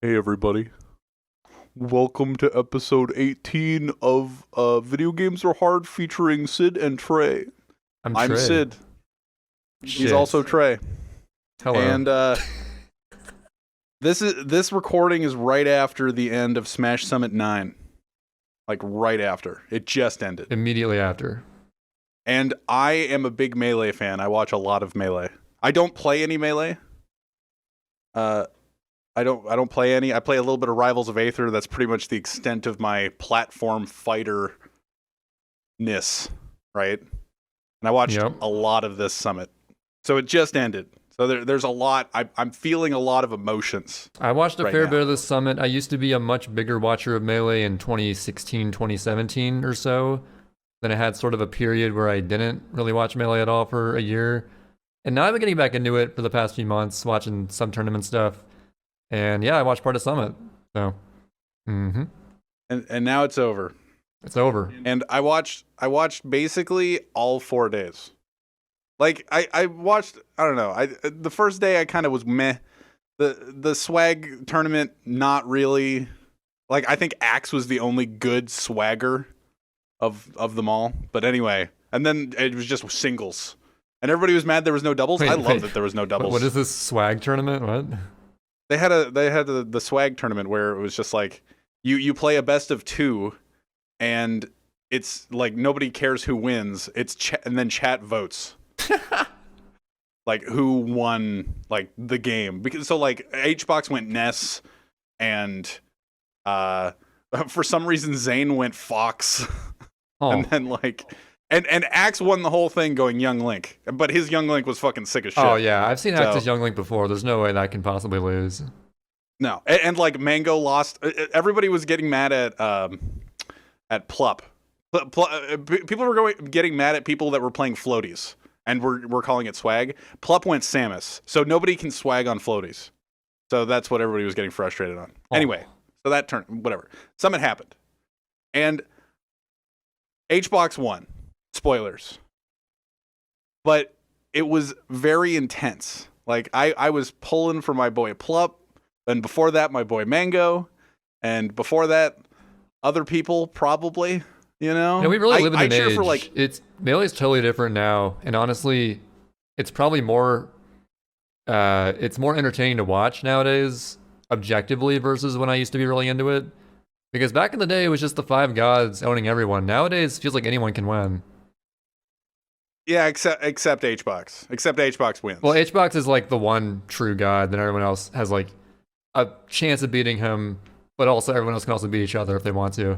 Hey everybody. Welcome to episode 18 of Video Games Are Hard featuring Sid and Trey. I'm I'm Trey. Sid. Shit. He's also Trey. Hello. And this recording is right after the end of Smash Summit 9. Like right after. It just ended. Immediately after. And I am a big Melee fan. I watch a lot of Melee. I don't play any Melee. I don't play any. I play a little bit of Rivals of Aether. That's pretty much the extent of my platform fighter-ness, right? And I watched a lot of this summit. So it just ended. So there's a lot. I'm feeling a lot of emotions. I watched a right fair now. bit of this summit. I used to be a much bigger watcher of Melee in 2016, 2017 or so. Then I had sort of a period where I didn't really watch Melee at all for a year. And now I've been getting back into it for the past few months, watching some tournament stuff. And yeah, I watched part of Summit. So, And now it's over. It's over. And I watched basically all 4 days. Like I watched, I don't know. The first day I kind of was meh. The swag tournament, not really. Like I think Axe was the only good swagger of them all. But anyway, and then it was just singles. And everybody was mad there was no doubles. I love that there was no doubles. What is this swag tournament? What? They had the swag tournament where it was just like you play a best of 2, and it's like nobody cares who wins. It's and then chat votes, like who won like the game. Because so like HBox went Ness, and for some reason Zane went Fox, and then like. And Axe won the whole thing going Young Link. But his Young Link was fucking sick as shit. Oh, yeah. I've seen Axe's Young Link before. There's no way that can possibly lose. No. And like, Mango lost. Everybody was getting mad at Plup. People were getting mad at people that were playing floaties. And we're calling it swag. Plup went Samus. So nobody can swag on floaties. So that's what everybody was getting frustrated on. Oh. Anyway. So that turned, whatever. Summit happened. And HBox won. Spoilers. But it was very intense. Like, I was pulling for my boy Plup, and before that, my boy Mango, and before that, other people, probably, you know? Yeah, we really live in an age. For like, Melee's totally different now, and honestly, it's probably more, it's more entertaining to watch nowadays, objectively, versus when I used to be really into it. Because back in the day, it was just the 5 gods owning everyone. Nowadays, it feels like anyone can win. Yeah, except HBox. Except HBox wins. Well, HBox is like the one true god, then everyone else has like a chance of beating him, but also everyone else can also beat each other if they want to.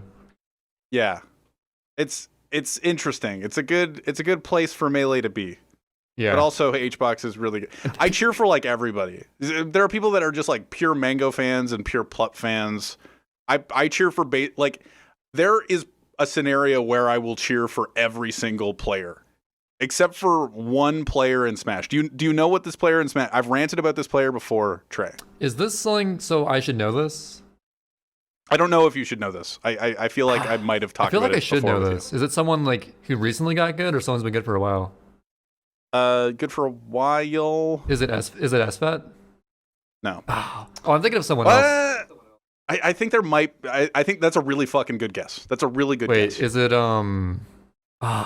Yeah. It's interesting. It's a good place for Melee to be. Yeah. But also HBox is really good. I cheer for like everybody. There are people that are just like pure Mango fans and pure Plup fans. I cheer for like there is a scenario where I will cheer for every single player. Except for one player in Smash. Do you know what this player in Smash? I've ranted about this player before, Trey. Is this something so I should know this? I don't know if you should know this. I feel like I might have talked about it. I feel like I should know this. Is it someone like who recently got good, or someone's been good for a while? Good for a while. Is it SFET? No. Oh, I'm thinking of someone else. I think there might. I think that's a really fucking good guess. That's a really good guess. Wait, is it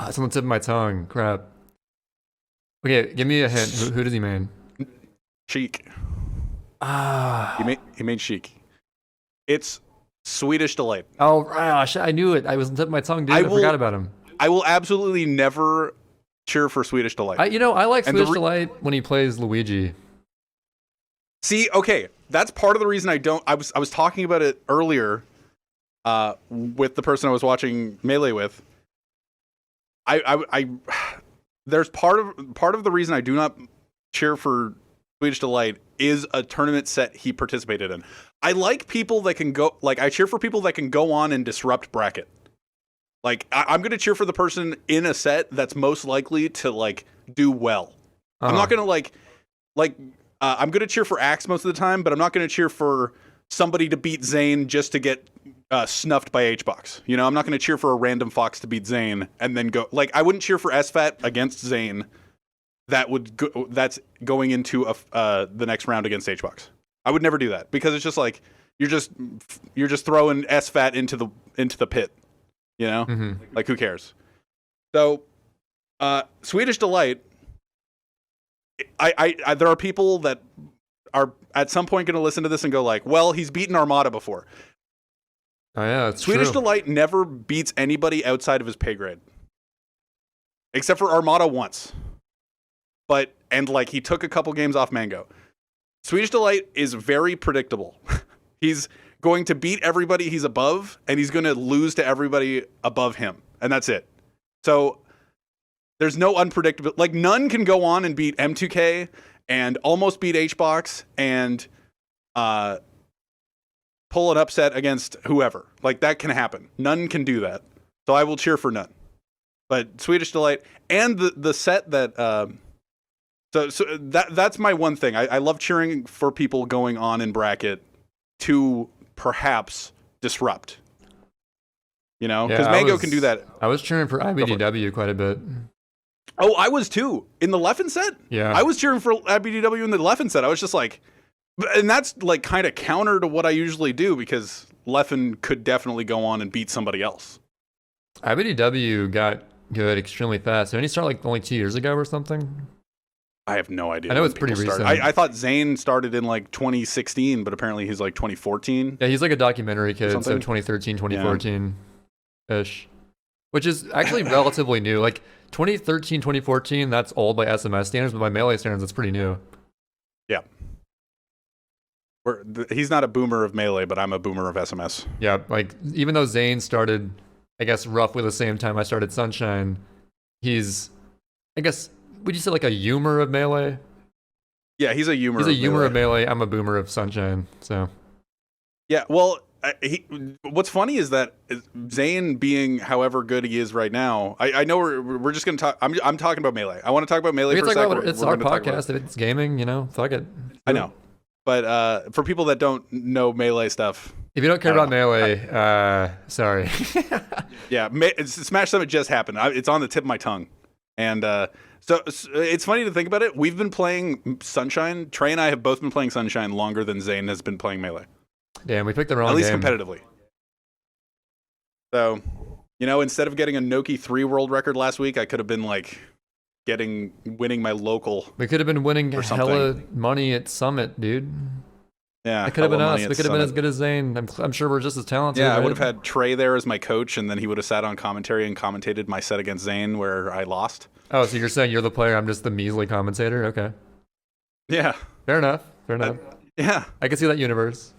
it's on the tip of my tongue. Crap. Okay, give me a hint. Who does he main? Sheik. He made Sheik. It's Swedish Delight. Oh, gosh, I knew it. I was on the tip of my tongue, dude. I forgot about him. I will absolutely never cheer for Swedish Delight. I like Swedish Delight when he plays Luigi. See, okay, that's part of the reason I don't. I was talking about it earlier, with the person I was watching Melee with. There's part of the reason I do not cheer for Swedish Delight is a tournament set he participated in. I like people that can go, like I cheer for people that can go on and disrupt bracket. Like I'm gonna cheer for the person in a set that's most likely to like do well. I'm not gonna I'm gonna cheer for Axe most of the time, but I'm not gonna cheer for somebody to beat Zane just to get snuffed by HBox. You know, I'm not going to cheer for a random Fox to beat Zane and then go. Like, I wouldn't cheer for SFAT against Zane. That's going into the next round against HBox. I would never do that because it's just like you're just throwing SFAT into the pit, you know? Like who cares? So, Swedish Delight. There are people that are at some point going to listen to this and go like, well, he's beaten Armada before. Oh yeah, it's Swedish true. Delight never beats anybody outside of his pay grade, except for Armada once. And like he took a couple games off Mango. Swedish Delight is very predictable. He's going to beat everybody he's above, and he's going to lose to everybody above him, and that's it. So there's no unpredictable. Like none can go on and beat M2K and almost beat HBox and pull an upset against whoever. Like that can happen. None can do that. So I will cheer for none. But Swedish Delight and the set that. So that's my one thing. I love cheering for people going on in bracket to perhaps disrupt. You know, because Mango can do that. I was cheering for IBDW quite a bit. Oh, I was too in the Leffen set. Yeah, I was cheering for IBDW in the Leffen set. I was just like, and that's like kind of counter to what I usually do because Leffen could definitely go on and beat somebody else. IBDW got good extremely fast. Didn't he start like only 2 years ago or something? I have no idea. I know it's pretty recent. I thought Zane started in like 2016, but apparently he's like 2014. Yeah, he's like a documentary kid, so 2013, 2014-ish. Which is actually relatively new. Like 2013, 2014, that's old by SMS standards, but by Melee standards, it's pretty new. Yeah. He's not a boomer of Melee, but I'm a boomer of SMS. Yeah, like even though Zane started, I guess, roughly the same time I started Sunshine, he's, I guess, would you say like a Yumer of Melee? Yeah, he's a Yumer. He's a Yumer of Melee. I'm a boomer of Sunshine. So. Yeah, well, what's funny is that Zane being however good he is right now, I know we're just gonna talk. I'm talking about Melee. I want to talk about Melee for a second. It's our podcast. If it's gaming, you know, fuck it. I know, but for people that don't know Melee stuff, if you don't care about Melee, sorry. Yeah, Smash Summit just happened. It's on the tip of my tongue, and so it's funny to think about it. We've been playing Sunshine. Trey and I have both been playing Sunshine longer than Zane has been playing Melee. Damn, we picked the wrong game. At least game. competitively. So, you know, instead of getting a Noki 3 world record last week, I could have been like winning my local. We could have been winning hella money at Summit, dude. Yeah, it could have been us. We could have been as good as Zane. I'm sure we're just as talented. Yeah, right? I would have had Trey there as my coach, and then he would have sat on commentary and commentated my set against Zane where I lost. Oh, so you're saying you're the player, I'm just the measly commentator? Okay. Yeah. Fair enough. Yeah. I can see that universe.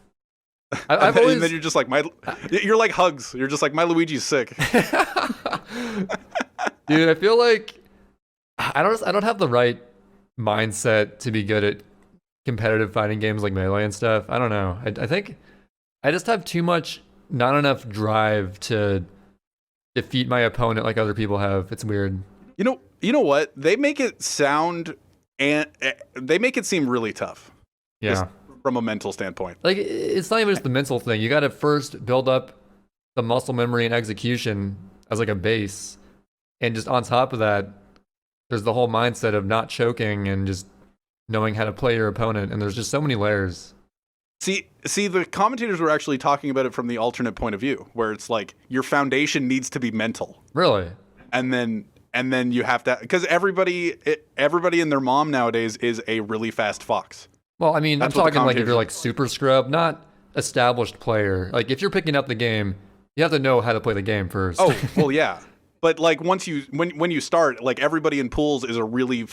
I've always... And then you're just like, you're like Hugs. You're just like, my Luigi's sick. Dude, I feel like I don't have the right mindset to be good at competitive fighting games like Melee and stuff. I don't know. I think I just have not enough drive to defeat my opponent like other people have. It's weird. You know what? They make it sound and they make it seem really tough. Yeah. Just from a mental standpoint. Like it's not even just the mental thing. You got to first build up the muscle memory and execution as like a base. And just on top of that, there's the whole mindset of not choking and just knowing how to play your opponent. And there's just so many layers. See, the commentators were actually talking about it from the alternate point of view, where it's like your foundation needs to be mental. Really? And then you have to, because everybody and their mom nowadays is a really fast fox. Well, I mean, I'm talking like if you're like super scrub, not established player. Like if you're picking up the game, you have to know how to play the game first. Oh, well, yeah. But like once when you start, like everybody in pools is a really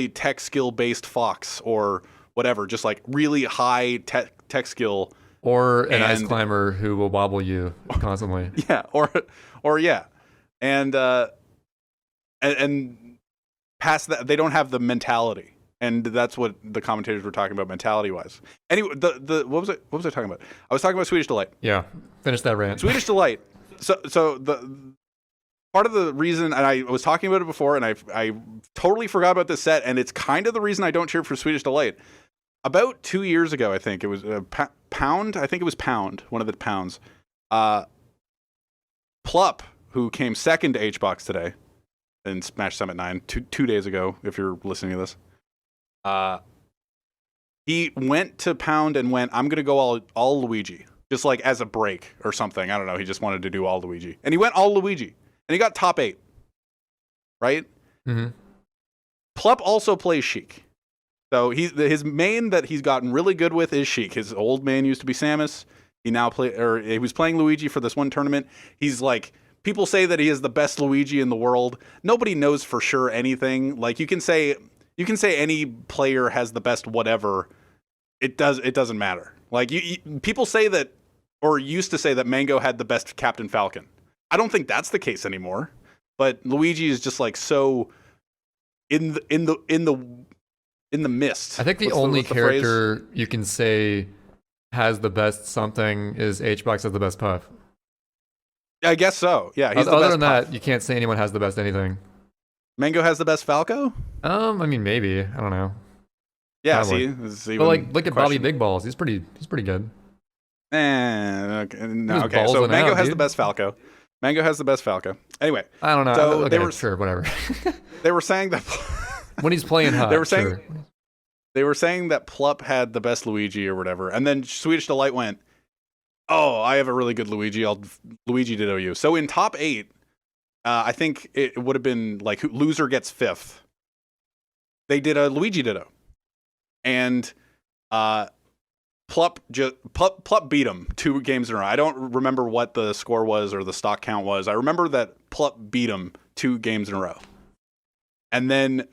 tech skill based fox or whatever, just like really high tech skill. Or an ice climber who will wobble you constantly. Yeah, or yeah. And past that, they don't have the mentality. And that's what the commentators were talking about mentality-wise. Anyway, what was I talking about? I was talking about Swedish Delight. Yeah, finish that rant. Swedish Delight. So the part of the reason, and I was talking about it before, and I totally forgot about this set, and it's kind of the reason I don't cheer for Swedish Delight. About 2 years ago, I think it was Pound. I think it was Pound, one of the Pounds. Plup, who came second to HBox today in Smash Summit 9, two days ago, if you're listening to this. he went to Pound and went, I'm going to go all Luigi, just like as a break or something. I don't know. He just wanted to do all Luigi. And he went all Luigi. And he got top 8. Right? Mm-hmm. Plup also plays Sheik. So his main that he's gotten really good with is Sheik. His old man used to be Samus. He was playing Luigi for this one tournament. He's like, people say that he is the best Luigi in the world. Nobody knows for sure anything. Like you can say any player has the best whatever. It doesn't matter. Like people say that, or used to say that Mango had the best Captain Falcon. I don't think that's the case anymore. But Luigi is just like so in the mist. I think the only character you can say has the best something is HBox has the best Puff. I guess so. Yeah, he's the other best than Puff. that, you can't say anyone has the best anything. Mango has the best Falco? I mean maybe. I don't know. Yeah, Probably. see. But like look at Bobby Big Balls. He's pretty good. Okay. No, okay. So Mango has the best Falco. Mango has the best Falco. Anyway, I don't know. So okay, they were sure, whatever. They were saying that when he's playing hot. They were saying that Plup had the best Luigi or whatever, and then Swedish Delight went, "Oh, I have a really good Luigi. I'll Luigi Ditto you." So in top 8, I think it would have been like loser gets 5th. They did a Luigi Ditto, and Plup beat him 2 games in a row. I don't remember what the score was or the stock count was. I remember that Plup beat him 2 games in a row. And then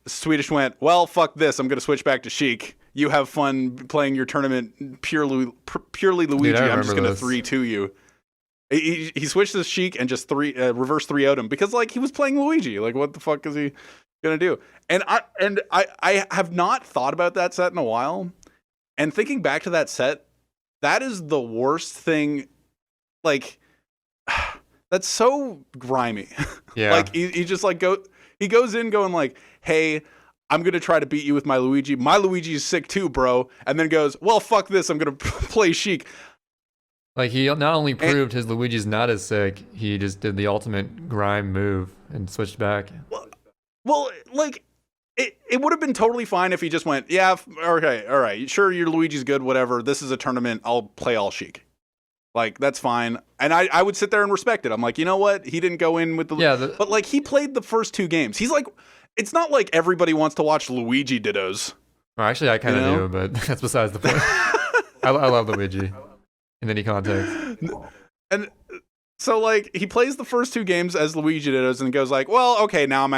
Swedish went, well, fuck this. I'm going to switch back to Sheik. You have fun playing your tournament purely Luigi. Dude, I'm just going to 3-2 you. He switched to Sheik and just reverse 3-0'd him because like he was playing Luigi. Like what the fuck is he going to do? And I have not thought about that set in a while. And thinking back to that set, that is the worst thing. Like, that's so grimy. Yeah. Like he just like he goes in going like, hey, I'm gonna try to beat you with my Luigi. My Luigi is sick too, bro. And then goes, well, fuck this. I'm gonna play Sheik. Like he not only proved his Luigi's not as sick, he just did the ultimate grime move and switched back. Well, like. It would have been totally fine if he just went, yeah, okay, all right, sure, your Luigi's good, whatever. This is a tournament. I'll play all Sheik. Like, that's fine. And I would sit there and respect it. I'm like, you know what? He didn't go in with the... Yeah, but, like, he played the first 2 games. He's like... It's not like everybody wants to watch Luigi Dittos. Well, actually, I kind of do, but that's besides the point. I love Luigi in any context. And so, like, he plays the first 2 games as Luigi Dittos and goes like, well, okay, now I'm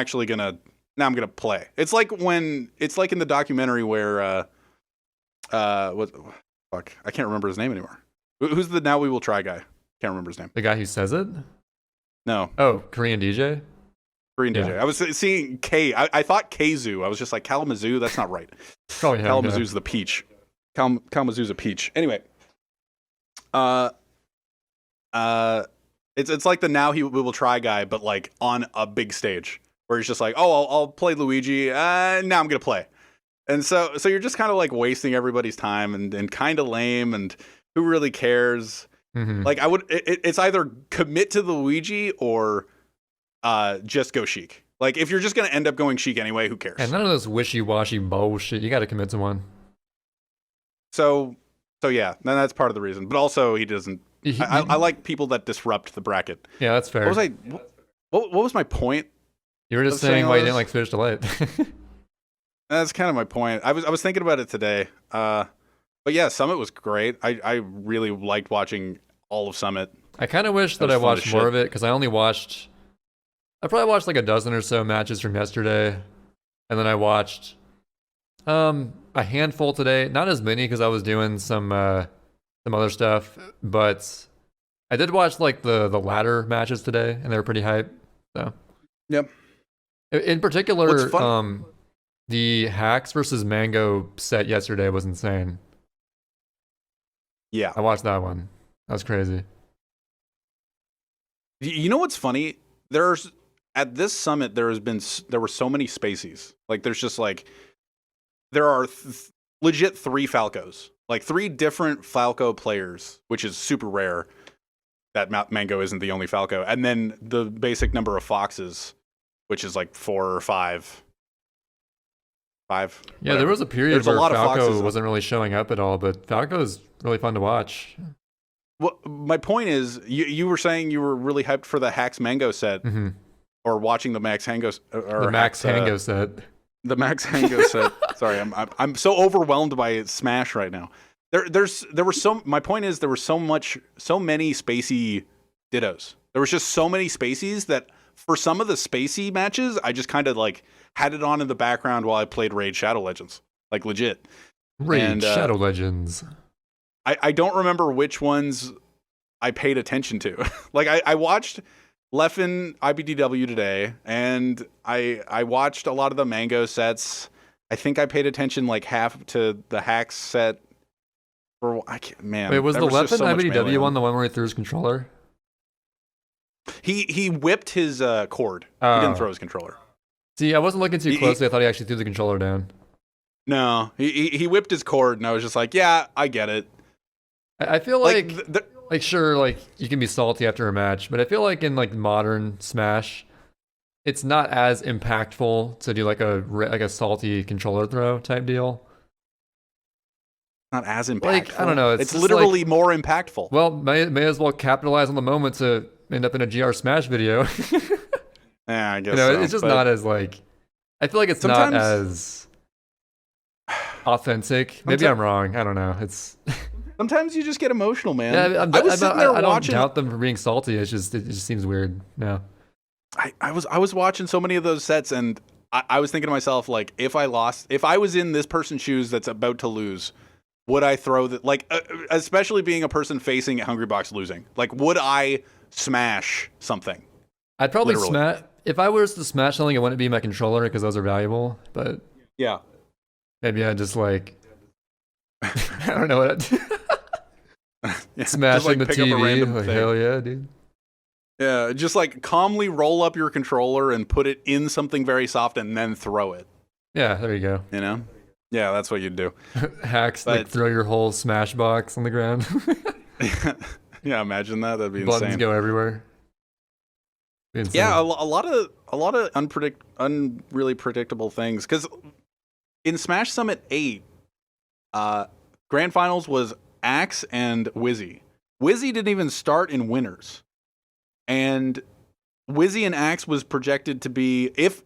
gonna play. It's like in the documentary where what fuck, I can't remember his name anymore. Who's the Now We Will Try guy? Can't remember his name. The guy who says it? No. Oh, Korean DJ? Korean DJ. I was seeing I thought Kazoo. I was just like Kalamazoo, that's not right. Probably him, Kalamazoo's the peach. Kalamazoo's a peach. Anyway. It's like the Now We Will Try guy, but like on a big stage. Where he's just like, oh, I'll play Luigi. Now I'm going to play. And so you're just kind of like wasting everybody's time and kind of lame. And who really cares? Mm-hmm. Like it's either commit to the Luigi or just go Sheik. Like if you're just going to end up going Sheik anyway, who cares? And none of this wishy-washy bullshit. You got to commit to one. So yeah, then that's part of the reason. But also he doesn't. I like people that disrupt the bracket. Yeah, that's fair. What was my point? You were just saying why you didn't like Swedish Delight. That's kind of my point. I was thinking about it today. But yeah, Summit was great. I really liked watching all of Summit. I kind of wish that I watched more of it because I probably watched like a dozen or so matches from yesterday, and then I watched a handful today. Not as many because I was doing some other stuff, but I did watch like the ladder matches today, and they were pretty hype. So yep. In particular, the Hacks versus Mango set yesterday was insane. Yeah. I watched that one. That was crazy. You know what's funny? At this summit, there were so many spacies. Like there's just like, there are legit 3 Falcos. Like 3 different Falco players, which is super rare that Mango isn't the only Falco. And then the basic number of Foxes, which is like 4 or 5. 5. Yeah, whatever. there was a period There's a where lot of Falco foxes. wasn't really showing up at all, but Falco's really fun to watch. Well, my point is, you were saying you were really hyped for the Hacks Mango set, or watching the Max Hango or The Max Hango set. The Max Hango set. Sorry, I'm so overwhelmed by Smash right now. My point is there were so many spacey dittos. There was just so many spaceys that for some of the spacey matches, I just kind of like had it on in the background while I played Raid Shadow Legends, like legit. Raid Shadow Legends. I don't remember which ones I paid attention to. Like I watched Leffen IBDW today, and I watched a lot of the Mango sets. I think I paid attention like half to the Hacks set. Man, wait, was the Leffen so IBDW one the one where he threw his controller? He whipped his cord. Oh. He didn't throw his controller. See, I wasn't looking too closely. I thought he actually threw the controller down. No, he whipped his cord, and I was just like, yeah, I get it. I feel like sure, like you can be salty after a match, but I feel like in like modern Smash, it's not as impactful to do like a salty controller throw type deal. Not as impactful. Like, I don't know. It's literally like, more impactful. Well, may as well capitalize on the moment to end up in a GR Smash video. Yeah, I guess. You know, it's just not as like. I feel like it's not as authentic. Maybe I'm wrong. I don't know. It's. Sometimes you just get emotional, man. Yeah, I was sitting there watching. I don't doubt them for being salty. It just seems weird. No. I was watching so many of those sets, and I was thinking to myself, like, if I was in this person's shoes that's about to lose, would I throw that? Like, especially being a person facing Hungrybox losing, like, would I smash something? I'd probably smash. If I was to smash something, it wouldn't be my controller because those are valuable. But yeah, maybe I just like. I don't know what. Yeah, smashing like the TV. Like, hell yeah, dude. Yeah, just like calmly roll up your controller and put it in something very soft and then throw it. Yeah, there you go. You know? Yeah, that's what you'd do. Hacks, like throw your whole Smash box on the ground. Yeah, imagine that. That'd be Buttons insane. Go everywhere. Yeah, a lot of unreally predictable things. Because in Smash Summit 8, Grand Finals was Axe and Wizzy. Wizzy didn't even start in winners. And Wizzy and Axe was projected to be, if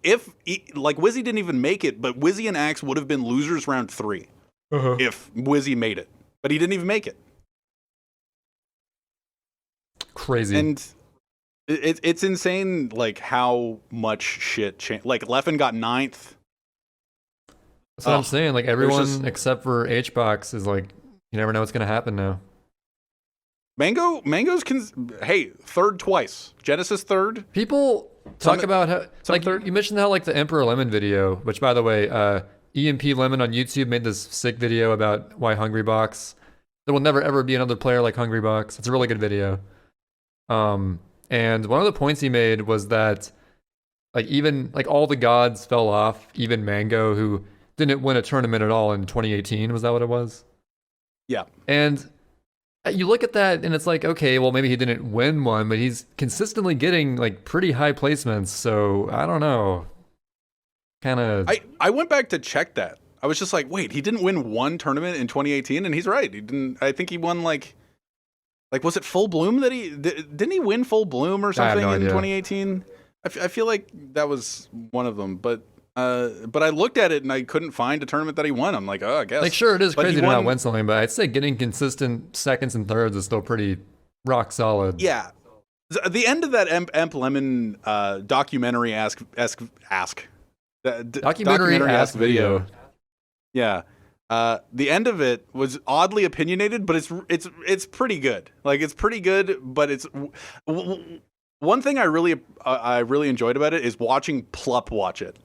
like Wizzy didn't even make it, but Wizzy and Axe would have been losers round 3 if Wizzy made it. But he didn't even make it. Crazy. And it's insane, like, how much shit changed. Like, Leffen got 9th. That's what I'm saying. Like, everyone except for HBox is like, you never know what's going to happen now. Mango's hey, 3rd twice. Genesis 3rd. People talk about how, like, you mentioned how, like, the Emperor Lemon video, which, by the way, EMP Lemon on YouTube made this sick video about why Hungrybox, there will never ever be another player like Hungrybox. It's a really good video. And one of the points he made was that, like, even, like, all the gods fell off, even Mango, who didn't win a tournament at all in 2018. Was that what it was? Yeah. And you look at that and it's like, okay, well, maybe he didn't win one, but he's consistently getting like pretty high placements. So I don't know. Kind of. I went back to check that. I was just like, wait, he didn't win one tournament in 2018, and he's right. He didn't. I think he won like was it Full Bloom that didn't he win Full Bloom or something in 2018? I feel like that was one of them, but I looked at it and I couldn't find a tournament that he won. I'm like, oh, I guess. Like, sure, it is crazy to not win something, but I'd say getting consistent seconds and thirds is still pretty rock solid. Yeah. The end of that Emp Lemon documentary documentary video. Yeah. The end of it was oddly opinionated, but it's pretty good. Like, it's pretty good, but it's one thing I really enjoyed about it is watching Plup watch it.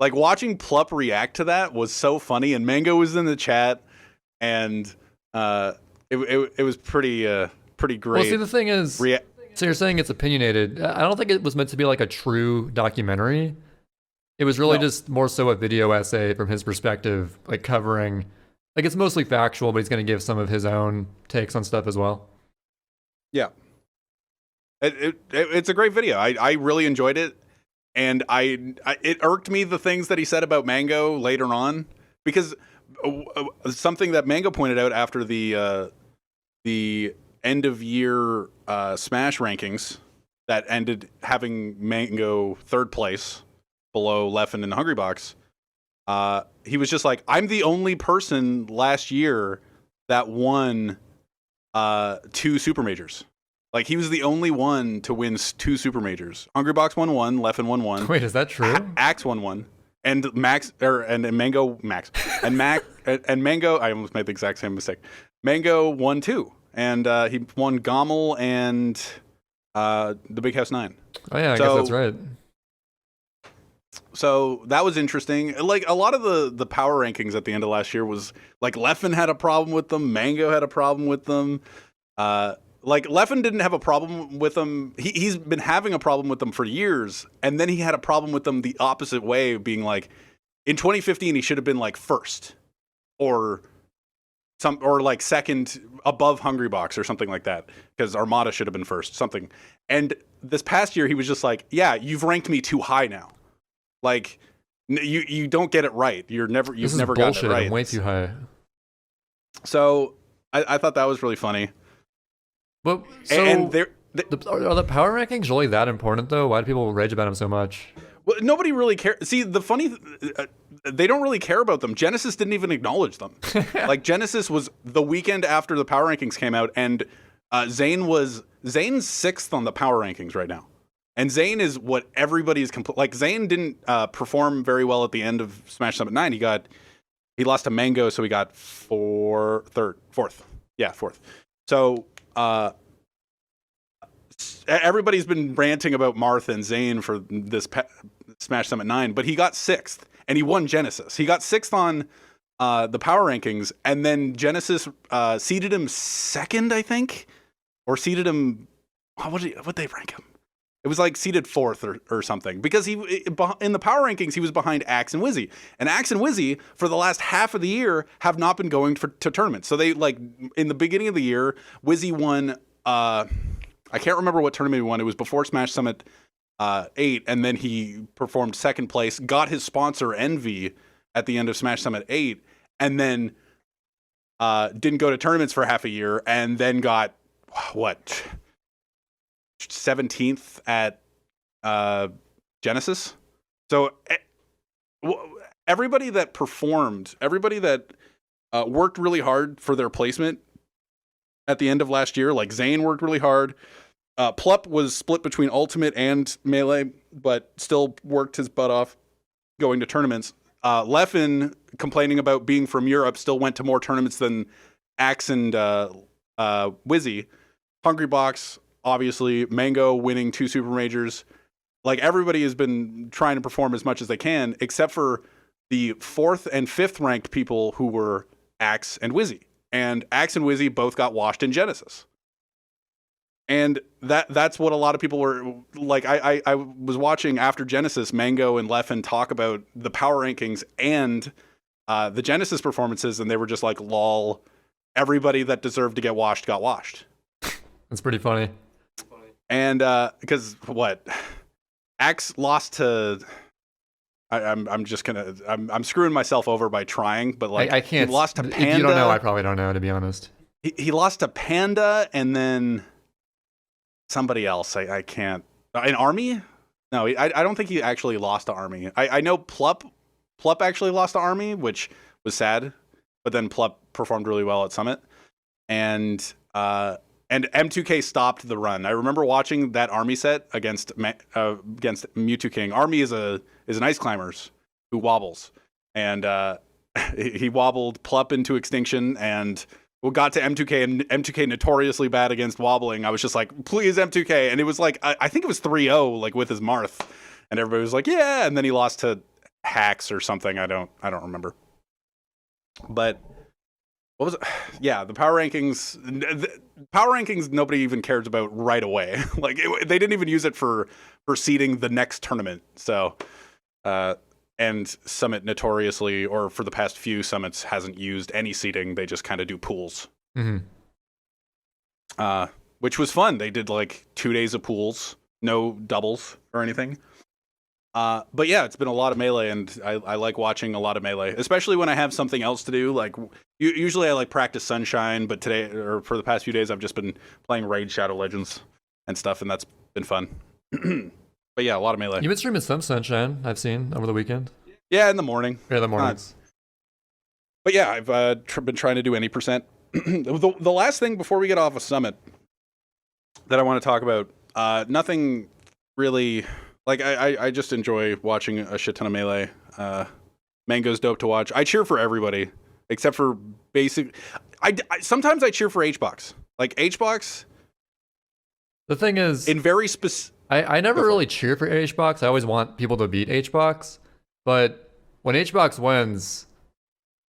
Like, watching Plup react to that was so funny, and Mango was in the chat, and it was pretty great. Well, see, the thing is, so you're saying it's opinionated. I don't think it was meant to be like a true documentary. It was really just more so a video essay from his perspective, like covering, like, it's mostly factual, but he's going to give some of his own takes on stuff as well. Yeah. It's a great video. I really enjoyed it. and it irked me the things that he said about Mango later on, because something that Mango pointed out after the end of year Smash rankings that ended having Mango third place below Leffen and Hungrybox. He was just like, I'm the only person last year that won 2 super majors. Like, he was the only one to win 2 super majors. Hungrybox won 1, Leffen won 1. Wait, is that true? Axe won 1. And Mango and Mango, I almost made the exact same mistake. Mango won 2. And he won Gommel and the Big House 9. Oh yeah, I guess that's right. So that was interesting. Like, a lot of the power rankings at the end of last year was like Leffen had a problem with them, Mango had a problem with them. Like, Leffen didn't have a problem with them. He's been having a problem with them for years, and then he had a problem with them the opposite way, being like, in 2015 he should have been like first, or like second above Hungrybox or something like that, because Armada should have been first, something. And this past year he was just like, yeah, you've ranked me too high now. Like, you don't get it right. You've never gotten it right. I'm way too high. So I thought that was really funny. But so are the power rankings really that important though? Why do people rage about them so much? Well, nobody really cares. See, the funny, they don't really care about them. Genesis didn't even acknowledge them. Like, Genesis was the weekend after the power rankings came out, and Zane's 6th on the power rankings right now. And Zane is what everybody's like. Zane didn't perform very well at the end of Smash Summit 9. He lost to Mango, so he got fourth. Yeah, fourth. So everybody's been ranting about Marth and Zane for this Smash Summit 9, but he got 6th, and he won Genesis. He got 6th on the power rankings, and then Genesis seeded him 2nd, I think, or seeded him. What'd they rank him? It was like seeded 4th or something, because in the power rankings he was behind Axe and Wizzy, and Axe and Wizzy for the last half of the year have not been going to tournaments. So they, like, in the beginning of the year, Wizzy won. I can't remember what tournament he won. It was before Smash Summit 8, and then he performed 2nd place, got his sponsor Envy at the end of Smash Summit 8, and then didn't go to tournaments for half a year, and then got 17th at Genesis. So everybody that performed, everybody that worked really hard for their placement at the end of last year, like Zane worked really hard. Plup was split between Ultimate and Melee, but still worked his butt off going to tournaments. Leffen, complaining about being from Europe, still went to more tournaments than Axe and Wizzy. Hungrybox, obviously, Mango winning 2 super majors. Like, everybody has been trying to perform as much as they can, except for the 4th and 5th ranked people who were Axe and Wizzy. And Axe and Wizzy both got washed in Genesis. And that's what a lot of people were like. I was watching after Genesis, Mango and Leffen talk about the power rankings and the Genesis performances, and they were just like, lol, everybody that deserved to get washed got washed. That's pretty funny. And because Axe lost to, I'm screwing myself over by trying, but like, I can't. He lost to Panda. If you don't know, I probably don't know, to be honest. He lost to Panda, and then somebody else. I can't. An Army? No, I don't think he actually lost to Army. I know Plup actually lost to Army, which was sad, but then Plup performed really well at Summit, and M2K stopped the run. I remember watching that Army set against Mewtwo King. Army is an ice climbers who wobbles, and he wobbled Plup into extinction, and got to M2K, and M2K notoriously bad against wobbling. I was just like, please M2K, and it was like, I think it was 3-0, like with his Marth, and everybody was like, yeah, and then he lost to Hacks or something. I don't remember. But what was it? Yeah, the power rankings. Nobody even cares about right away. Like, they didn't even use it for seeding the next tournament. So, and Summit notoriously, or for the past few summits, hasn't used any seeding. They just kind of do pools. Mm-hmm. Which was fun. They did like 2 days of pools, no doubles or anything. But yeah, it's been a lot of Melee, and I like watching a lot of Melee, especially when I have something else to do. Like usually I like practice Sunshine, but today or for the past few days I've just been playing Raid Shadow Legends and stuff, and that's been fun. But yeah, a lot of Melee. You've been streaming some Sunshine, I've seen, over the weekend. Yeah, in the morning. Yeah, the mornings. But yeah, I've been trying to do any percent. The last thing before we get off of Summit that I want to talk about, nothing really. Like, I just enjoy watching a shit ton of Melee. Mango's dope to watch. I cheer for everybody, except for basic. Sometimes I cheer for HBox. Like, HBox. The thing is, in very specific. I never really cheer for HBox. I always want people to beat HBox. But when HBox wins,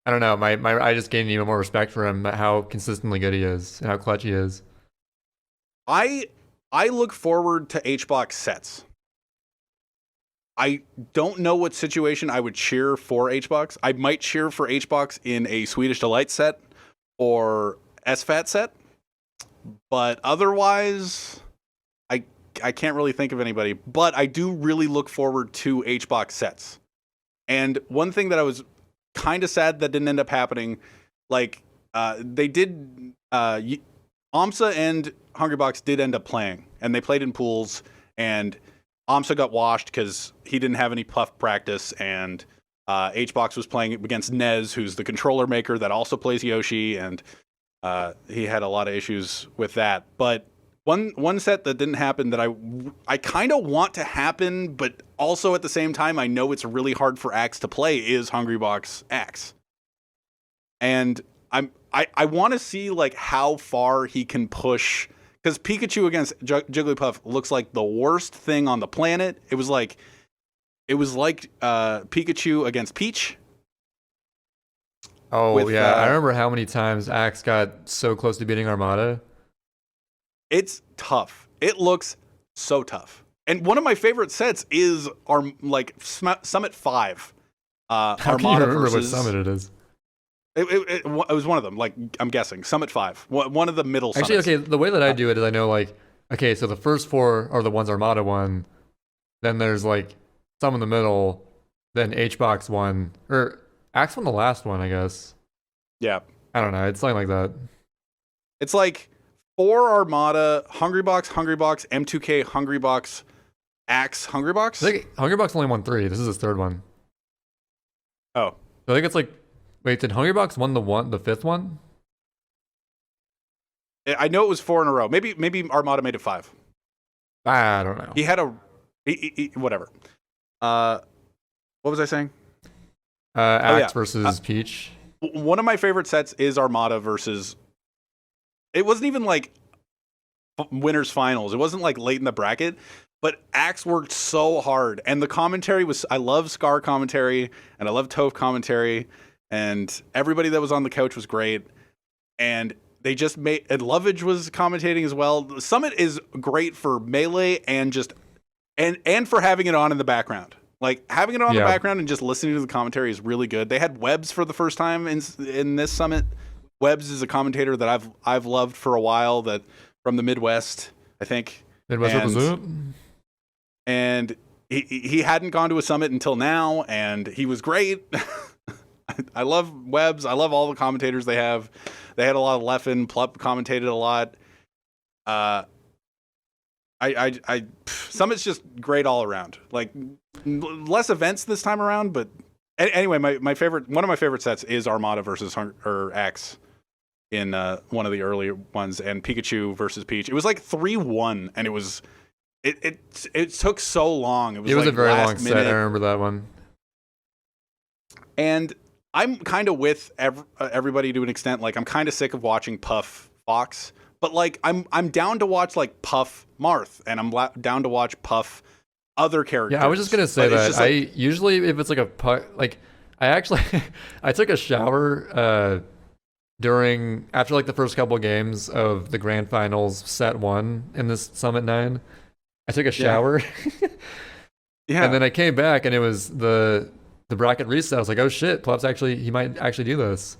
I don't know, I just gain even more respect for him, how consistently good he is and how clutch he is. I look forward to HBox sets. I don't know what situation I would cheer for HBox. I might cheer for HBox in a Swedish Delight set or SFAT set, but otherwise, I can't really think of anybody. But I do really look forward to HBox sets. And one thing that I was kind of sad that didn't end up happening, like they did, AMSA and Hungrybox did end up playing, and they played in pools, and AMSA got washed because he didn't have any puff practice, and HBox was playing against Nez, who's the controller maker that also plays Yoshi, and he had a lot of issues with that. But one set that didn't happen that I kind of want to happen, but also at the same time I know it's really hard for Axe to play, is Hungrybox Axe. And I want to see like how far he can push, because Pikachu against Jigglypuff looks like the worst thing on the planet. It was like Pikachu against Peach. Oh yeah, I remember how many times Axe got so close to beating Armada. It's tough. It looks so tough. And one of my favorite sets is our Summit 5. How can you remember what Summit it is? It was one of them. Like, I'm guessing Summit 5. One of the middle summits. Actually, okay, the way that I do it is I know, like, okay, so the first 4 are the ones Armada won. Then there's like some in the middle. Then HBox won, or Axe won the last one, I guess. Yeah. I don't know. It's something like that. It's like 4 Armada, Hungrybox, M2K, Hungrybox, Axe, Hungrybox. I think Hungrybox only won 3. This is his 3rd one. Oh. So I think it's like, wait, did Hungrybox won the 5th one? I know it was 4 in a row. Maybe Armada made it 5. I don't know. He had whatever. What was I saying? Axe versus Peach. One of my favorite sets is Armada versus. It wasn't even like winners finals. It wasn't like late in the bracket, but Axe worked so hard, and the commentary was. I love Scar commentary, and I love Toph commentary, and everybody that was on the couch was great, and they just made. And Lovage was commentating as well. The Summit is great for Melee and just and for having it on in the background. Like, having it on the background and just listening to the commentary is really good. They had Webbs for the first time in this Summit. Webbs is a commentator that I've loved for a while, that from the Midwest, I think. And he hadn't gone to a Summit until now, and he was great. I love Webbs. I love all the commentators they have. They had a lot of Leffen. Plup commentated a lot. Summit's just great all around. Like, less events this time around, but anyway, one of my favorite sets is Armada versus Axe in one of the earlier ones, and Pikachu versus Peach. It was like 3-1, and it took so long. It was like a very long minute. set. I remember that one. And I'm kind of with everybody to an extent. Like, I'm kind of sick of watching Puff Fox, but like I'm down to watch like Puff Marth, and I'm down to watch Puff other characters. Yeah, I was just gonna say that. I usually, if it's like a puck, like I actually I took a shower after like the first couple of games of the grand finals set 1 in this Summit 9. I took a shower. Yeah. And then I came back and it was the bracket reset. I was like, oh shit, Pluff's he might actually do this.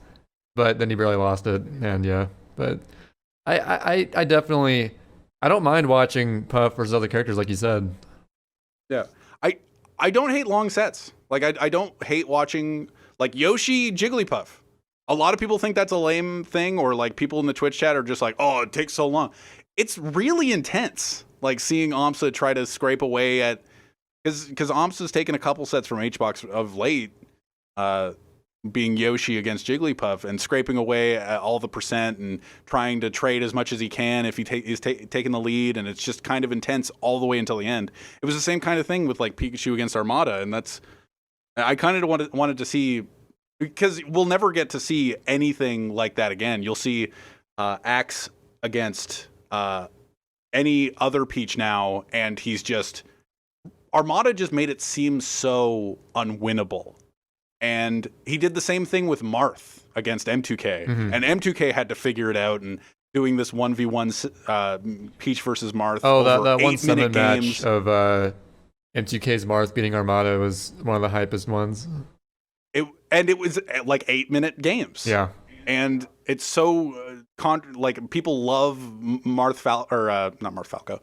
But then he barely lost it, and yeah. But I definitely, I don't mind watching Puff versus other characters, like you said. Yeah. I don't hate long sets. Like I don't hate watching like Yoshi Jigglypuff. A lot of people think that's a lame thing, or like people in the Twitch chat are just like, oh, it takes so long. It's really intense. Like seeing Amsa try to scrape away at, because Amsa's taken a couple sets from HBox of late, being Yoshi against Jigglypuff and scraping away at all the percent and trying to trade as much as he can if he's taking the lead, and it's just kind of intense all the way until the end. It was the same kind of thing with like Pikachu against Armada, and I kind of wanted to see, because we'll never get to see anything like that again. You'll see Axe against any other Peach now, and Armada just made it seem so unwinnable. And he did the same thing with Marth against M2K. Mm-hmm. And M2K had to figure it out, and doing this 1v1 Peach versus Marth. Oh, over that 1 8-minute summon match games. of M2K's Marth beating Armada was one of the hypest ones. It was like 8-minute games. Yeah. And it's so like people love not Marth Falco,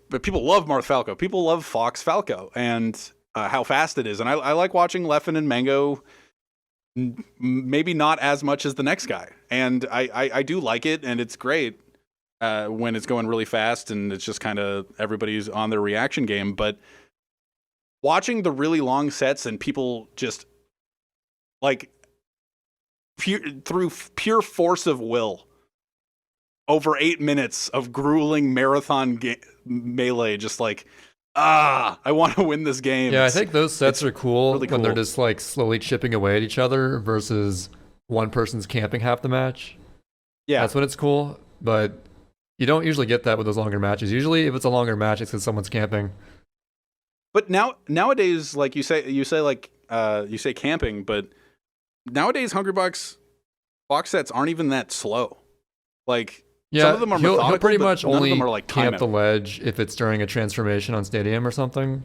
but people love Marth Falco. People love Fox Falco and how fast it is. And I like watching Leffen and Mango, maybe not as much as the next guy. And I do like it, and it's great when it's going really fast and it's just kind of everybody's on their reaction game. But watching the really long sets and people just like through pure force of will over 8 minutes of grueling marathon melee, just like, I want to win this game. Yeah, I think those sets are cool really when they're cool. just like slowly chipping away at each other versus one person's camping half the match. Yeah, That's when it's cool, but you don't usually get that with those longer matches. Usually if it's a longer match, it's because someone's camping. but nowadays, like you say camping, but nowadays Hungry box sets aren't even that slow. Like, Yeah, some of them are methodical, he'll pretty but much none only of them are like camp the timeout. ledge if it's during a transformation on Stadium or something.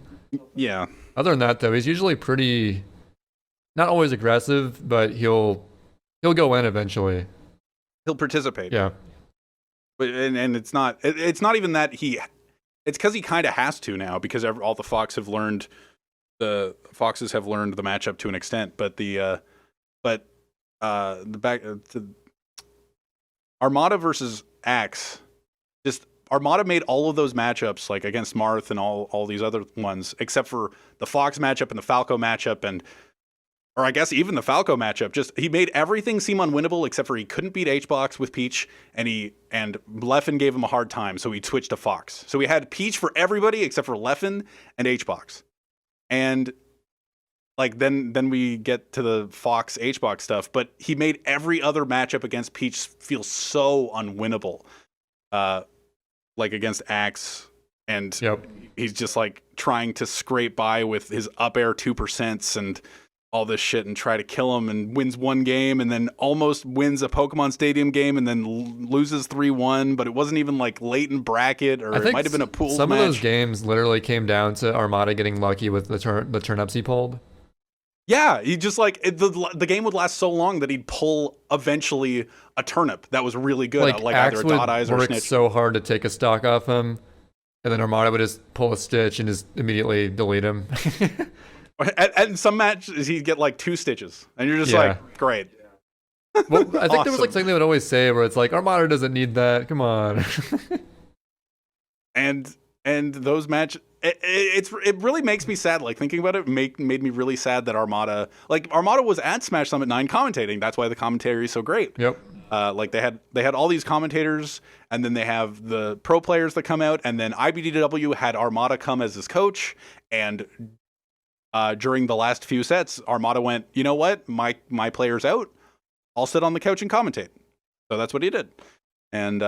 Yeah, Other than that, though, he's usually pretty, not always aggressive, but he'll go in eventually. he'll participate. Yeah. But and it's not even that it's because he kind of has to now, because all the foxes have learned the matchup to an extent. But the back to Armada versus Axe, just Armada made all of those matchups like against Marth and all these other ones, except for the Fox matchup and the Falco matchup, or I guess even the Falco matchup. Just he made everything seem unwinnable, except for he couldn't beat HBox with Peach, and Leffen gave him a hard time, so he switched to Fox. So we had Peach for everybody except for Leffen and HBox, and like then we get to the Fox HBox stuff. But he made every other matchup against Peach feel so unwinnable, like against Axe, and Yep. he's just like trying to scrape by with his up air 2% and all this shit and try to kill him, and wins one game and then almost wins a Pokemon Stadium game and then loses 3-1, but it wasn't even like late in bracket, or I it think might have been a pool some match. of those games literally came down to Armada getting lucky with the turnips he pulled. Yeah, he just like the game would last so long that he'd pull eventually a turnip that was really good, like Axe either a would dot eyes or a work snitch. so hard to take a stock off him, and then Armada would just pull a Stitch and just immediately delete him. And some matches he'd get like 2 stitches, and you're just Yeah. like, great. Well, I think there was Awesome. like something they would always say where it's like, Armada doesn't need that. Come on. And those it really makes me sad. Like thinking about it made me really sad that Armada was at Smash Summit 9 commentating. That's why the commentary is so great. Yep. Like they had all these commentators, and then they have the pro players that come out, and then IBDW had Armada come as his coach. And during the last few sets, Armada went, you know what, my player's out, I'll sit on the couch and commentate. So that's what he did. And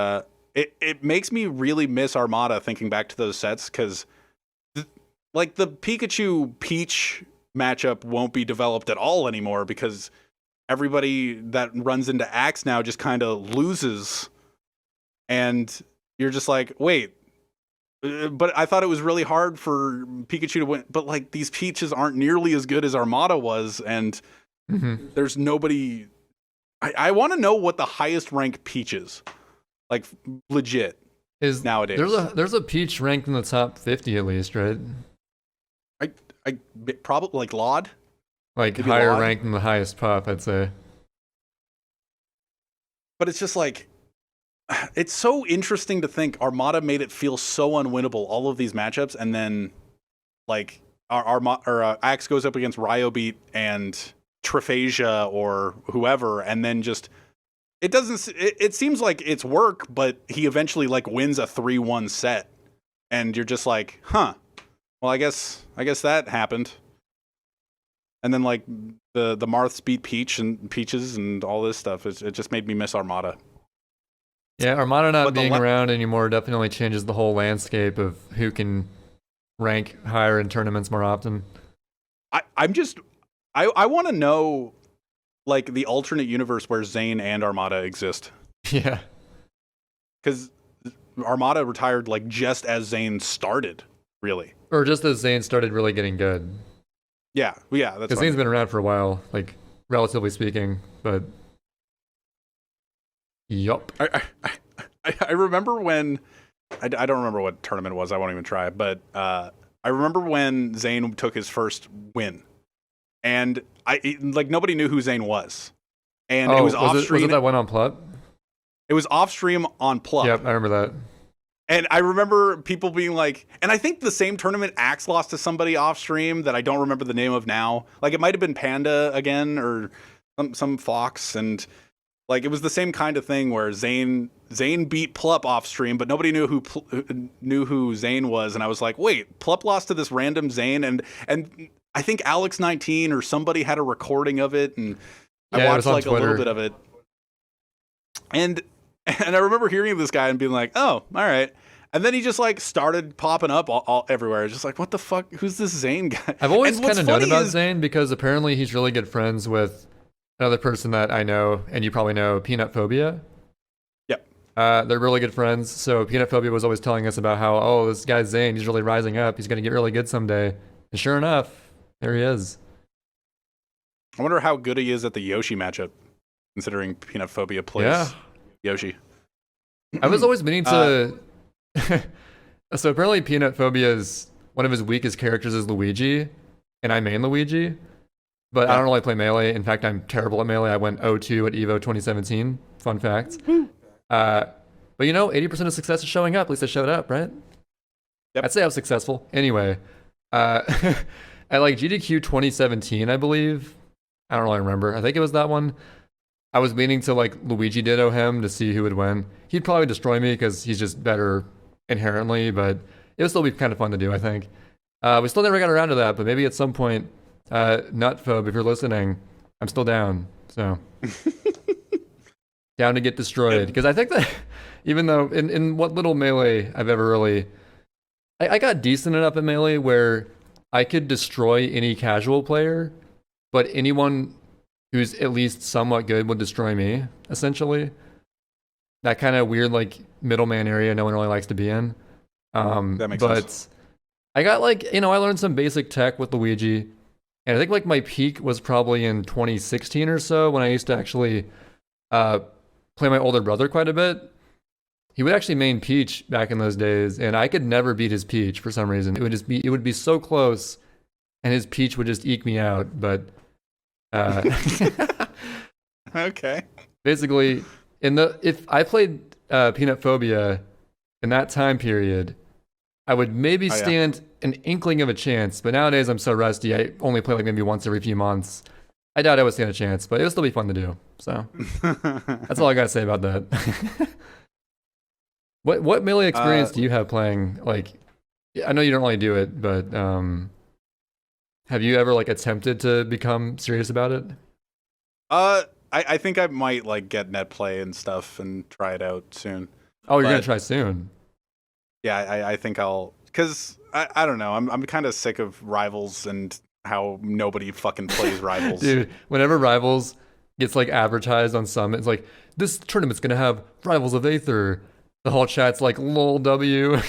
it makes me really miss Armada thinking back to those sets, because like the Pikachu Peach matchup won't be developed at all anymore, because everybody that runs into Axe now just kind of loses, and you're just like, wait, but I thought it was really hard for Pikachu to win, but like these Peaches aren't nearly as good as Armada was, and there's nobody. I want to know what the highest ranked Peach is, like legit, Is nowadays. There's a Peach ranked in the top 50 at least, right? probably like Laud. Like Maybe higher Laud? ranked than the highest pup, I'd say. But it's just like, it's so interesting to think Armada made it feel so unwinnable, all of these matchups, and then like Axe goes up against Ryobeat and Triphasia or whoever, and then just it doesn't. It seems like it's work, but he eventually like wins a 3-1 set, and you're just like, huh. Well, I guess that happened. And then like the Marths beat Peaches and all this stuff. It just made me miss Armada. Yeah, Armada not But being around anymore definitely changes the whole landscape of who can rank higher in tournaments more often. I want to know like the alternate universe where Zane and Armada exist. Yeah. Because Armada retired like just as Zane started, really. Or just as Zane started really getting good. Yeah, that's because Zane's been around for a while, like relatively speaking, but yup. I remember when I don't remember what tournament it was. I won't even try. But I remember when Zane took his first win, and like nobody knew who Zane was, and it was off stream. Was it that one on Plup? It was off stream on Plup. Yep, I remember that. And I remember people being like, and I think the same tournament Axe lost to somebody off stream that I don't remember the name of now. Like it might have been Panda again or some Fox, and like it was the same kind of thing where Zane beat Plup off stream, but nobody knew who Zane was, and I was like, wait, Plup lost to this random Zane, and I think Alex19 or somebody had a recording of it, and I watched like Twitter. A little bit of it, and I remember hearing this guy and being like, oh, all right. And then he just like started popping up all everywhere. It's just like, what the fuck? Who's this Zane guy? I've always kind of known about Zane because apparently he's really good friends with another person that I know, and you probably know, Peanut Phobia. Yep. They're really good friends. So Peanut Phobia was always telling us about how, oh, this guy Zane, he's really rising up. He's going to get really good someday. And sure enough, there he is. I wonder how good he is at the Yoshi matchup, considering Peanut Phobia plays Yoshi. I was always meaning to... So apparently Peanut Phobia is... one of his weakest characters is Luigi, and I main Luigi. But I don't really play Melee. In fact, I'm terrible at Melee. I went 0-2 at EVO 2017. Fun fact. But you know, 80% of success is showing up. At least I showed up, right? Yep. I'd say I was successful. Anyway, at like GDQ 2017, I believe. I don't really remember. I think it was that one. I was meaning to like Luigi Ditto him to see who would win. He'd probably destroy me because he's just better inherently, but it would still be kind of fun to do, I think. We still never got around to that, but maybe at some point, Nutphobe, if you're listening, I'm still down. So down to get destroyed. Because I think that even though in what little Melee I've ever really... I got decent enough at Melee where I could destroy any casual player, but anyone who's at least somewhat good would destroy me, essentially. That kind of weird, like, middleman area no one really likes to be in. That makes sense. I got, like, you know, I learned some basic tech with Luigi, and I think, like, my peak was probably in 2016 or so when I used to actually play my older brother quite a bit. He would actually main Peach back in those days, and I could never beat his Peach for some reason. It would be so close, and his Peach would just eke me out, but... okay. Basically, if I played Peanut Phobia in that time period, I would maybe stand an inkling of a chance. But nowadays, I'm so rusty. I only play like maybe once every few months. I doubt I would stand a chance, but it would still be fun to do. So that's all I gotta say about that. What Melee experience do you have playing? Like, I know you don't really do it, but have you ever like attempted to become serious about it? I think I might like get net play and stuff and try it out soon. Oh, you're gonna try soon? Yeah, I think I'll, because I don't know. I'm kind of sick of Rivals and how nobody fucking plays Rivals. Dude, whenever Rivals gets like advertised on Summit, it's like, this tournament's gonna have Rivals of Aether. The whole chat's like, lol W.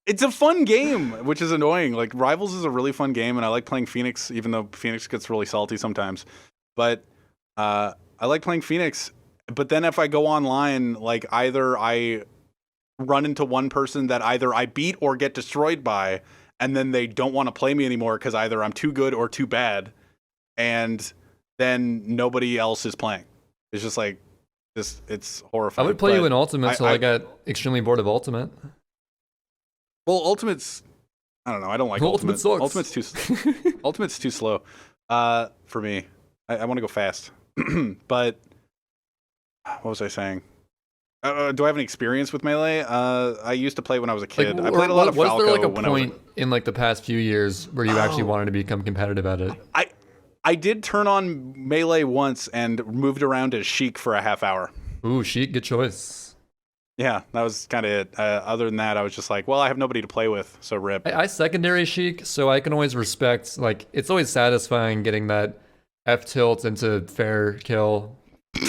It's a fun game, which is annoying. Like, Rivals is a really fun game, and I like playing Phoenix, even though Phoenix gets really salty sometimes. But I like playing Phoenix. But then if I go online, like, either I run into one person that either I beat or get destroyed by, and then they don't want to play me anymore because either I'm too good or too bad, and then nobody else is playing. It's just like this. It's horrifying. I would play you in Ultimate until I got extremely bored of Ultimate. Well, Ultimate's, I don't know. I don't like Ultimate Ultimate. sucks. Ultimate's too slow for me. I want to go fast. But what was I saying? Do I have any experience with Melee? I used to play when I was a kid. Like, I played a lot of Falco. Was there like a when point in like the past few years where you actually wanted to become competitive at it? I did turn on Melee once and moved around as Sheik for a half hour. Ooh, Sheik, good choice. Yeah, that was kind of it. Other than that, I was just like, well, I have nobody to play with, so rip. I secondary Sheik, so I can always respect, like, it's always satisfying getting that F tilt into fair kill.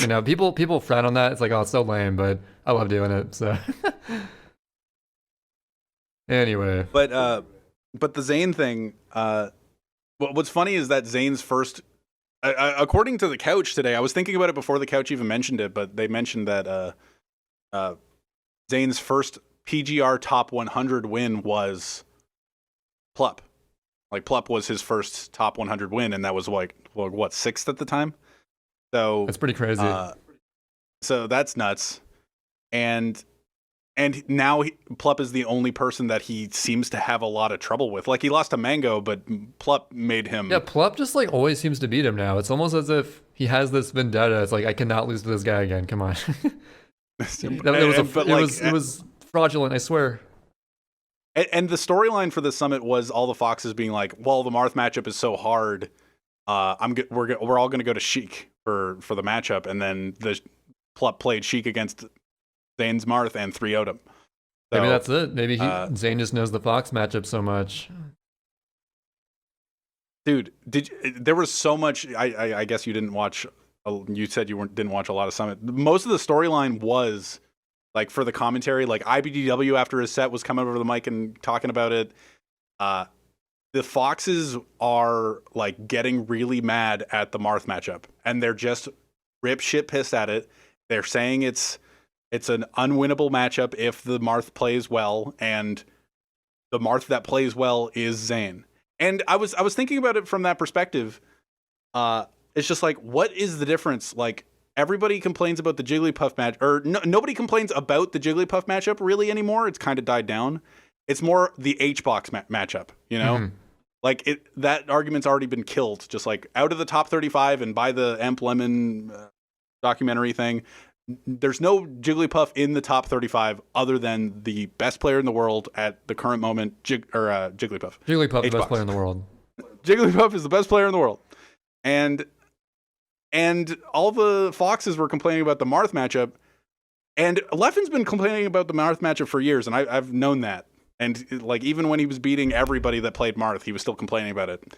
You know, people frown on that. It's like, oh, it's so lame, but I love doing it, so. Anyway. But the Zane thing, what's funny is that Zane's first, according to the couch today, I was thinking about it before the couch even mentioned it, but they mentioned that Zane's first PGR top 100 win was Plup. Like, Plup was his first top 100 win, and that was like, what, 6th at the time? So that's pretty crazy. So that's nuts. And now Plup is the only person that he seems to have a lot of trouble with. Like, he lost to Mango, but Plup made him. Yeah, Plup just like always seems to beat him now. It's almost as if he has this vendetta. It's like, I cannot lose to this guy again. Come on. It was fraudulent, I swear. And the storyline for the summit was all the Foxes being like, well, the Marth matchup is so hard. We're all going to go to Sheik for the matchup. And then the Plup played Sheik against Zane's Marth and 3-0'd him. So, maybe that's it. Maybe Zane just knows the Fox matchup so much. Dude, there was so much. I guess you didn't watch. You said you didn't watch a lot of Summit. Most of the storyline was like for the commentary, like IBDW after his set was coming over the mic and talking about it. The Foxes are like getting really mad at the Marth matchup, and they're just rip shit pissed at it. They're saying it's an unwinnable matchup if the Marth plays well, and the Marth that plays well is Zane. And I was thinking about it from that perspective. It's just like, what is the difference? Like, everybody complains about the Jigglypuff match, or nobody complains about the Jigglypuff matchup really anymore. It's kind of died down. It's more the H-box matchup, you know? Mm-hmm. Like, that argument's already been killed. Just like out of the top 35 and by the Amp Lemon documentary thing, there's no Jigglypuff in the top 35 other than the best player in the world at the current moment, Jigglypuff. Jigglypuff, the best player in the world. Jigglypuff is the best player in the world. And all the Foxes were complaining about the Marth matchup, and Leffen's been complaining about the Marth matchup for years, and I've known that. And like, even when he was beating everybody that played Marth, he was still complaining about it.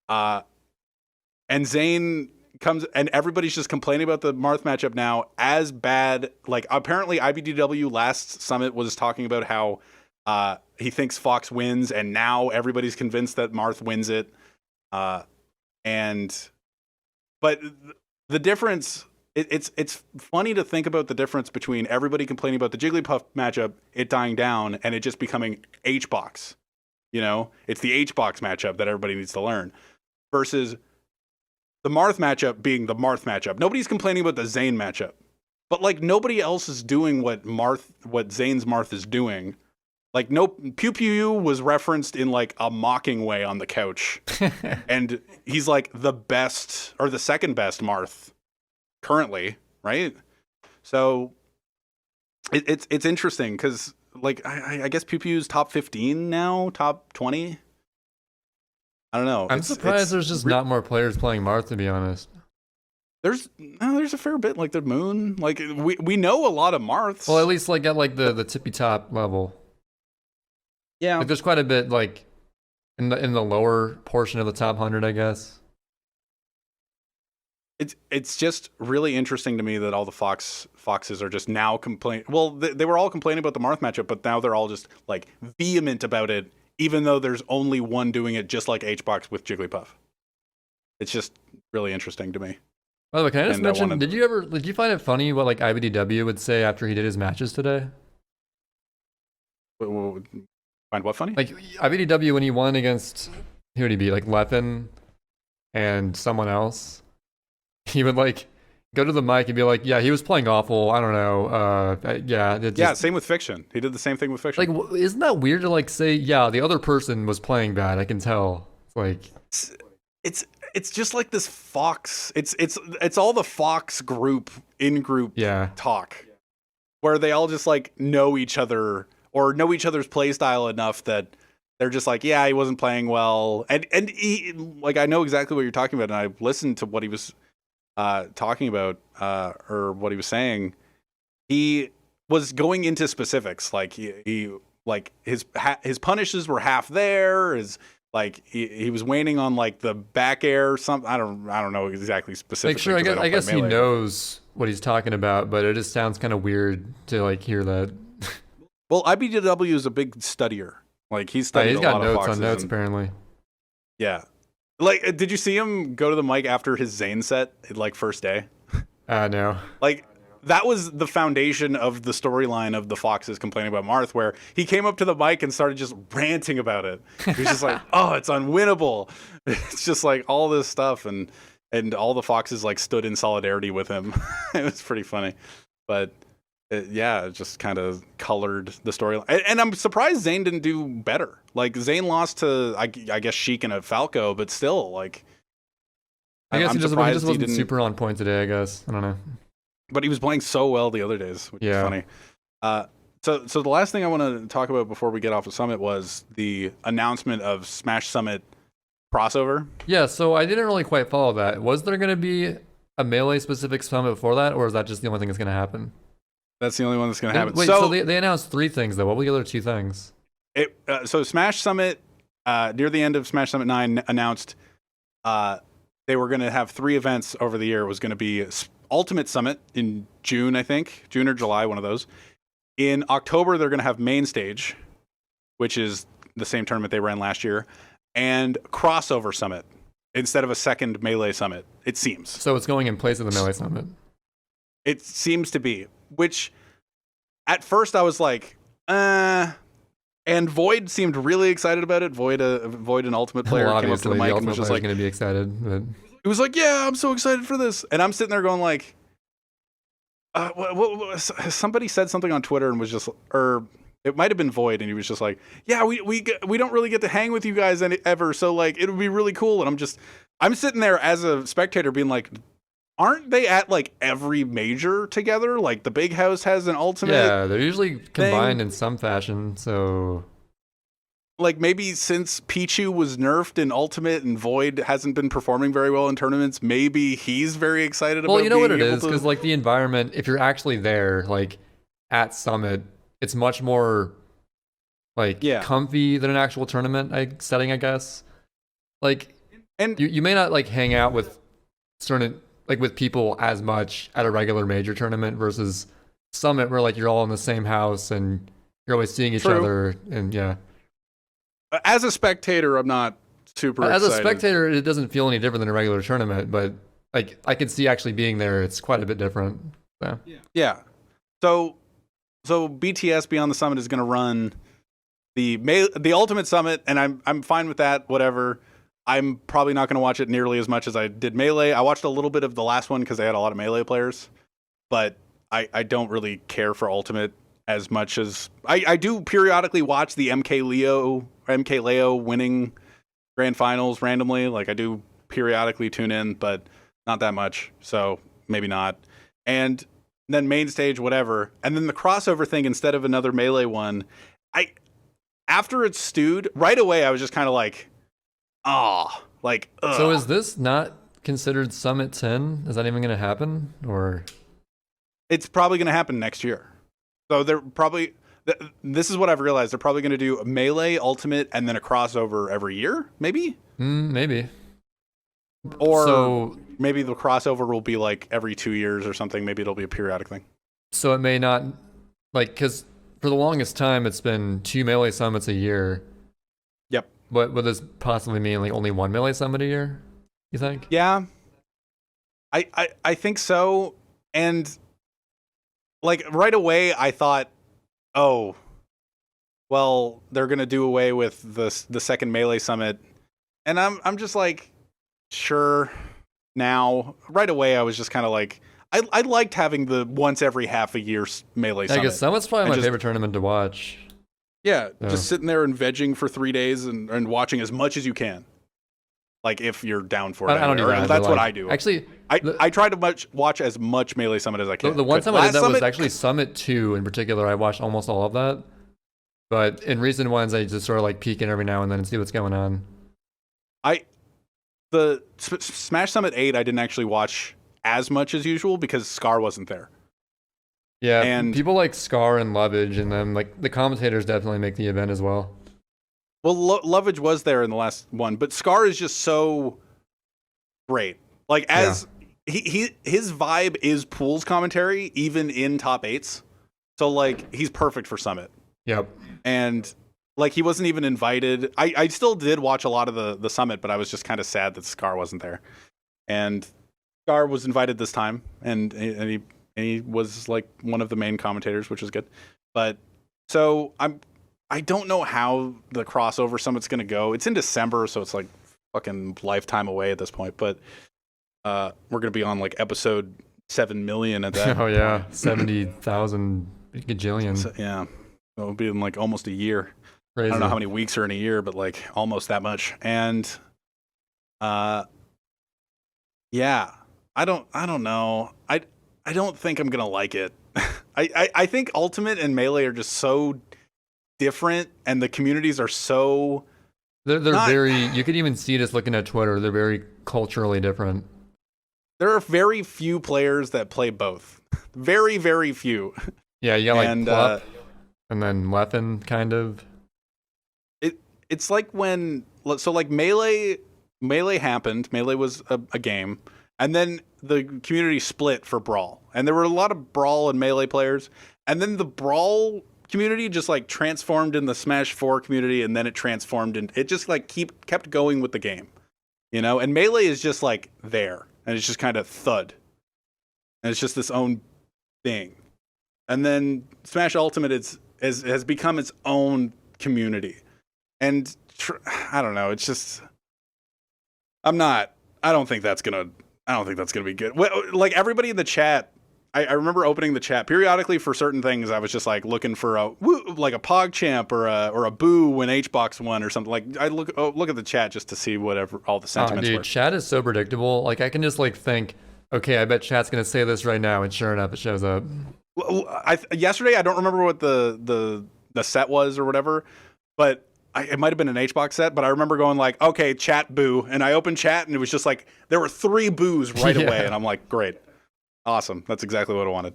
And Zane comes, and everybody's just complaining about the Marth matchup now as bad. Like, apparently IBDW last summit was talking about how he thinks Fox wins, and now everybody's convinced that Marth wins it. But the difference, it's funny to think about the difference between everybody complaining about the Jigglypuff matchup, it dying down, and it just becoming H-box. You know, it's the H-box matchup that everybody needs to learn, versus the Marth matchup being the Marth matchup. Nobody's complaining about the Zane matchup, but like, nobody else is doing what Zane's Marth is doing. Like, no, Pew Pew was referenced in like a mocking way on the couch. And he's like the best, or the second best Marth currently, right? So it's interesting because, like, I guess Pew Pew's top 15 now, top 20. I don't know. I'm surprised there's just not more players playing Marth, to be honest. There's a fair bit, like the Moon. Like, we know a lot of Marths. Well, at least like at like the tippy top level. Yeah, like, there's quite a bit like in the lower portion of the top 100, I guess. It's just really interesting to me that all the Foxes are just now complaining. Well, they were all complaining about the Marth matchup, but now they're all just like vehement about it, even though there's only one doing it, just like H-box with Jigglypuff. It's just really interesting to me. By the way, can I just mention? Did you find it funny what like IBDW would say after he did his matches today? Find what funny? Like IBDW when he won against who would he be? Like Leffen and someone else. He would like go to the mic and be like, "Yeah, he was playing awful. I don't know. Yeah, same with Fiction. He did the same thing with Fiction. Like, isn't that weird to like say, yeah, the other person was playing bad? I can tell. It's like it's just like this Fox. It's all the Fox group in-group talk, where they all just like know each other or know each other's play style enough that they're just like, yeah, he wasn't playing well, and he, like, I know exactly what you're talking about, and I listened to what he was talking about or what he was saying. He was going into specifics, like he like his punishes were half there, his like he was waning on like the back air, something. I don't know exactly specifically. Like, sure, I guess he knows what he's talking about, but it just sounds kind of weird to like hear that. Well, IBDW is a big studier. Like he's studied he's got a lot notes of Foxes on notes apparently. Yeah, like did you see him go to the mic after his Zane set, like first day? No. Like that was the foundation of the storyline of the Foxes complaining about Marth, where he came up to the mic and started just ranting about it. He was just like, "Oh, it's unwinnable." It's just like all this stuff, and all the Foxes like stood in solidarity with him. It was pretty funny, but it just kind of colored the storyline. And I'm surprised Zane didn't do better. Like Zane lost to I guess Sheik and a Falco, but still, like I guess he just wasn't super on point today. I guess I don't know. But he was playing so well the other days, which is funny. So the last thing I want to talk about before we get off of Summit was the announcement of Smash Summit crossover. Yeah, so I didn't really quite follow that. Was there going to be a Melee-specific Summit before that, or is that just the only thing that's going to happen? That's the only one that's going to happen. Wait, so they announced 3 things, though. What were the other 2 things? So Smash Summit, near the end of Smash Summit 9, announced they were going to have 3 events over the year. It was going to be Ultimate Summit in June, I think. June or July, one of those. In October, they're going to have Main Stage, which is the same tournament they ran last year, and Crossover Summit instead of a second Melee Summit, it seems. So it's going in place of the Melee Summit. It seems to be, which at first I was like, and Void seemed really excited about it. Void, an Ultimate player, well, came up to the mic and was just like, going to be excited. But it was like, yeah, I'm so excited for this. And I'm sitting there going like, somebody said something on Twitter and was just, or it might have been Void, and he was just like, yeah, we don't really get to hang with you guys ever. So like, it would be really cool. And I'm sitting there as a spectator being like, aren't they at like every major together? Like the Big House has an Ultimate. Yeah, they're usually combined in some fashion. So like maybe since Pichu was nerfed in Ultimate and Void hasn't been performing very well in tournaments, maybe he's very excited about it. Well, you know what it is? Because like the environment, if you're actually there, like at Summit, it's much more like comfy than an actual tournament setting, I guess. Like, and you may not like hang out with certain like with people as much at a regular major tournament versus Summit, where like you're all in the same house and you're always seeing each other, and As a spectator, I'm not super excited. As a spectator, it doesn't feel any different than a regular tournament, but like I can see actually being there, it's quite a bit different. So. Yeah. So BTS Beyond the Summit is going to run the Ultimate Summit, and I'm fine with that. Whatever. I'm probably not going to watch it nearly as much as I did Melee. I watched a little bit of the last one because they had a lot of Melee players, but I don't really care for Ultimate as much as I do periodically watch the MK Leo winning grand finals randomly. Like I do periodically tune in, but not that much. So maybe not. And then Main Stage, whatever. And then the crossover thing, instead of another Melee one, after it's stewed, right away I was just kind of like, ugh. So is this not considered Summit 10? Is that even going to happen? Or it's probably going to happen next year. So they're probably, this is what I've realized, they're probably going to do a Melee, Ultimate, and then a crossover every year, maybe? Maybe. Or maybe the crossover will be like every 2 years or something. Maybe it'll be a periodic thing. So it may not, like, because for the longest time it's been 2 Melee Summits a year. Yep. But would this possibly mean like only 1 Melee Summit a year, you think? Yeah. I think so. And like right away I thought, oh, well, they're gonna do away with the second Melee Summit, and I'm just like, sure. Now, right away, I was just kind of like, I liked having the once every half a year Melee Summit. I guess Summit's probably my favorite tournament to watch. Yeah, just sitting there and vegging for 3 days and watching as much as you can. Like, if you're down for it. I don't do that. That's what I do. Actually, I try to watch as much Melee Summit as I can. The one time I did that was actually Summit 2 in particular. I watched almost all of that. But in recent ones, I just sort of like peek in every now and then and see what's going on. The Smash Summit 8, I didn't actually watch as much as usual because Scar wasn't there. Yeah, and people like Scar and Lovage, and then like the commentators definitely make the event as well. Well, Lovage was there in the last one, but Scar is just so great. Like, as his vibe is Pool's commentary, even in top 8s. So, like, he's perfect for Summit. Yep. And, like, he wasn't even invited. I still did watch a lot of the Summit, but I was just kind of sad that Scar wasn't there. And Scar was invited this time, and he was, like, one of the main commentators, which is good. But, so, I don't know how the crossover Summit's going to go. It's in December, so it's like fucking lifetime away at this point. But we're going to be on like episode 7 million at that. Oh, yeah. 70,000 gajillion. So, yeah. It'll be in like almost a year. Crazy. I don't know how many weeks are in a year, but like almost that much. And yeah, I don't know. I don't think I'm going to like it. I think Ultimate and Melee are just so different, and the communities are so they're very, you could even see this looking at Twitter, they're very culturally different. There are very few players that play both. Very, very few. Yeah, you got like Plup, and then Leffen, kind of. It's like when, so like Melee happened, Melee was a game, and then the community split for Brawl, and there were a lot of Brawl and Melee players, and then the Brawl community just like transformed in the Smash 4 community, and then it transformed and it just like kept going with the game, you know. And Melee is just like there, and it's just kind of thud, and it's just this own thing. And then Smash Ultimate has become its own community, and I don't know. It's just I don't think that's gonna be good. Like everybody in the chat. I remember opening the chat periodically for certain things. I was just like looking for a PogChamp or a boo when HBox won or something. Like I look at the chat just to see whatever all the sentiments were. Chat is so predictable. Like I can just like think, okay, I bet chat's gonna say this right now, and sure enough, it shows up. Yesterday, I don't remember what the set was or whatever, but it might have been an HBox set. But I remember going like, okay, chat boo, and I opened chat and it was just like there were 3 boos right away, and I'm like, great. Awesome. That's exactly what I wanted.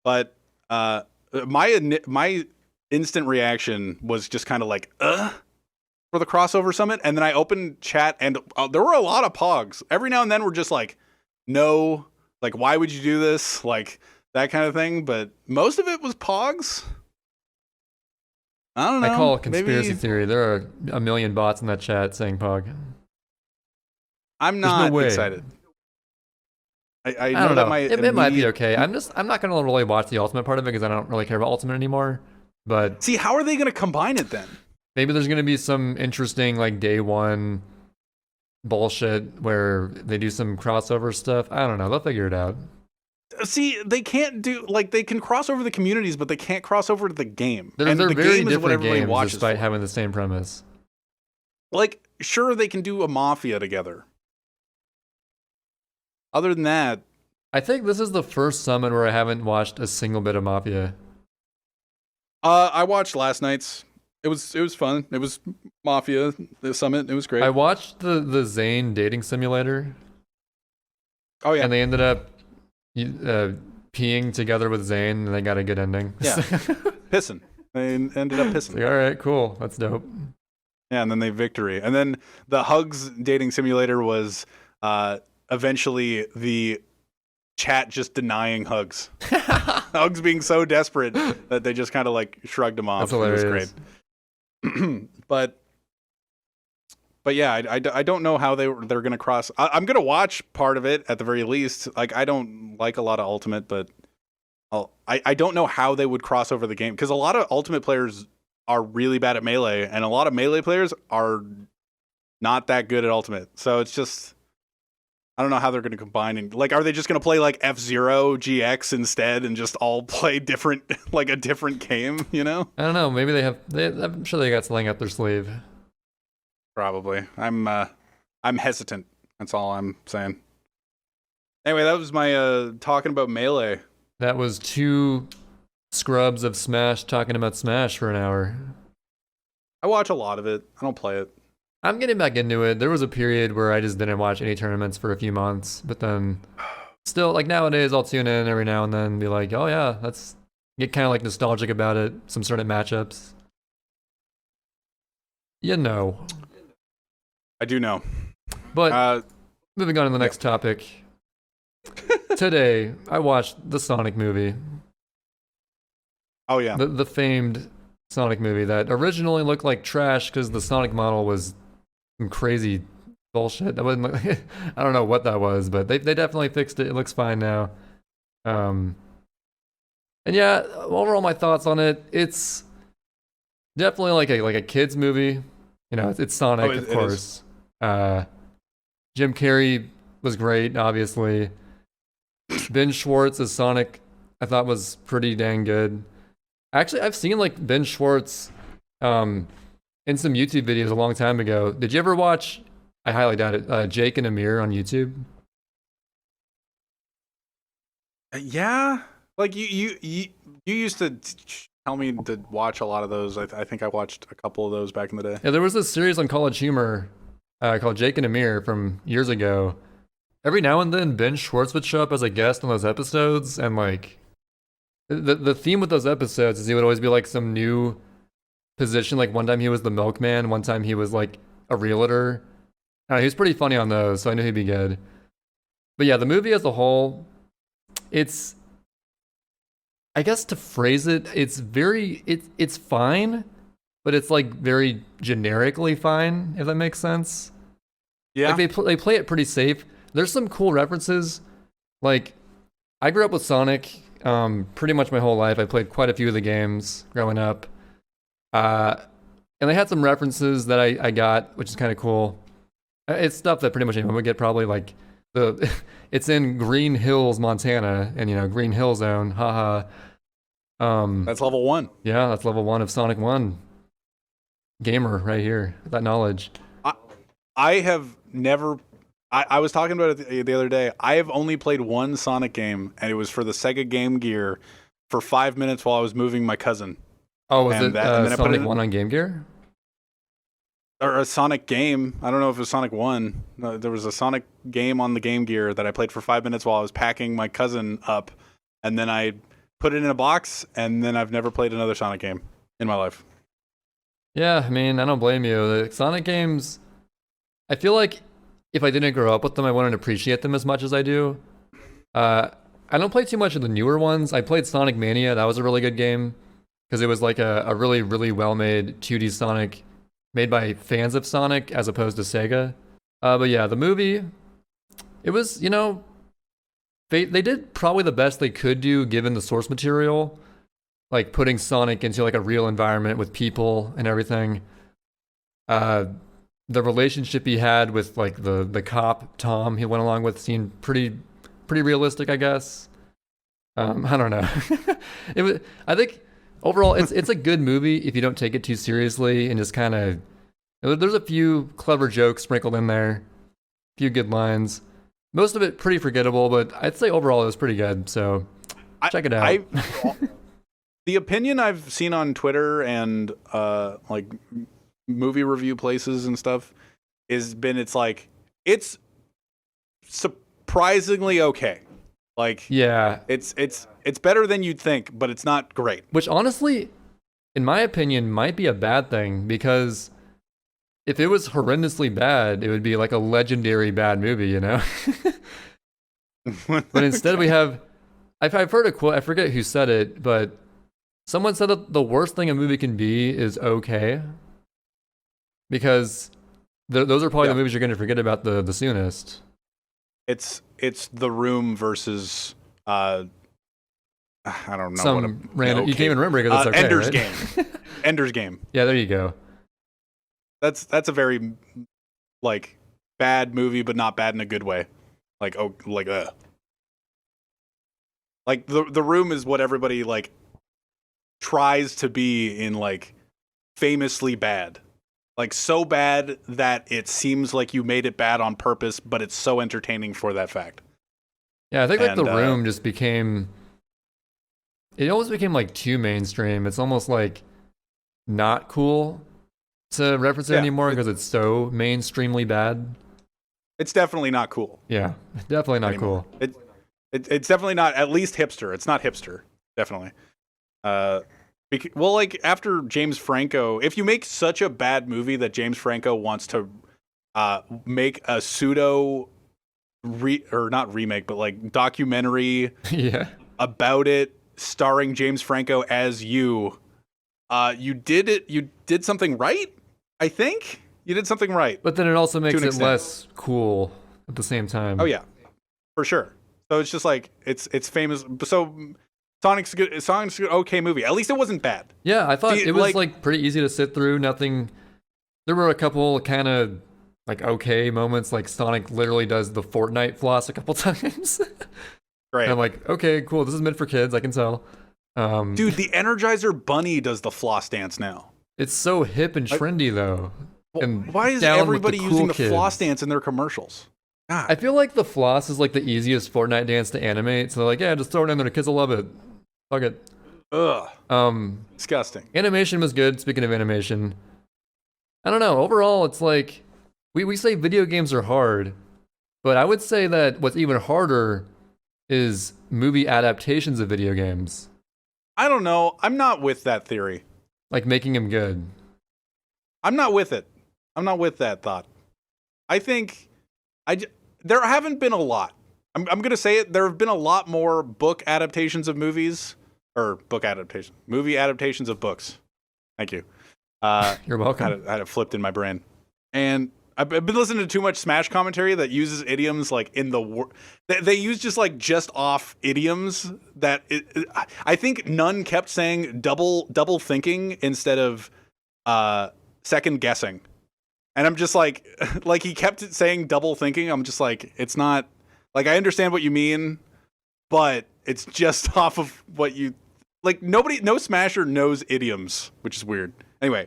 But my instant reaction was just kind of like, for the crossover Summit. And then I opened chat and there were a lot of pogs. Every now and then we're just like, no, like, why would you do this? Like that kind of thing. But most of it was pogs. I don't know. I call it conspiracy theory. There are a million bots in that chat saying pog. I'm not excited. I don't know. It might be okay. I'm not going to really watch the Ultimate part of it because I don't really care about Ultimate anymore. But see, how are they going to combine it then? Maybe there's going to be some interesting like day one bullshit where they do some crossover stuff. I don't know. They'll figure it out. See, they can't do like they can cross over the communities, but they can't cross over to the game. They're the very game different games despite having the same premise. Like, sure, they can do a Mafia together. Other than that, I think this is the first Summit where I haven't watched a single bit of Mafia. I watched last night's. It was fun. It was Mafia, the Summit. It was great. I watched the Zane dating simulator. Oh yeah, and they ended up peeing together with Zane, and they got a good ending. Yeah, pissing. They ended up pissing. Like, all right, cool. That's dope. Yeah, and then they victory, and then the Hugs dating simulator was eventually the chat just denying Hugs. Hugs being so desperate that they just kind of like shrugged him off. That's hilarious. It was great. but yeah, I don't know how they're going to cross. I'm going to watch part of it at the very least. Like, I don't like a lot of Ultimate, but I don't know how they would cross over the game because a lot of Ultimate players are really bad at Melee, and a lot of Melee players are not that good at Ultimate. So it's just, I don't know how they're going to combine. And like, are they just going to play like F-Zero GX instead and just all play different, like a different game, you know? I don't know. Maybe I'm sure they got something up their sleeve. Probably. I'm hesitant. That's all I'm saying. Anyway, that was my talking about Melee. That was 2 scrubs of Smash talking about Smash for an hour. I watch a lot of it. I don't play it. I'm getting back into it. There was a period where I just didn't watch any tournaments for a few months, but then still, like nowadays, I'll tune in every now and then and be like, oh yeah, get kind of like nostalgic about it, some certain matchups. You know. I do know. But moving on to the next topic. Today, I watched the Sonic movie. Oh yeah. The famed Sonic movie that originally looked like trash because the Sonic model was some crazy bullshit. That wasn't. I don't know what that was, but they definitely fixed it. It looks fine now. And yeah, overall my thoughts on it. It's definitely like a kids movie. You know, it's Sonic, of course. Jim Carrey was great, obviously. Ben Schwartz as Sonic, I thought was pretty dang good. Actually, I've seen like Ben Schwartz in some YouTube videos a long time ago. Did you ever watch, I highly doubt it, Jake and Amir on YouTube? Yeah. Like you used to tell me to watch a lot of those. I think I watched a couple of those back in the day. Yeah, there was this series on College Humor called Jake and Amir from years ago. Every now and then, Ben Schwartz would show up as a guest on those episodes, and like the theme with those episodes is he would always be like some new position. Like one time he was the milkman, one time he was like a realtor. I don't know, he was pretty funny on those, so I knew he'd be good. But yeah, the movie as a whole, it's, I guess to phrase it, it's fine, but it's like very generically fine, if that makes sense. Yeah. Like they play it pretty safe. There's some cool references. Like, I grew up with Sonic pretty much my whole life. I played quite a few of the games growing up. And they had some references that I got, which is kind of cool. It's stuff that pretty much anyone would get probably, like, it's in Green Hills, Montana, and, you know, Green Hill Zone, haha. That's level 1. Yeah, that's level 1 of Sonic 1. Gamer right here, that knowledge. I have never... I was talking about it the other day. I have only played one Sonic game, and it was for the Sega Game Gear for 5 minutes while I was moving my cousin. Oh, was it Sonic 1 on Game Gear? Or a Sonic game. I don't know if it was Sonic 1. No, there was a Sonic game on the Game Gear that I played for 5 minutes while I was packing my cousin up, and then I put it in a box, and then I've never played another Sonic game in my life. Yeah, I mean, I don't blame you. The Sonic games, I feel like if I didn't grow up with them, I wouldn't appreciate them as much as I do. I don't play too much of the newer ones. I played Sonic Mania. That was a really good game because it was like a really, really well-made 2D Sonic made by fans of Sonic as opposed to Sega. But yeah, the movie, it was, you know, they did probably the best they could do given the source material, like putting Sonic into like a real environment with people and everything. The relationship he had with like the cop Tom he went along with seemed pretty realistic, I guess. I don't know. I think overall it's a good movie if you don't take it too seriously and just kind of, there's a few clever jokes sprinkled in there, a few good lines. Most of it pretty forgettable, but I'd say overall it was pretty good. So check it out. The opinion I've seen on Twitter and like movie review places and stuff it's like it's surprisingly okay. Like, yeah, it's better than you'd think, but it's not great. Which honestly, in my opinion, might be a bad thing because if it was horrendously bad, it would be like a legendary bad movie, you know? But instead we have, I've heard a quote, I forget who said it, but someone said that the worst thing a movie can be is okay. Because those are probably the movies you're going to forget about the soonest. It's The Room versus I don't know. Some random. You can't even remember because it's okay, Ender's right? Game. Ender's Game. Yeah, there you go. That's a very like bad movie, but not bad in a good way. Like the Room is what everybody like tries to be in, like famously bad. Like so bad that it seems like you made it bad on purpose, but it's so entertaining for that fact. Yeah, I think like The Room just became. It almost became like too mainstream. It's almost like not cool to reference it anymore because it's so mainstreamly bad. It's definitely not cool. Yeah, definitely not anymore. cool. It's definitely not, at least hipster. It's not hipster, definitely. Well, like after James Franco, if you make such a bad movie that James Franco wants to make a pseudo or not remake, but like documentary about it, starring James Franco as you did it. You did something right. I think you did something right. But then it also makes it less cool at the same time. Oh yeah, for sure. So it's just like it's famous. So Sonic's good. Sonic's an okay movie. At least it wasn't bad. Yeah, I thought it was like pretty easy to sit through. Nothing. There were a couple kind of like okay moments. Like Sonic literally does the Fortnite floss a couple times. Great. And I'm like, okay, cool. This is meant for kids. I can tell. Dude, the Energizer Bunny does the floss dance now. It's so hip and trendy though. And why is everybody using the floss dance in their commercials? God. I feel like the floss is like the easiest Fortnite dance to animate. So they're like, yeah, just throw it in there. The kids will love it. Fuck it. Ugh. Disgusting. Animation was good. Speaking of animation, I don't know. Overall, it's like we say video games are hard, but I would say that what's even harder is movie adaptations of video games. I don't know. I'm not with that theory. Like making them good. I'm not with it. I'm not with that thought. I think there haven't been a lot. I'm going to say it. There have been a lot more book adaptations of movies, or movie adaptations of books. Thank you. You're welcome. I had it flipped in my brain. And I've been listening to too much Smash commentary that uses idioms like in the they use just off idioms that I think none kept saying double thinking instead of second guessing. And I'm just like he kept saying double thinking. I'm just like, it's not like, I understand what you mean, but it's just off of what you like. No Smasher knows idioms, which is weird. Anyway,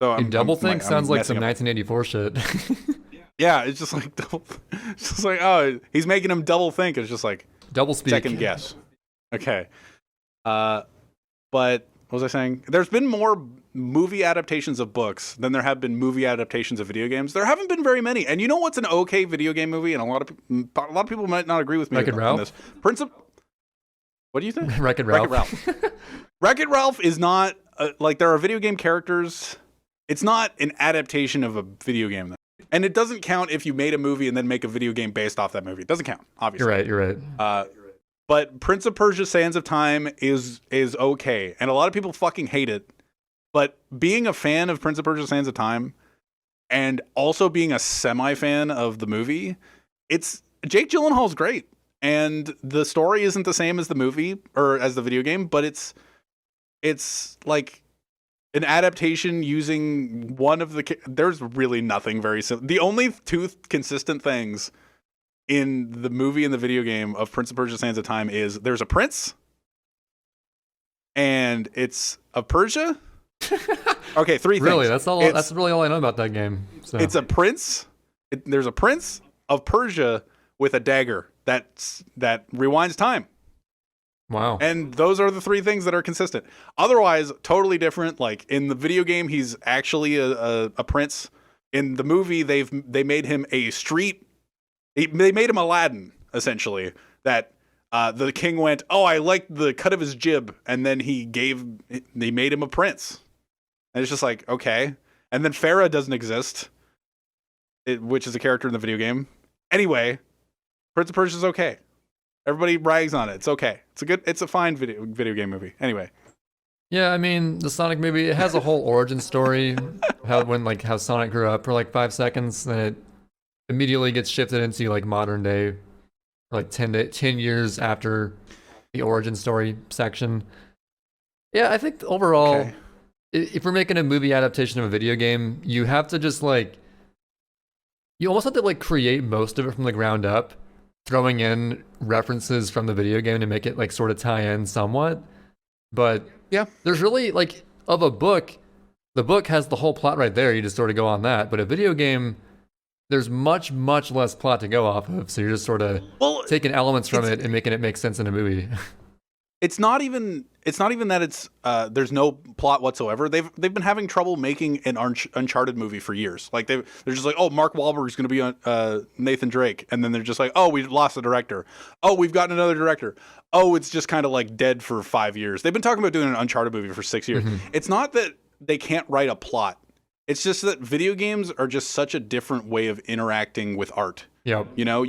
so doublethink sounds like some 1984 shit. Yeah, it's just like it's just like, oh, he's making him double think. It's just like double speak. Second guess. Okay. But what was I saying? There's been more movie adaptations of books than there have been movie adaptations of video games. There haven't been very many. And you know what's an okay video game movie? And a lot of people might not agree with me on this. What do you think? Wreck-It Ralph. Wreck-It Ralph is not like, there are video game characters. It's not an adaptation of a video game, and it doesn't count if you made a movie and then make a video game based off that movie. It doesn't count, obviously. You're right. But Prince of Persia: Sands of Time is okay, and a lot of people fucking hate it. But being a fan of Prince of Persia: Sands of Time, and also being a semi-fan of the movie, it's Jake Gyllenhaal's great, and the story isn't the same as the movie or as the video game, but it's like an adaptation using one of the. There's really nothing very simple. The only two consistent things in the movie and the video game of Prince of Persia: Sands of Time is there's a prince, and it's of Persia. Okay, three things. Really, that's all. That's really all I know about that game. So. It's a prince. There's a prince of Persia with a dagger that rewinds time. Wow. And those are the three things that are consistent. Otherwise, totally different. Like in the video game, he's actually a prince. In the movie, they made him a street. They made him Aladdin, essentially. That the king went, oh, I like the cut of his jib, and then they made him a prince. And it's just like, okay. And then Farah doesn't exist, which is a character in the video game. Anyway, Prince of Persia is okay. Everybody rags on it. It's okay. It's a fine video game movie. Anyway. Yeah, I mean, the Sonic movie, it has a whole origin story. how Sonic grew up for like 5 seconds, then it immediately gets shifted into like modern day, like 10 years after the origin story section. Yeah, I think overall, if we're making a movie adaptation of a video game, you have to just like, you almost have to like create most of it from the ground up, throwing in references from the video game to make it like sort of tie in somewhat. But Yeah. there's really like, of a book, the book has the whole plot right there. You just sort of go on that. But a video game, there's much, much less plot to go off of. So you're just sort of Well, taking elements from it and making it make sense in a movie. it's not even that it's there's no plot whatsoever. They've been having trouble making an Uncharted movie for years. Like they're just like, oh, Mark Wahlberg's going to be on Nathan Drake, and then they're just like, oh, we lost the director. Oh, we've gotten another director. Oh, it's just kind of like dead for 5 years. They've been talking about doing an Uncharted movie for 6 years. It's not that they can't write a plot. It's just that video games are just such a different way of interacting with art. Yep. You know,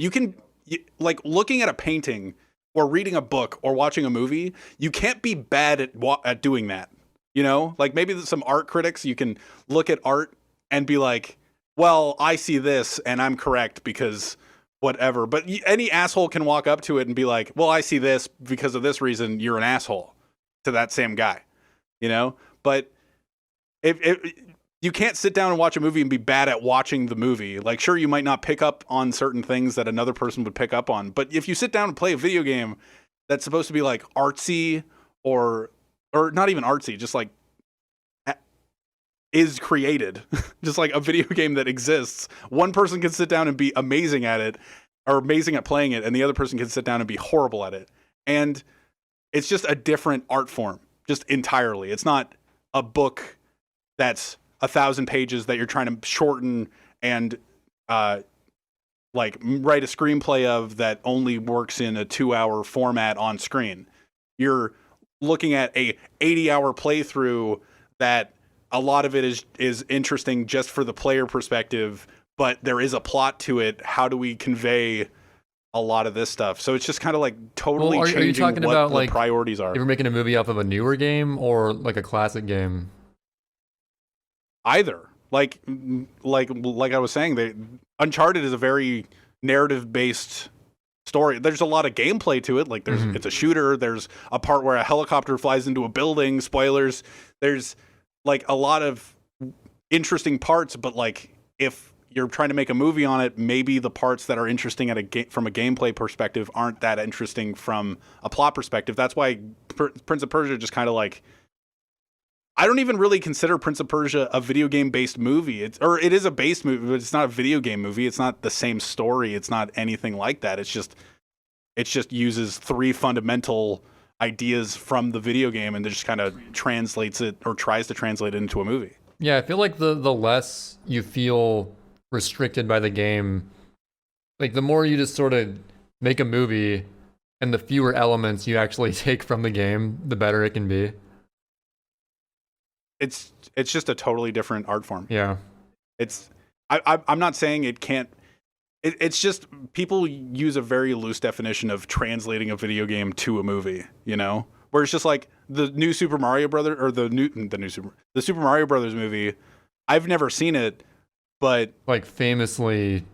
like looking at a painting or reading a book or watching a movie, you can't be bad at doing that. You know, like maybe some art critics, you can look at art and be like, well, I see this and I'm correct because whatever. But any asshole can walk up to it and be like, well, I see this because of this reason. You're an asshole to that same guy, you know? But if you can't sit down and watch a movie and be bad at watching the movie. Like, sure, you might not pick up on certain things that another person would pick up on, but if you sit down and play a video game that's supposed to be like artsy or not even artsy, just like is created, just like a video game that exists, one person can sit down and be amazing at it or amazing at playing it, and the other person can sit down and be horrible at it. And it's just a different art form, just entirely. It's not a book that's 1,000 pages that you're trying to shorten and like write a screenplay of that only works in a 2-hour format on screen. You're looking at a 80-hour playthrough that a lot of it is interesting just for the player perspective, but there is a plot to it. How do we convey a lot of this stuff? So it's just kind of like totally changing are you talking what about the like priorities are. if you're making a movie off of a newer game or like a classic game? Either. Like I was saying, Uncharted is a very narrative-based story. There's a lot of gameplay to it. Like it's a shooter. There's a part where a helicopter flies into a building. Spoilers. There's like a lot of interesting parts, but like if you're trying to make a movie on it, maybe the parts that are interesting from a gameplay perspective aren't that interesting from a plot perspective. That's why Prince of Persia just kind of like, I don't even really consider Prince of Persia a video game based movie. It is a based movie, but it's not a video game movie. It's not the same story. It's not anything like that. It just uses 3 fundamental ideas from the video game and just kind of translates it or tries to translate it into a movie. Yeah, I feel like the less you feel restricted by the game, like the more you just sort of make a movie and the fewer elements you actually take from the game, the better it can be. It's just a totally different art form. Yeah. I'm not saying it can't. It's just people use a very loose definition of translating a video game to a movie. You know, where it's just like the new Super Mario Brothers or the Super Mario Brothers movie. I've never seen it, but like famously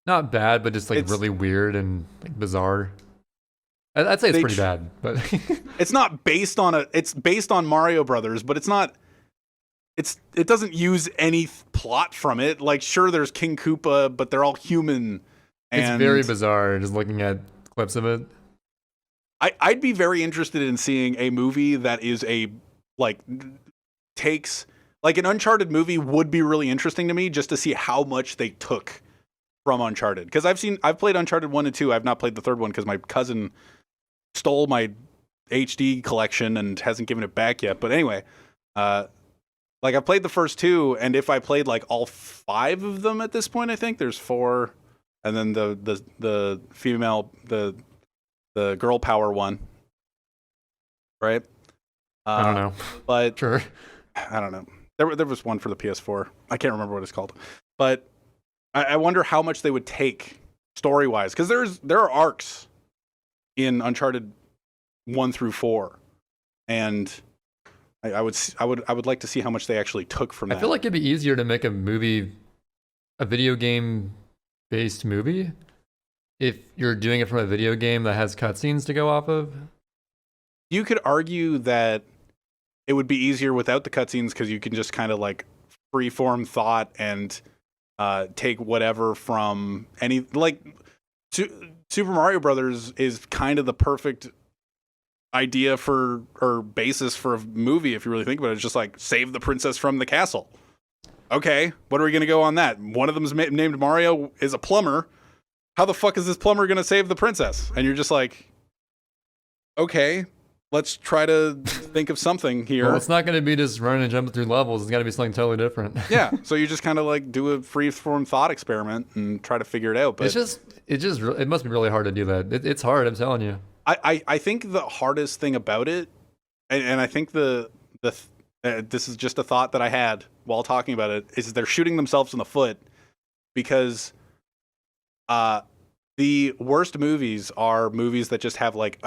not bad, but just like really weird and like bizarre. I'd say it's pretty bad, but it's not based on it's based on Mario Brothers, but it's not. It doesn't use any plot from it. Like, sure, there's King Koopa, but they're all human. And it's very bizarre just looking at clips of it. I'd be very interested in seeing a movie that is takes like an Uncharted movie would be really interesting to me just to see how much they took from Uncharted. Because I've played Uncharted 1 and 2. I've not played the third one because my cousin stole my HD collection and hasn't given it back yet. But anyway, like I played the first 2, and if I played like all 5 of them at this point, I think there's 4, and then the female the girl power one, right? I don't know, but sure, I don't know. There was one for the PS4. I can't remember what it's called, but I wonder how much they would take story wise, because there are arcs in Uncharted 1 through 4, and I would like to see how much they actually took from that. I feel like it'd be easier to make a video game based movie, if you're doing it from a video game that has cutscenes to go off of. You could argue that it would be easier without the cutscenes because you can just kind of like freeform thought and take whatever from any like Super Mario Brothers is kind of the perfect idea for or basis for a movie if you really think about it. It's just like save the princess from the castle. Okay, what are we gonna go on that? One of them's named Mario, is a plumber. How the fuck is this plumber gonna save the princess? And you're just like, okay, let's try to think of something here. Well, it's not going to be just running and jumping through levels. It's got to be something totally different. Yeah, so you just kind of like do a free-form thought experiment and try to figure it out. But it must be really hard to do that. It's hard, I'm telling you. I think the hardest thing about it, and I think this is just a thought that I had while talking about it, is they're shooting themselves in the foot because the worst movies are movies that just have like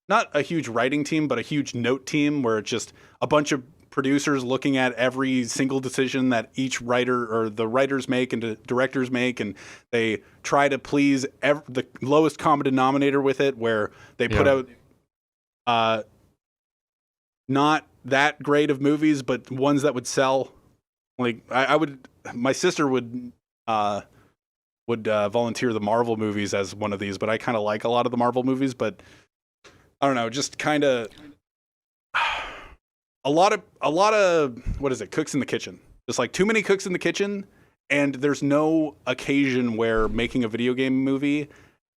not a huge writing team, but a huge note team where it's just a bunch of producers looking at every single decision that each writer or the writers make and the directors make, and they try to please the lowest common denominator with it, where they put out not that great of movies, but ones that would sell. Like my sister would volunteer the Marvel movies as one of these, but I kind of like a lot of the Marvel movies, but I don't know, just kind of a lot of what is it? Cooks in the kitchen. Just like too many cooks in the kitchen, and there's no occasion where making a video game movie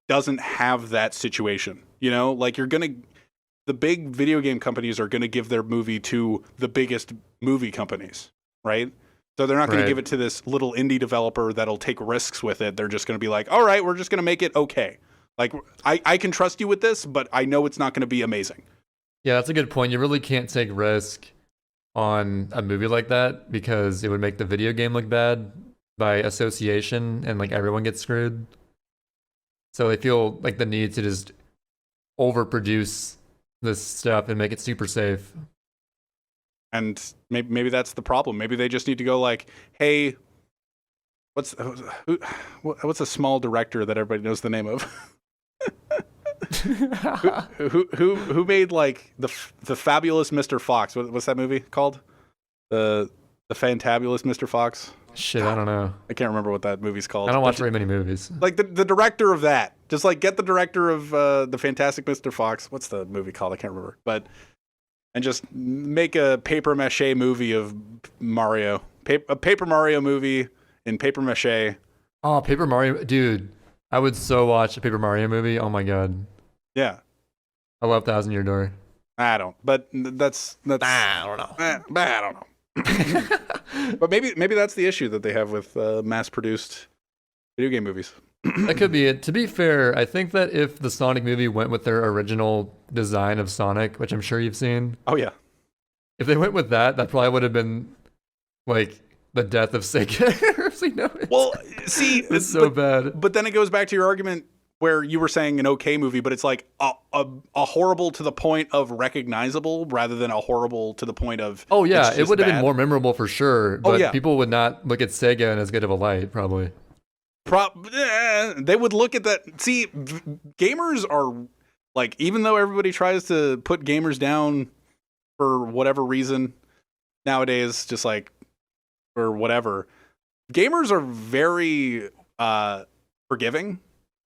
doesn't have that situation. You know, like the big video game companies are gonna give their movie to the biggest movie companies, right? So they're not going to give it to this little indie developer that'll take risks with it. They're just going to be like, all right, we're just going to make it okay. Like, I can trust you with this, but I know it's not going to be amazing. Yeah, that's a good point. You really can't take risk on a movie like that because it would make the video game look bad by association, and like everyone gets screwed. So they feel like the need to just overproduce this stuff and make it super safe. And maybe that's the problem. Maybe they just need to go like, hey, what's a small director that everybody knows the name of? who made like the Fabulous Mr. Fox? What's that movie called? The Fantabulous Mr. Fox? Shit, I don't know. I can't remember what that movie's called. I don't watch very many movies. Like the director of that. Just like get the director of the Fantastic Mr. Fox. What's the movie called? I can't remember. And just make a paper mache movie of Mario. A Paper Mario movie in paper mache. Oh, Paper Mario. Dude, I would so watch a Paper Mario movie. Oh my God. Yeah. I love Thousand Year Door. I don't. But that's I don't know. I don't know. But maybe that's the issue that they have with mass-produced video game movies. That could be it. To be fair, I think that if the Sonic movie went with their original design of Sonic, which I'm sure you've seen. Oh, yeah. If they went with that probably would have been like the death of Sega. Well, see, it's so bad. But then it goes back to your argument where you were saying an okay movie, but it's like a horrible to the point of recognizable rather than a horrible to the point of. Oh, yeah. It would have been more memorable for sure. But people would not look at Sega in as good of a light, probably. They would look at that. See, gamers are like, even though everybody tries to put gamers down for whatever reason nowadays, just like or whatever, gamers are very forgiving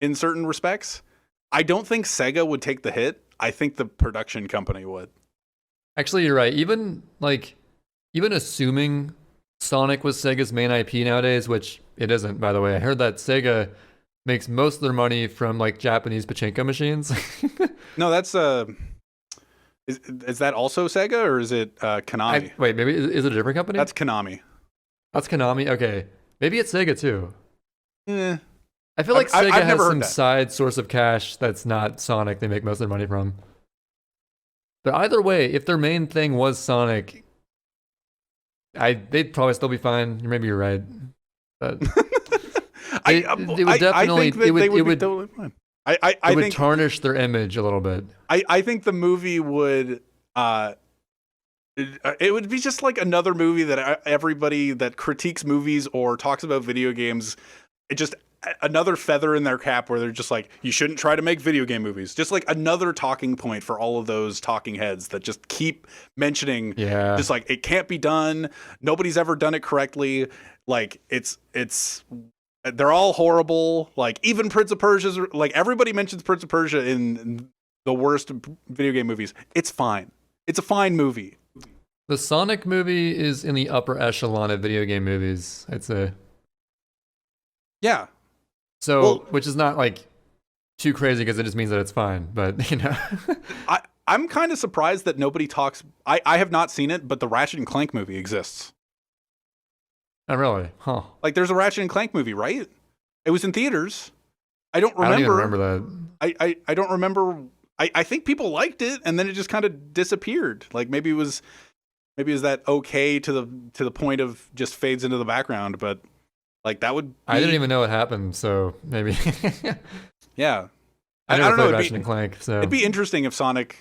in certain respects. I don't think Sega would take the hit. I think the production company would. Actually, you're right. Even assuming Sonic was Sega's main IP nowadays, which it isn't, by the way. I heard that Sega makes most of their money from like Japanese pachinko machines. No, that's is that also Sega or is it Konami? Wait, maybe is it a different company? That's Konami. That's Konami. Okay, maybe it's Sega too. I feel like Sega has some side source of cash that's not Sonic. They make most of their money from. But either way, if their main thing was Sonic, they'd probably still be fine. Maybe you're right. But they would definitely. It would totally fine. I would tarnish their image a little bit. I think the movie would. It would be just like another movie that everybody that critiques movies or talks about video games, it just another feather in their cap where they're just like, you shouldn't try to make video game movies. Just like another talking point for all of those talking heads that just keep mentioning, just like, it can't be done. Nobody's ever done it correctly. Like they're all horrible. Like even Prince of Persia's, like everybody mentions Prince of Persia in the worst video game movies. It's fine. It's a fine movie. The Sonic movie is in the upper echelon of video game movies, I'd say. Yeah. So, Well, which is not like too crazy because it just means that it's fine. But, you know. I'm kind of surprised that nobody talks. I have not seen it, but the Ratchet and Clank movie exists. Oh, really? Huh. Like there's a Ratchet and Clank movie, right? It was in theaters. I don't remember. I don't even remember that. I don't remember. I think people liked it, and then it just kind of disappeared. Like maybe it was that okay to the point of just fades into the background, but like that would. I didn't even know it happened, so maybe. Yeah, I don't never know. played Ratchet and Clank, so it'd be interesting if Sonic.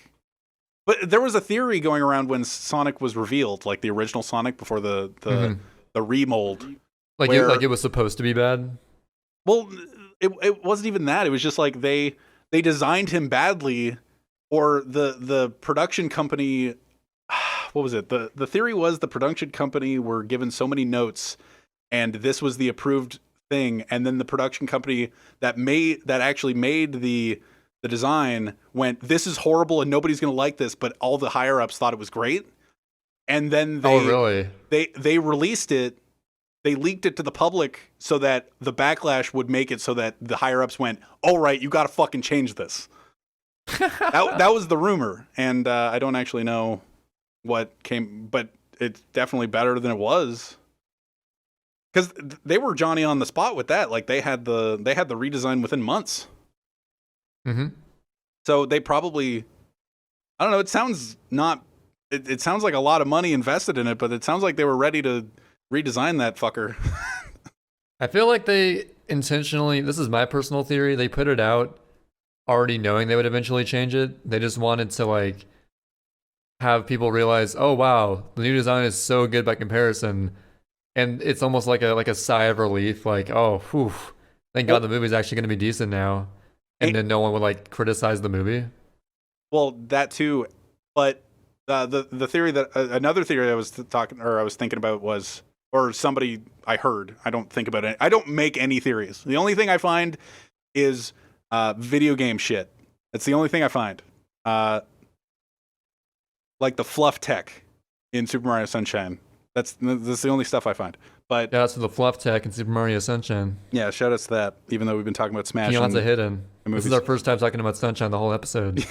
But there was a theory going around when Sonic was revealed, like the original Sonic before the remold, like it was supposed to be bad. Well, it wasn't even that. It was just like they designed him badly, or the production company. What was it? The theory was the production company were given so many notes, and this was the approved thing, and then the production company that actually made the design went, this is horrible and nobody's gonna like this, but all the higher ups thought it was great, and then they released it. They leaked it to the public so that the backlash would make it so that the higher ups went, all right, you got to fucking change this. that was the rumor, and I don't actually know what came, but it's definitely better than it was. Because they were Johnny on the spot with that. Like they had the redesign within months. Mm-hmm. So they probably, I don't know. It sounds not. It sounds like a lot of money invested in it, but it sounds like they were ready to redesign that fucker. I feel like they intentionally. This is my personal theory. They put it out already knowing they would eventually change it. They just wanted to like have people realize, oh wow, the new design is so good by comparison. And it's almost like a sigh of relief, like, oh, whew, thank God the movie's actually going to be decent now. And then no one would like criticize the movie. Well, that too, but the theory that another theory I was thinking about was, or somebody I heard. I don't think about it. I don't make any theories. The only thing I find is video game shit. That's the only thing I find. Like the fluff tech in Super Mario Sunshine. That's the only stuff I find. But yeah, that's the fluff tech in Super Mario Sunshine. Yeah, shout out to that. Even though we've been talking about Smash. Keon's a hidden. This is our first time talking about Sunshine the whole episode.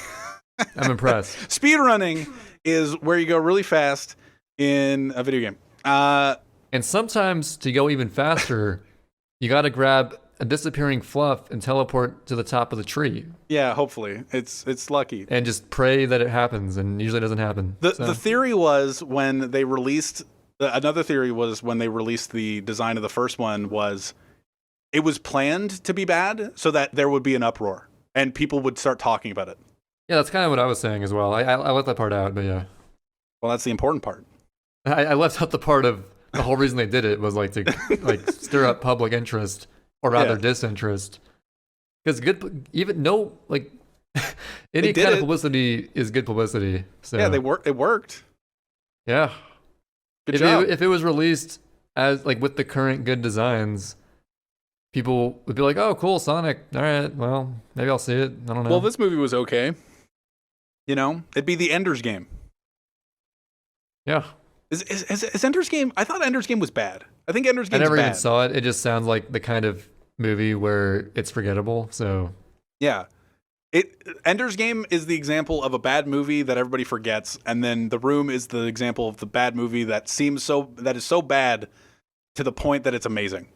I'm impressed. Speedrunning is where you go really fast in a video game. And sometimes to go even faster, you got to grab a disappearing fluff and teleport to the top of the tree. Yeah, hopefully. It's lucky. And just pray that it happens, and usually it doesn't happen. The theory was when they released... Another theory was when they released the design of the first one was it was planned to be bad so that there would be an uproar and people would start talking about it. Yeah, that's kind of what I was saying as well. I left that part out, but yeah. Well, that's the important part. I left out the part of the whole reason they did it was like to like stir up public interest, or rather disinterest. Because any kind of publicity is good publicity. So yeah, it worked. Yeah. Good job. If it was released as like with the current good designs, people would be like, "Oh, cool, Sonic. All right, well, maybe I'll see it. I don't know." Well, this movie was okay. You know, it'd be the Ender's Game. Yeah. Is Ender's Game? I thought Ender's Game was bad. I think Ender's Game. I never even saw it. It just sounds like the kind of movie where it's forgettable. So yeah. Ender's Game is the example of a bad movie that everybody forgets, and then The Room is the example of the bad movie that is so bad to the point that it's amazing.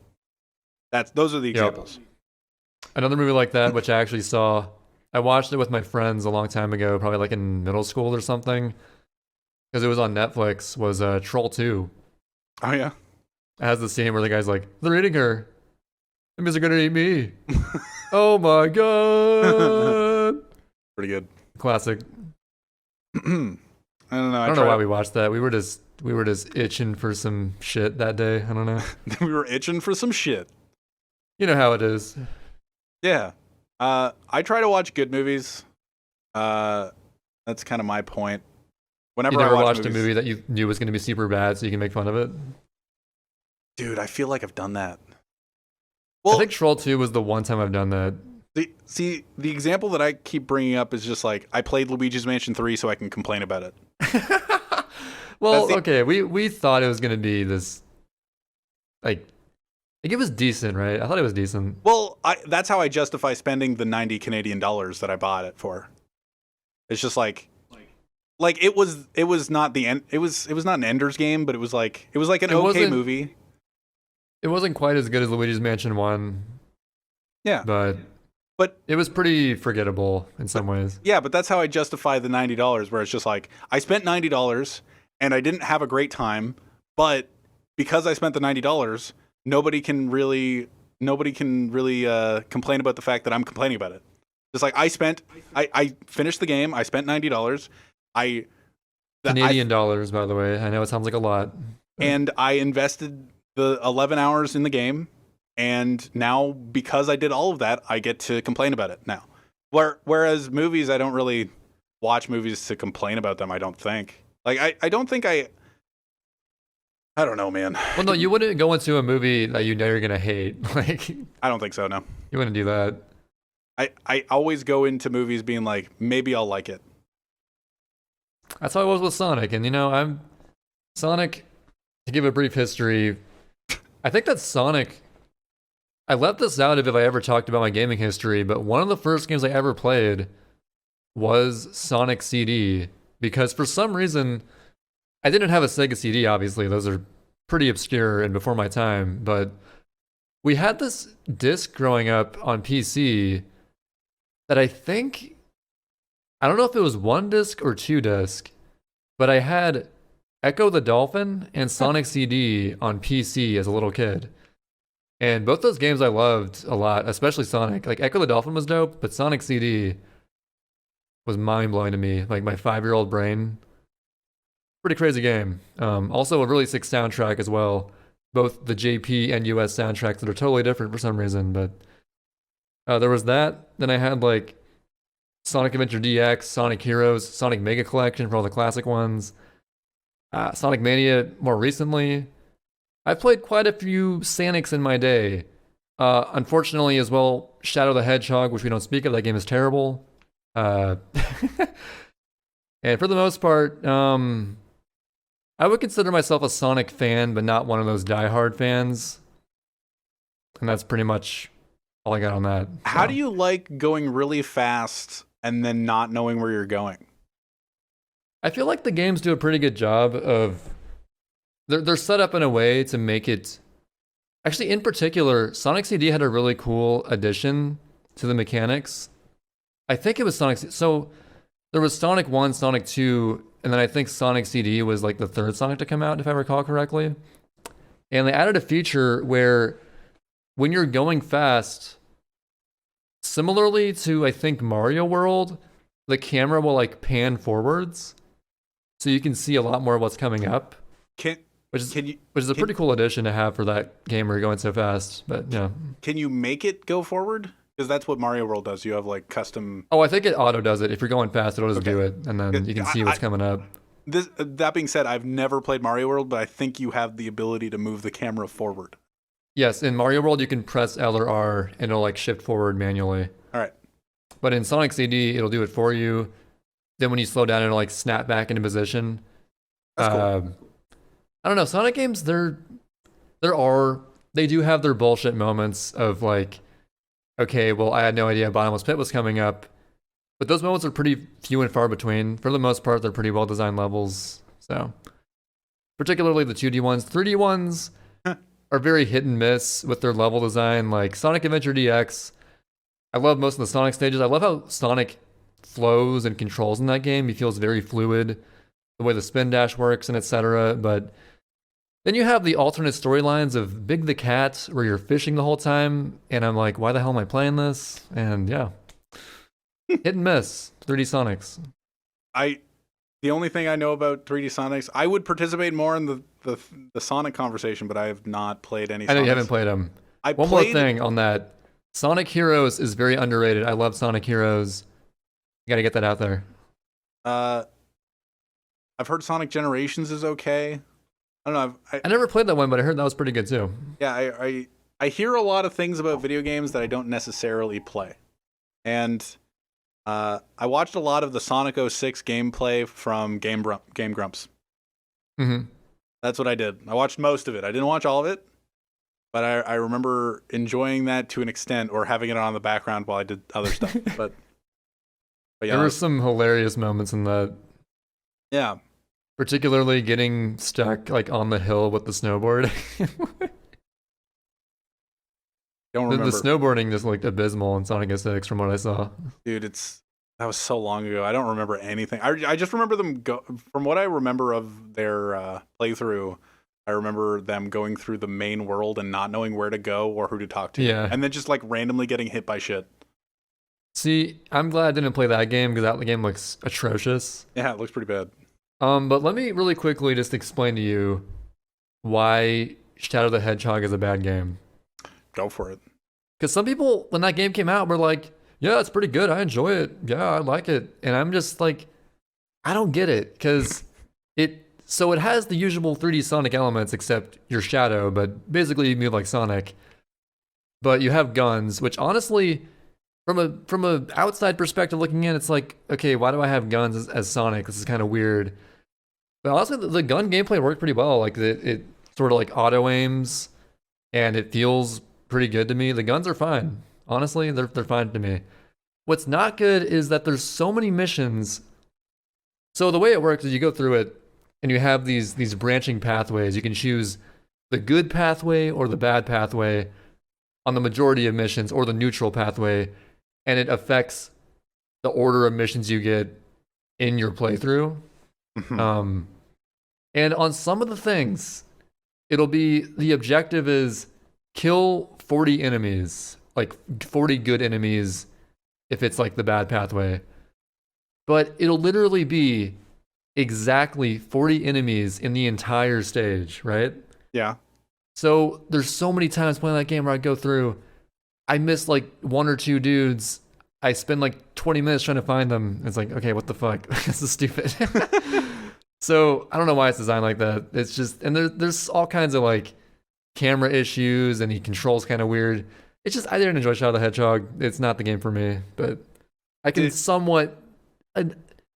Those are the examples. Yep. Another movie like that, which I actually saw, I watched it with my friends a long time ago, probably like in middle school or something, because it was on Netflix, was Troll 2. Oh yeah. It has the scene where the guy's like, "They're eating her. That means they're gonna eat me." Oh my god. Pretty good. Classic. I don't know. I don't know why we watched that. We were just itching for some shit that day. I don't know. We were itching for some shit. You know how it is. Yeah. I try to watch good movies. That's kind of my point. Whenever You never I watch watched movies, a movie that you knew was going to be super bad, so you can make fun of it. dude, I feel like I've done that. I Well, think Troll 2 was the one time I've done that. the example that I keep bringing up is just like I played Luigi's Mansion 3 so I can complain about it. Well, okay, we thought it was going to be this, like it was decent, right? I thought it was decent. Well, that's how I justify spending the 90 Canadian dollars that I bought it for. It's just like it was not the end. It was not an Ender's Game, but it was like an okay movie. It wasn't quite as good as Luigi's Mansion 1. Yeah. But it was pretty forgettable in some ways. Yeah, but that's how I justify the $90, where it's just like I spent $90 and I didn't have a great time, but because I spent the $90, nobody can really complain about the fact that I'm complaining about it. It's like I finished the game, I spent $90. Canadian dollars, by the way. I know it sounds like a lot. And I invested the 11 hours in the game, and now because I did all of that, I get to complain about it now. Whereas movies, I don't really watch movies to complain about them, I don't think. Like, I don't think I don't know, man. Well, no, you wouldn't go into a movie that you know you're going to hate. Like, I don't think so, no. You wouldn't do that. I always go into movies being like, maybe I'll like it. That's how I was with Sonic. And, I'm Sonic, to give a brief history, I think that Sonic, I left this out if I ever talked about my gaming history, but one of the first games I ever played was Sonic CD, because for some reason, I didn't have a Sega CD, obviously. Those are pretty obscure and before my time, but we had this disc growing up on PC that I don't know if it was one disc or two disc, but I had Echo the Dolphin and Sonic CD on PC as a little kid. And both those games I loved a lot, especially Sonic. Like, Echo the Dolphin was dope, but Sonic CD was mind-blowing to me. Like, my 5-year-old brain. Pretty crazy game. Also a really sick soundtrack as well. Both the JP and US soundtracks that are totally different for some reason, but there was that. Then I had like Sonic Adventure DX, Sonic Heroes, Sonic Mega Collection for all the classic ones. Sonic Mania more recently. I've played quite a few Sonics in my day. Unfortunately as well, Shadow the Hedgehog, which we don't speak of, that game is terrible. And for the most part, I would consider myself a Sonic fan, but not one of those diehard fans. And that's pretty much all I got on that. So. How do you like going really fast and then not knowing where you're going? I feel like the games do a pretty good job of... They're set up in a way to make it... Actually, in particular, Sonic CD had a really cool addition to the mechanics. I think it was Sonic... So, there was Sonic 1, Sonic 2... And then I think Sonic CD was like the third Sonic to come out, if I recall correctly. And they added a feature where when you're going fast, similarly to, I think, Mario World, the camera will like pan forwards. So you can see a lot more of what's coming up. Which is a pretty cool addition to have for that game where you're going so fast. But yeah. Can you make it go forward? Because that's what Mario World does. You have like custom... Oh, I think it auto does it. If you're going fast, it'll just do it. And then you can see what's coming up. That being said, I've never played Mario World, but I think you have the ability to move the camera forward. Yes, in Mario World, you can press L or R and it'll like shift forward manually. All right. But in Sonic CD, it'll do it for you. Then when you slow down, it'll like snap back into position. That's cool. I don't know. Sonic games, they do have their bullshit moments of like, okay, well, I had no idea Bottomless Pit was coming up. But those moments are pretty few and far between. For the most part, they're pretty well-designed levels. So, particularly the 2D ones. 3D ones are very hit and miss with their level design. Like Sonic Adventure DX, I love most of the Sonic stages. I love how Sonic flows and controls in that game. He feels very fluid. The way the spin dash works and etc. But then you have the alternate storylines of Big the Cat, where you're fishing the whole time, and I'm like, why the hell am I playing this? And yeah, hit and miss, 3D Sonics. The only thing I know about 3D Sonics, I would participate more in the Sonic conversation, but I have not played any Sonics. I know you haven't played them. One more thing on that. Sonic Heroes is very underrated. I love Sonic Heroes. You gotta get that out there. I've heard Sonic Generations is okay. I don't know. I never played that one, but I heard that was pretty good too. Yeah, I hear a lot of things about video games that I don't necessarily play. And I watched a lot of the Sonic 06 gameplay from Game Grumps. Mm-hmm. That's what I did. I watched most of it. I didn't watch all of it, but I remember enjoying that to an extent, or having it on in the background while I did other stuff. But yeah, there were some hilarious moments in that. Yeah. Particularly getting stuck like on the hill with the snowboard. Don't remember. The snowboarding just looked abysmal in Sonic 06 from what I saw. Dude, that was so long ago. I don't remember anything. I just remember them from what I remember of their playthrough. I remember them going through the main world and not knowing where to go or who to talk to. Yeah. And then just like randomly getting hit by shit. See, I'm glad I didn't play that game because that game looks atrocious. Yeah, it looks pretty bad. But let me really quickly just explain to you why Shadow the Hedgehog is a bad game. Go for it. Because some people, when that game came out, were like, yeah, it's pretty good. I enjoy it. Yeah, I like it. And I'm just like, I don't get it. Because it has the usual 3D Sonic elements, except your Shadow, but basically you move like Sonic. But you have guns, which honestly, from a outside perspective looking in, it's like, okay, why do I have guns as Sonic? This is kind of weird. But honestly, the gun gameplay worked pretty well. Like it sort of like auto aims, and it feels pretty good to me. The guns are fine. Honestly, they're fine to me. What's not good is that there's so many missions. So the way it works is you go through it, and you have these branching pathways. You can choose the good pathway or the bad pathway on the majority of missions, or the neutral pathway, and it affects the order of missions you get in your playthrough. And on some of the things, it'll be the objective is kill 40 enemies, like 40 good enemies if it's like the bad pathway. But it'll literally be exactly 40 enemies in the entire stage, right? Yeah. So there's so many times playing that game where I go through, I miss like one or two dudes. I spend like 20 minutes trying to find them. It's like, okay, what the fuck? This is stupid. So I don't know why it's designed like that. It's just, and there's all kinds of like camera issues, and he controls kind of weird. It's just, I didn't enjoy Shadow the Hedgehog. It's not the game for me, but I can somewhat,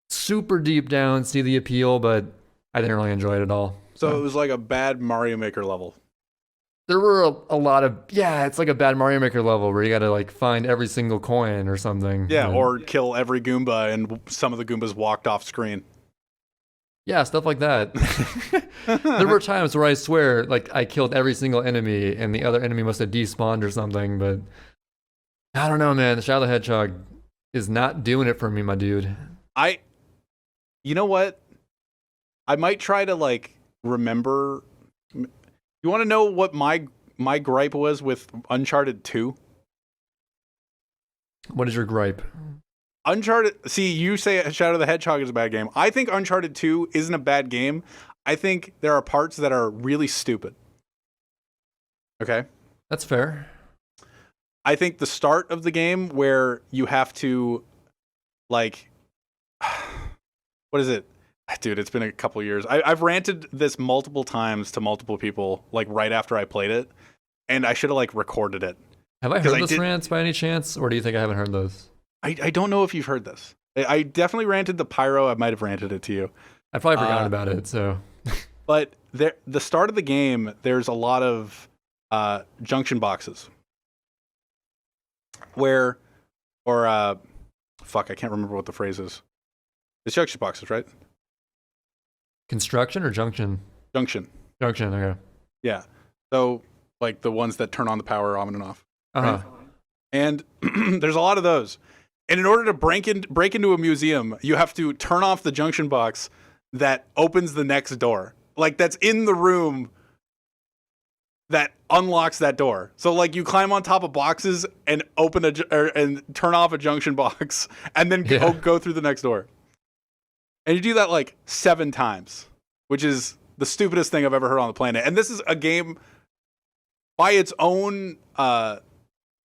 super deep down see the appeal, but I didn't really enjoy it at all. So it was like a bad Mario Maker level. There were a lot of, it's like a bad Mario Maker level where you gotta like find every single coin or something. Yeah, or kill every Goomba, and some of the Goombas walked off screen. Yeah, stuff like that. There were times where I swear, like, I killed every single enemy, and the other enemy must have despawned or something, but I don't know, man. The Shadow the Hedgehog is not doing it for me, my dude. You know what? I might try to, like, remember. You want to know what my gripe was with Uncharted 2? What is your gripe? Uncharted, see, you say Shadow the Hedgehog is a bad game. I think Uncharted 2 isn't a bad game. I think there are parts that are really stupid. Okay? That's fair. I think the start of the game where you have to, like, what is it? Dude, it's been a couple years. I've ranted this multiple times to multiple people, like, right after I played it, and I should have, like, recorded it. Have I heard those rants by any chance, or do you think I haven't heard those? I don't know if you've heard this. I definitely ranted the Pyro. I might have ranted it to you. I probably forgot about it, so. But the start of the game, there's a lot of junction boxes. Fuck, I can't remember what the phrase is. It's junction boxes, right? Construction or junction? Junction, okay. yeah. So, like, the ones that turn on the power on and off. Uh-huh. Right? And there's a lot of those. And in order to break into a museum, you have to turn off the junction box that opens the next door. Like, that's in the room that unlocks that door. So, like, you climb on top of boxes and and turn off a junction box, and then go through the next door. And you do that like 7 times, which is the stupidest thing I've ever heard on the planet. And this is a game by its own by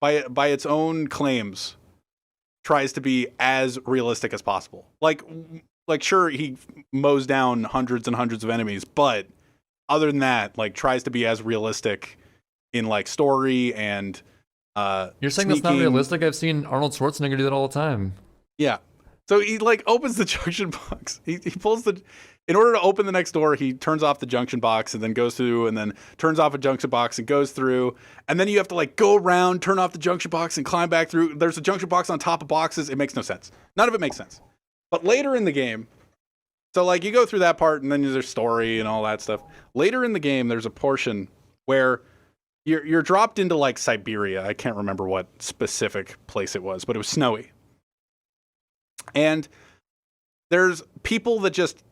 its own claims, tries to be as realistic as possible. Like sure, he mows down hundreds and hundreds of enemies, but other than that, like tries to be as realistic in like story and You're saying that's not realistic? I've seen Arnold Schwarzenegger do that all the time. Yeah. So he like opens the junction box. He pulls in order to open the next door, he turns off the junction box and then goes through and then turns off a junction box and goes through. And then you have to like go around, turn off the junction box and climb back through. There's a junction box on top of boxes. It makes no sense. None of it makes sense. But later in the game, so like you go through that part and then there's story and all that stuff. Later in the game, there's a portion where you're dropped into like Siberia. I can't remember what specific place it was, but it was snowy. And there's people that just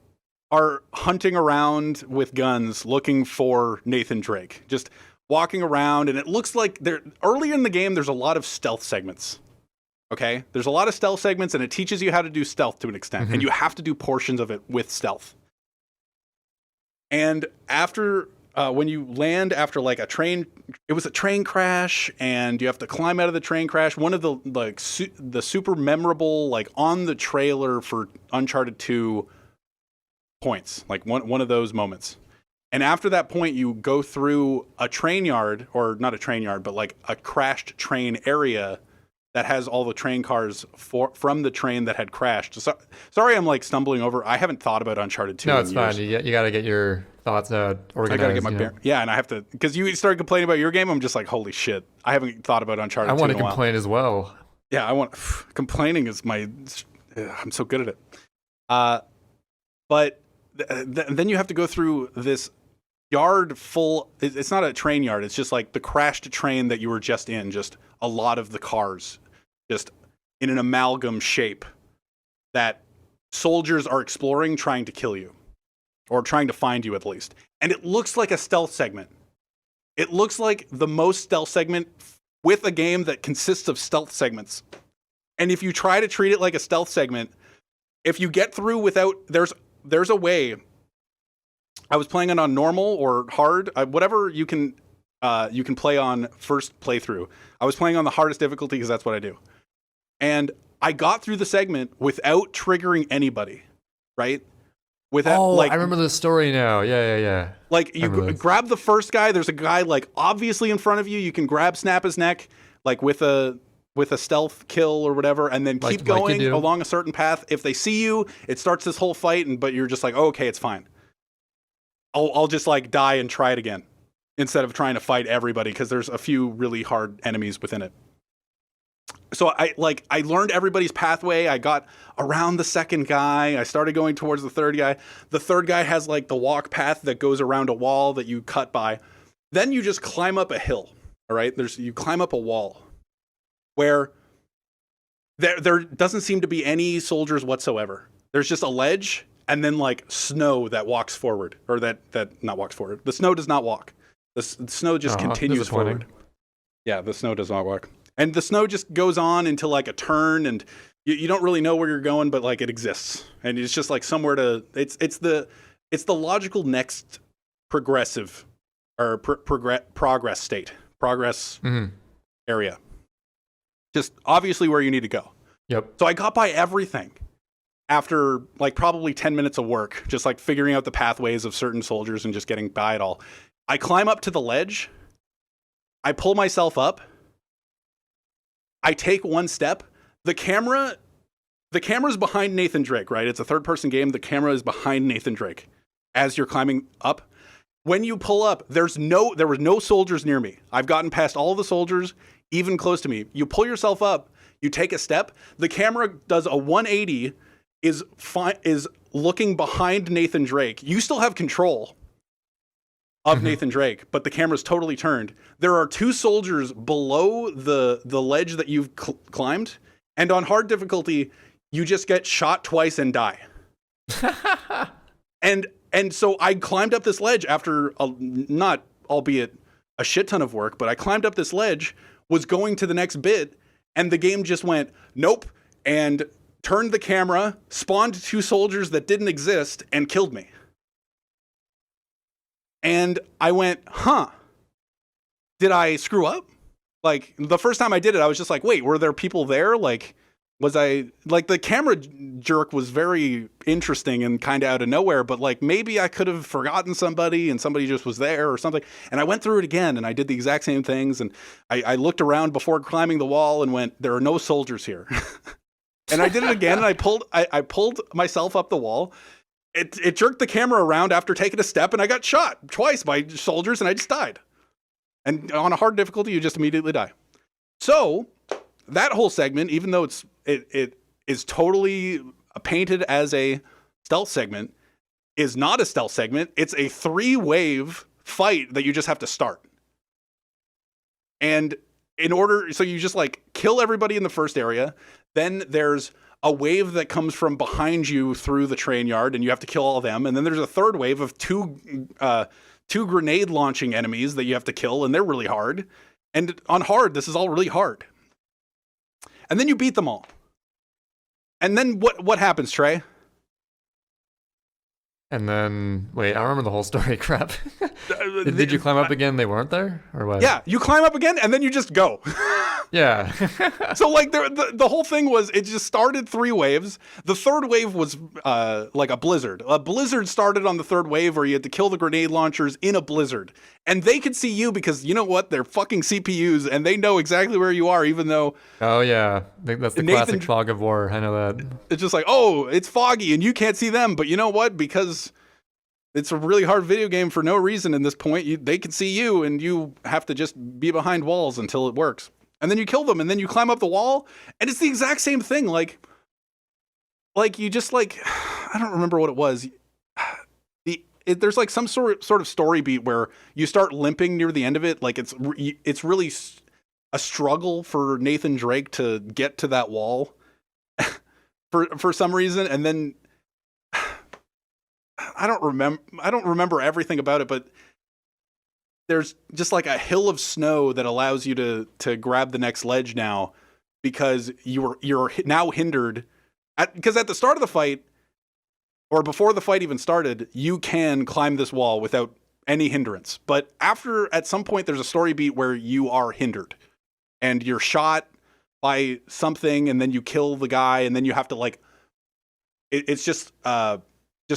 are hunting around with guns looking for Nathan Drake, just walking around. And it looks like early in the game, there's a lot of stealth segments. Okay. There's a lot of stealth segments and it teaches you how to do stealth to an extent. And you have to do portions of it with stealth. And after, when you land after like it was a train crash and you have to climb out of the train crash. One of the like the super memorable, like on the trailer for Uncharted 2 points, like one of those moments. And after that point, you go through a train yard, or not a train yard, but like a crashed train area that has all the train cars from the train that had crashed. So, sorry, I'm like stumbling over. I haven't thought about Uncharted 2 No, in it's years. fine. You got to get your thoughts organized. I got to get my yeah, and I have to, because you started complaining about your game. I'm just like, holy shit. I haven't thought about Uncharted 2 I want in to a while. complain as well. Yeah, complaining is I'm so good at it. But then you have to go through this yard full. It's not a train yard. It's just like the crashed train that you were just in. Just a lot of the cars, just in an amalgam shape that soldiers are exploring, trying to kill you, or trying to find you at least. And it looks like a stealth segment. It looks like the most stealth segment with a game that consists of stealth segments. And if you try to treat it like a stealth segment, if you get through without, there's a way. I was playing it on normal or hard, whatever you can play on first playthrough. I was playing on the hardest difficulty because that's what I do. And I got through the segment without triggering anybody, right? Without, I remember the story now. Yeah. Like you grab the first guy. There's a guy like obviously in front of you. You can snap his neck like with a stealth kill or whatever, and then keep going along a certain path. If they see you, it starts this whole fight, but you're just like, oh, okay, it's fine. I'll just like die and try it again instead of trying to fight everybody because there's a few really hard enemies within it. So I learned everybody's pathway. I got around the second guy. I started going towards the third guy. The third guy has like the walk path that goes around a wall that you cut by. Then you just climb up a hill. All right. You climb up a wall where there doesn't seem to be any soldiers whatsoever. There's just a ledge and then like snow that walks forward, or that not walks forward. The snow does not walk. The snow just continues forward. Yeah. The snow does not walk. And the snow just goes on into like a turn, and you don't really know where you're going, but like it exists, and it's just like somewhere to. It's the logical next progressive or progress state, progress area. Just obviously where you need to go. Yep. So I got by everything after like probably 10 minutes of work, just like figuring out the pathways of certain soldiers and just getting by it all. I climb up to the ledge. I pull myself up. I take one step. The camera's behind Nathan Drake, right? It's a third-person game. The camera is behind Nathan Drake as you're climbing up. When you pull up, there were no soldiers near me. I've gotten past all the soldiers, even close to me. You pull yourself up, you take a step. The camera does a 180, is looking behind Nathan Drake. You still have control of Nathan Drake, but the camera's totally turned. There are two soldiers below the ledge that you've climbed, and on hard difficulty, you just get shot twice and die. and so I climbed up this ledge after not albeit a shit ton of work, but I climbed up this ledge, was going to the next bit, and the game just went nope, and turned the camera, spawned two soldiers that didn't exist, and killed me. And I went, huh. did I screw up? Like, the first time I did it, I was just like, wait, were there people there? Like, was I, like, the camera jerk was very interesting and kind of out of nowhere, but like, maybe I could have forgotten somebody and somebody just was there or something. And I went through it again and I did the exact same things. And I looked around before climbing the wall and went, there are no soldiers here. And I did it again and I pulled myself up the wall. It jerked the camera around after taking a step and I got shot twice by soldiers and I just died. And on a hard difficulty, you just immediately die. So that whole segment, even though it is totally painted as a stealth segment, is not a stealth segment. It's a 3-wave fight that you just have to start. And so you just like kill everybody in the first area. Then there's a wave that comes from behind you through the train yard and you have to kill all of them. And then there's a third wave of two grenade launching enemies that you have to kill, and they're really hard. And on hard, this is all really hard. And then you beat them all. And then what happens, Trey? And then, wait, I don't remember the whole story. Crap. Did you climb up again? They weren't there? Or what? Yeah, you climb up again, and then you just go. Yeah. So, like, the whole thing was, it just started 3 waves. The third wave was like a blizzard. A blizzard started on the third wave where you had to kill the grenade launchers in a blizzard. And they could see you because, you know what? They're fucking CPUs, and they know exactly where you are, even though... Oh, yeah. That's the classic fog of war. I know that. It's just like, oh, it's foggy, and you can't see them. But you know what? Because it's a really hard video game for no reason in this point. They can see you, and you have to just be behind walls until it works. And then you kill them, and then you climb up the wall, and it's the exact same thing. Like you just like, I don't remember what it was. There's like some sort of story beat where you start limping near the end of it. Like it's really a struggle for Nathan Drake to get to that wall for some reason. And then I don't remember everything about it, but there's just like a hill of snow that allows you to grab the next ledge now, because you're now hindered because at the start of the fight, or before the fight even started, you can climb this wall without any hindrance. But at some point, there's a story beat where you are hindered and you're shot by something, and then you kill the guy, and then you have to like, it's just a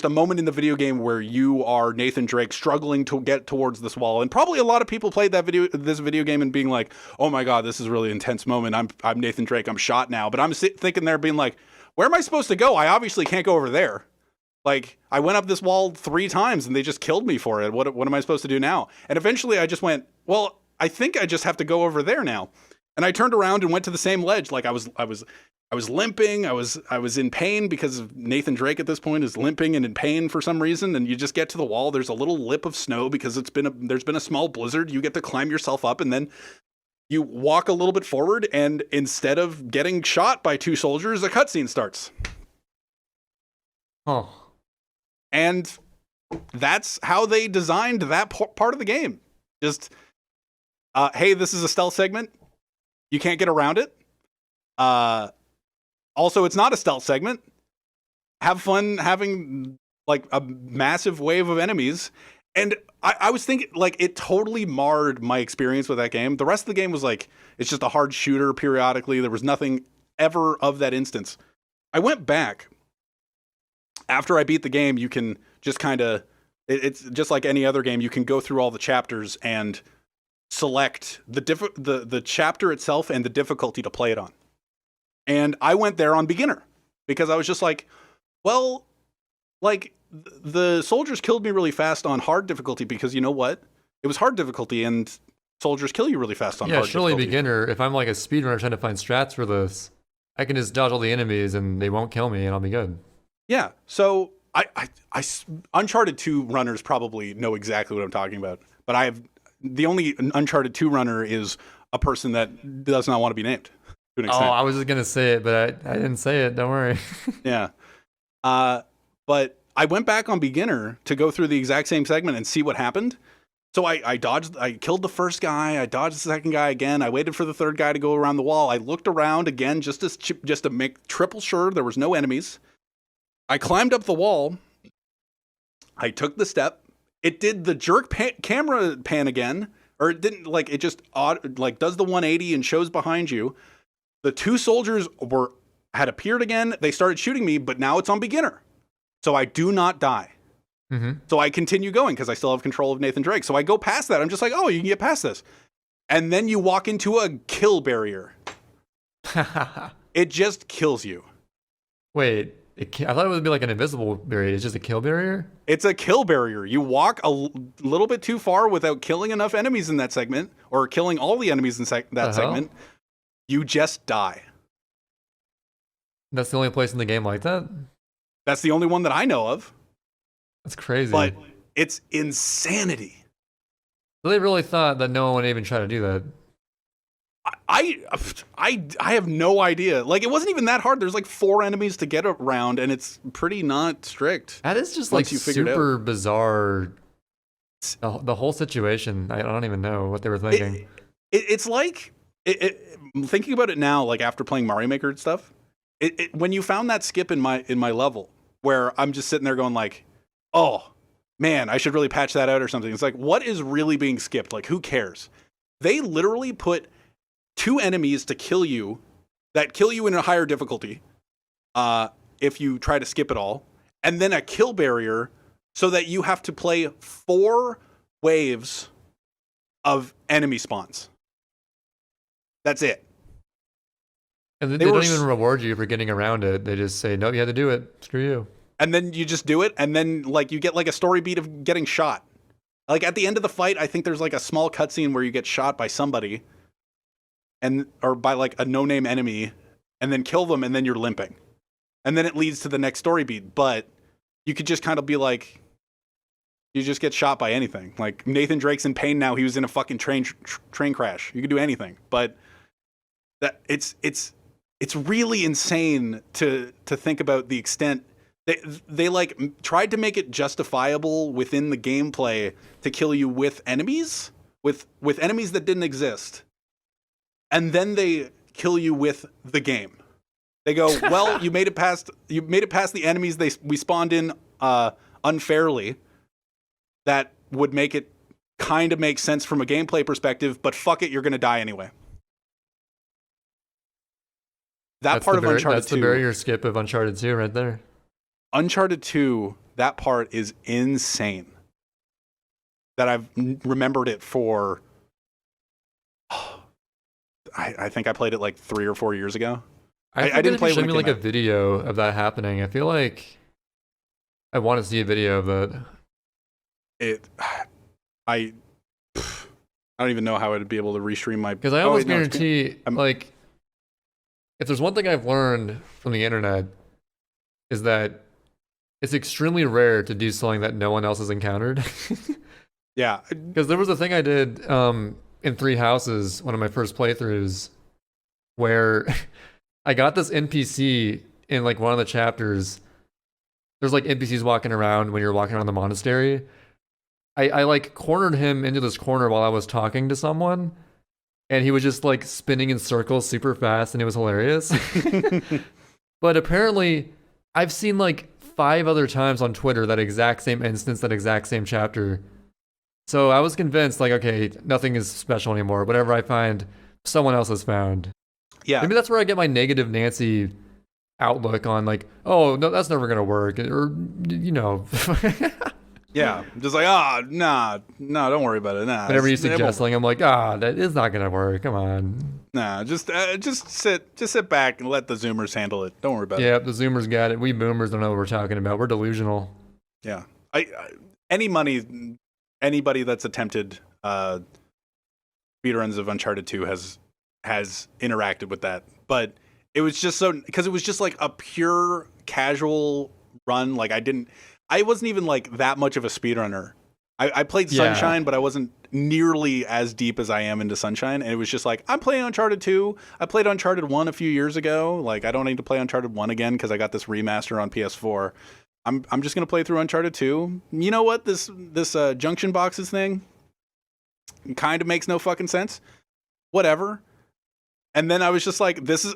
moment in the video game where you are Nathan Drake struggling to get towards this wall. And probably a lot of people played this video game and being like, oh my God, this is a really intense moment. I'm Nathan Drake. I'm shot now. But I'm thinking there being like, where am I supposed to go? I obviously can't go over there. Like, I went up this wall 3 times and they just killed me for it. What am I supposed to do now? And eventually I just went, well, I think I just have to go over there now. And I turned around and went to the same ledge. Like I was limping. I was in pain because Nathan Drake at this point is limping and in pain for some reason. And you just get to the wall. There's a little lip of snow because there's been a small blizzard. You get to climb yourself up, and then you walk a little bit forward. And instead of getting shot by 2 soldiers, a cutscene starts. Oh. And that's how they designed that part of the game. Just, hey, this is a stealth segment. You can't get around it. Also, it's not a stealth segment. Have fun having like a massive wave of enemies. And I was thinking, like, it totally marred my experience with that game. The rest of the game was like, it's just a hard shooter periodically. There was nothing ever of that instance. I went back. After I beat the game, you can just kind of, it's just like any other game. You can go through all the chapters and select the chapter itself and the difficulty to play it on. And I went there on beginner because I was just like, well, like the soldiers killed me really fast on hard difficulty because you know what? It was hard difficulty and soldiers kill you really fast on hard difficulty. Yeah, surely beginner. If I'm like a speedrunner trying to find strats for this, I can just dodge all the enemies and they won't kill me and I'll be good. Yeah, so I Uncharted 2 runners probably know exactly what I'm talking about, but the only Uncharted 2 runner is a person that does not want to be named to an extent. Oh, I was just gonna say it, but I didn't say it. Don't worry. Yeah, but I went back on beginner to go through the exact same segment and see what happened. So I killed the first guy. I dodged the second guy again. I waited for the third guy to go around the wall. I looked around again just to make triple sure there was no enemies. I climbed up the wall. I took the step. It did the jerk camera pan again, or it didn't, like, it just like does the 180 and shows behind you. The 2 soldiers had appeared again. They started shooting me, but now it's on beginner. So I do not die. Mm-hmm. So I continue going because I still have control of Nathan Drake. So I go past that. I'm just like, oh, you can get past this. And then you walk into a kill barrier. It just kills you. Wait, I thought it would be like an invisible barrier. It's just a kill barrier? It's a kill barrier. You walk a little bit too far without killing enough enemies in that segment, or killing all the enemies in that segment. You just die. That's the only place in the game like that? That's the only one that I know of. That's crazy. But it's insanity. So they really thought that no one would even try to do that. I have no idea. Like, it wasn't even that hard. There's like 4 enemies to get around, and it's pretty not strict. That is just like super bizarre. The whole situation. I don't even know what they were thinking. It's like thinking about it now, like after playing Mario Maker and stuff. When you found that skip in my level, where I'm just sitting there going like, oh man, I should really patch that out or something. It's like, what is really being skipped? Like, who cares? They literally put 2 enemies to kill you that kill you in a higher difficulty if you try to skip it all, and then a kill barrier so that you have to play 4 waves of enemy spawns. That's it. And they don't even reward you for getting around it. They just say, nope, you had to do it. Screw you. And then you just do it, and then like you get like a story beat of getting shot. Like at the end of the fight, I think there's like a small cutscene where you get shot by somebody, or by like a no-name enemy, and then kill them, and then you're limping. And then it leads to the next story beat. But you could just kind of be like, you just get shot by anything. Like Nathan Drake's in pain now. He was in a fucking train crash. You could do anything. But that it's really insane to think about the extent. They like tried to make it justifiable within the gameplay to kill you with enemies, with enemies that didn't exist. And then they kill you with the game. They go, well, you made it past the enemies we spawned in unfairly. That would make it kind of make sense from a gameplay perspective, but fuck it, you're going to die anyway. That's part of Uncharted 2. That's the barrier skip of Uncharted 2 right there. Uncharted 2, that part is insane. That I've remembered it for... I think I played it like 3 or 4 years ago. I didn't play it when it came out. Like a video of that happening. I feel like I want to see a video of that. I don't even know how I'd be able to restream my... Because I almost guarantee, like, if there's one thing I've learned from the internet, is that it's extremely rare to do something that no one else has encountered. Yeah. Because there was a thing I did in 3 Houses, one of my first playthroughs, where I got this NPC in like one of the chapters. There's like NPCs walking around when you're walking around the monastery. I like cornered him into this corner while I was talking to someone, and he was just like spinning in circles super fast, and it was hilarious. But apparently I've seen like 5 other times on Twitter that exact same instance, that exact same chapter. So I was convinced, like, okay, nothing is special anymore. Whatever I find, someone else has found. Yeah. Maybe that's where I get my negative Nancy outlook on, like, oh, no, that's never going to work. Or, you know. Yeah. Just like, no, don't worry about it. Nah. Whenever you suggest something, I'm like, that is not going to work. Come on. Nah, just sit back and let the Zoomers handle it. Don't worry about it. Yeah, the Zoomers got it. We Boomers don't know what we're talking about. We're delusional. Yeah. Anybody that's attempted speedruns of Uncharted 2 has interacted with that. But it was just because it was just like a pure casual run. Like I wasn't even like that much of a speedrunner. I played Sunshine, but I wasn't nearly as deep as I am into Sunshine. And it was just like, I'm playing Uncharted 2. I played Uncharted 1 a few years ago. Like, I don't need to play Uncharted 1 again because I got this remaster on PS4. I'm just going to play through Uncharted 2. You know what? This junction boxes thing kind of makes no fucking sense. Whatever. And then I was just like, this is...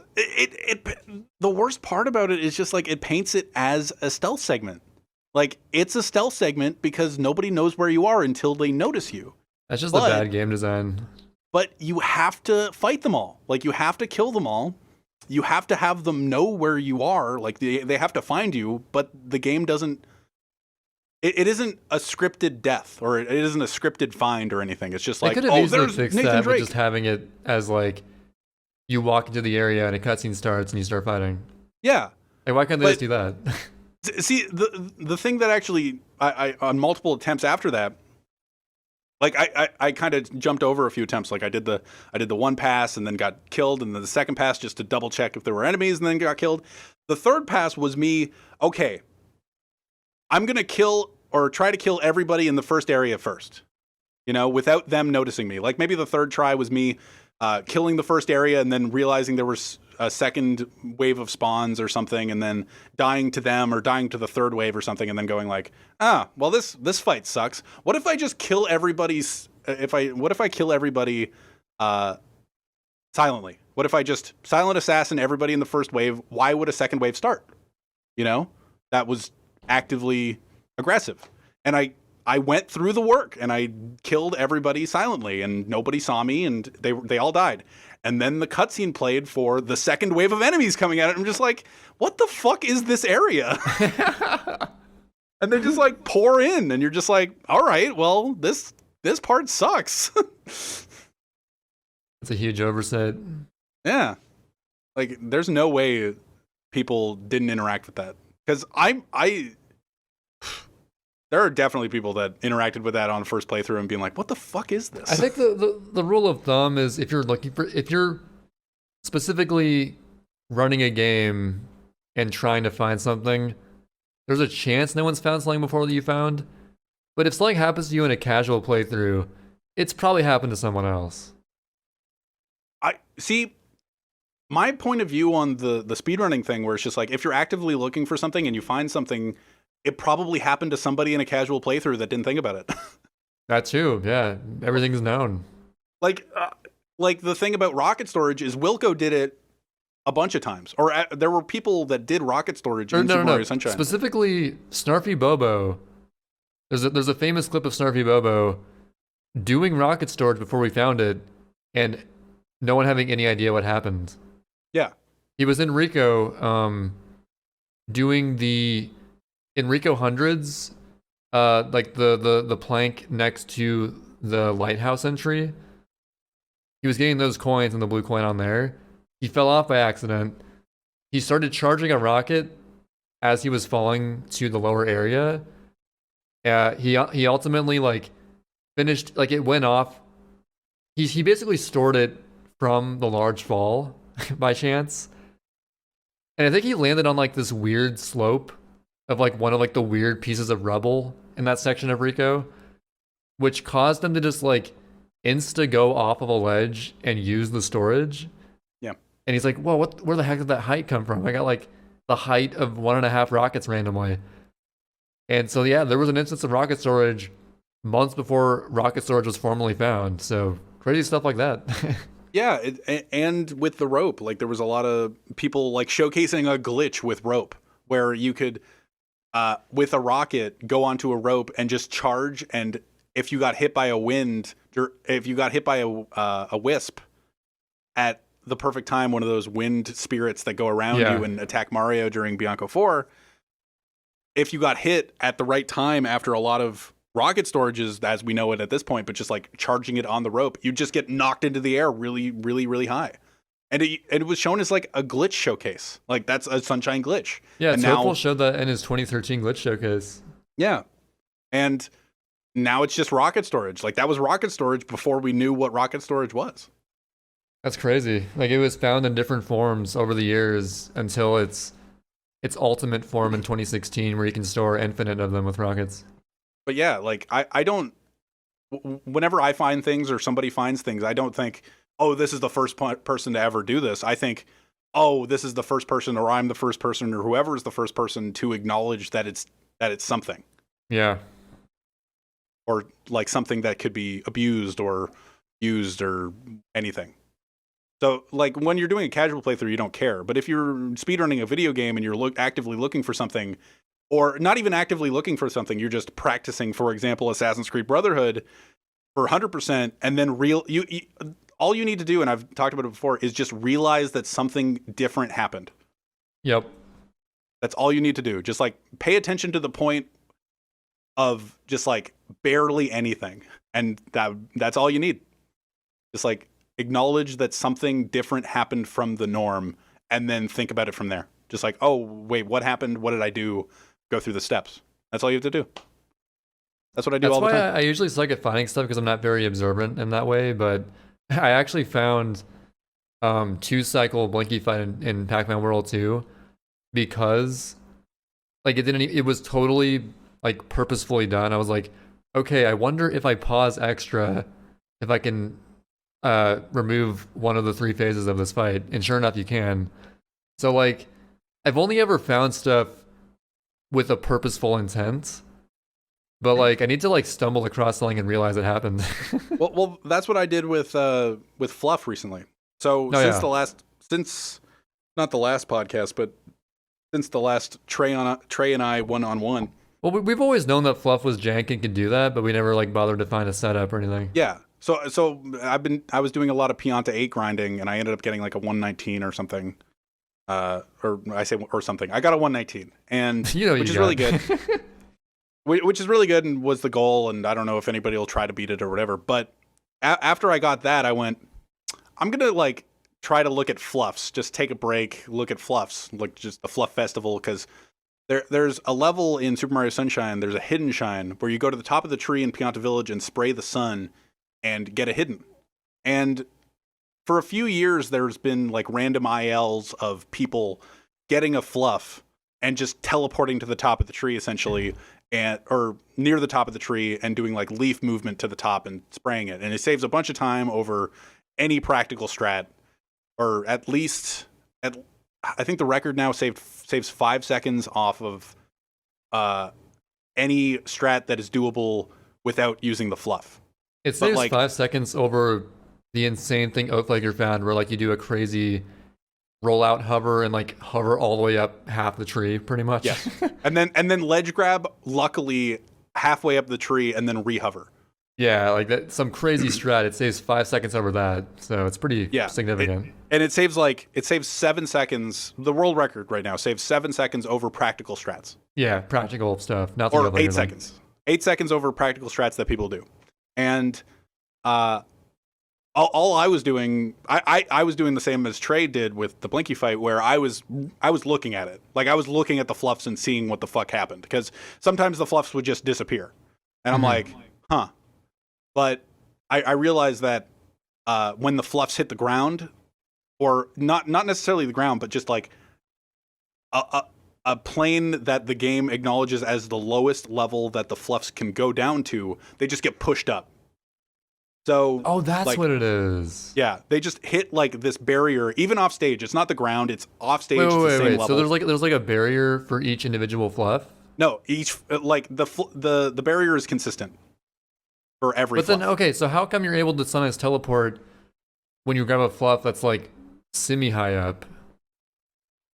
The worst part about it is just like, it paints it as a stealth segment. Like, it's a stealth segment because nobody knows where you are until they notice you. That's just the bad game design. But you have to fight them all. Like, you have to kill them all. You have to have them know where you are. Like, they have to find you, but the game doesn't... It isn't a scripted death, or it isn't a scripted find or anything. It's just like, they could have easily fixed that with just having it as, like, you walk into the area and a cutscene starts and you start fighting. Yeah. Like, why can't they just do that? See, the thing that actually, I on multiple attempts after that, like I kind of jumped over a few attempts. Like I did the one pass and then got killed, and then the second pass just to double check if there were enemies, and then got killed. The third pass was me, okay, I'm gonna kill or try to kill everybody in the first area first, without them noticing me. Like maybe the third try was me killing the first area and then realizing there was a second wave of spawns or something, and then dying to them or dying to the third wave or something, and then going like, well, this fight sucks. What if I just kill everybody's? What if I kill everybody silently? What if I just silent assassin everybody in the first wave? Why would a second wave start? That was actively aggressive, and I went through the work and I killed everybody silently, and nobody saw me, and they all died. And then the cutscene played for the second wave of enemies coming at it. I'm just like, what the fuck is this area? And they just like pour in, and you're just like, all right, well, this part sucks. It's a huge oversight. Yeah. Like, there's no way people didn't interact with that. Because there are definitely people that interacted with that on first playthrough and being like, what the fuck is this? I think the rule of thumb is if you're specifically running a game and trying to find something, there's a chance no one's found something before that you found. But if something happens to you in a casual playthrough, it's probably happened to someone else. I see my point of view on the speedrunning thing, where it's just like, if you're actively looking for something and you find something, it probably happened to somebody in a casual playthrough that didn't think about it. That too, yeah. Everything's known. Like the thing about rocket storage is Wilco did it a bunch of times, or there were people that did rocket storage in Super Mario Sunshine. Specifically, Snarfy Bobo. There's a famous clip of Snarfy Bobo doing rocket storage before we found it, and no one having any idea what happened. Yeah, he was in Rico, doing the Rico hundreds, like the plank next to the lighthouse entry. He was getting those coins and the blue coin on there. He fell off by accident. He started charging a rocket as he was falling to the lower area. He ultimately like finished, like it went off. He basically stored it from the large fall by chance. And I think he landed on like this weird slope of like one of like the weird pieces of rubble in that section of Rico, which caused him to just like insta go off of a ledge and use the storage. Yeah. And he's like, whoa, where the heck did that height come from? I got like the height of 1.5 rockets randomly. And so, yeah, there was an instance of rocket storage months before rocket storage was formally found. So crazy stuff like that. Yeah, and with the rope, like there was a lot of people like showcasing a glitch with rope where you could, with a rocket, go onto a rope and just charge. And if you got hit by a wind, or if you got hit by a wisp at the perfect time, one of those wind spirits that go around you and attack Mario during Bianco 4, if you got hit at the right time after a lot of rocket storages, as we know it at this point, but just like charging it on the rope, you just get knocked into the air really, really, really high. And it was shown as like a glitch showcase. Like that's a Sunshine glitch. Yeah, Topol showed that in his 2013 glitch showcase. Yeah. And now it's just rocket storage. Like that was rocket storage before we knew what rocket storage was. That's crazy. Like it was found in different forms over the years until its ultimate form in 2016, where you can store infinite of them with rockets. But yeah, like I don't, whenever I find things or somebody finds things, I don't think, oh, this is the first person to ever do this. I think, oh, this is the first person, or I'm the first person, or whoever is the first person to acknowledge that it's something. Yeah. Or like something that could be abused or used or anything. So like when you're doing a casual playthrough, you don't care. But if you're speedrunning a video game and you're actively looking for something, or not even actively looking for something, you're just practicing, for example, Assassin's Creed Brotherhood, for 100%, and then all you need to do, and I've talked about it before, is just realize that something different happened. Yep. That's all you need to do. Just like pay attention to the point of just like barely anything, and that's all you need. Just like acknowledge that something different happened from the norm, and then think about it from there. Just like, oh wait, what happened? What did I do? Go through the steps. That's all you have to do. That's what I do all the time. That's why I usually suck at finding stuff, because I'm not very observant in that way. But I actually found 2-cycle Blinky fight in Pac-Man World 2, because like it was totally like purposefully done. I was like, okay, I wonder if I pause extra, if I can remove one of the 3 phases of this fight. And sure enough, you can. So like, I've only ever found stuff with a purposeful intent, but like I need to like stumble across something and realize it happened. well, that's what I did with Fluff recently. So since not the last podcast, but since the last Trey and I one-on-one. Well, we've always known that Fluff was jank and could do that, but we never like bothered to find a setup or anything. Yeah. So I was doing a lot of Pianta 8 grinding, and I ended up getting like a 119 or something. Or something. I got a 119, and which is really good. Which is really good, and was the goal. And I don't know if anybody will try to beat it or whatever. But after I got that, I went, I'm gonna like try to look at Fluffs. Just take a break, look at Fluffs, like just the Fluff Festival, because there's a level in Super Mario Sunshine. There's a hidden shine where you go to the top of the tree in Pianta Village and spray the sun and get a hidden. And for a few years, there's been like random ILs of people getting a Fluff and just teleporting to the top of the tree, essentially, or near the top of the tree, and doing like leaf movement to the top and spraying it. And it saves a bunch of time over any practical strat, or at least I think the record now saves 5 seconds off of any strat that is doable without using the Fluff. It saves like 5 seconds over the insane thing Oathflaker found, where like you do a crazy rollout hover and like hover all the way up half the tree, pretty much. Yeah. and then ledge grab, luckily halfway up the tree, and then rehover. Yeah, like that, some crazy strat. It saves 5 seconds over that, so it's pretty significant. And it saves 7 seconds. The world record right now saves 7 seconds over practical strats. Yeah, practical stuff, not the or 8 seconds. 8 seconds over practical strats that people do. And all I was doing, I was doing the same as Trey did with the Blinky fight, where I was looking at it. Like I was looking at the Fluffs and seeing what the fuck happened, because sometimes the Fluffs would just disappear, and I'm like, huh. But I realized that when the Fluffs hit the ground, or not necessarily the ground, but just like a plane that the game acknowledges as the lowest level that the Fluffs can go down to, they just get pushed up. So that's like, what it is. Yeah, they just hit like this barrier, even off stage. It's not the ground; it's off stage. Wait. Level. So there's like a barrier for each individual Fluff. No, each like the barrier is consistent for every. But then, okay, so how come you're able to sometimes teleport when you grab a Fluff that's like semi high up?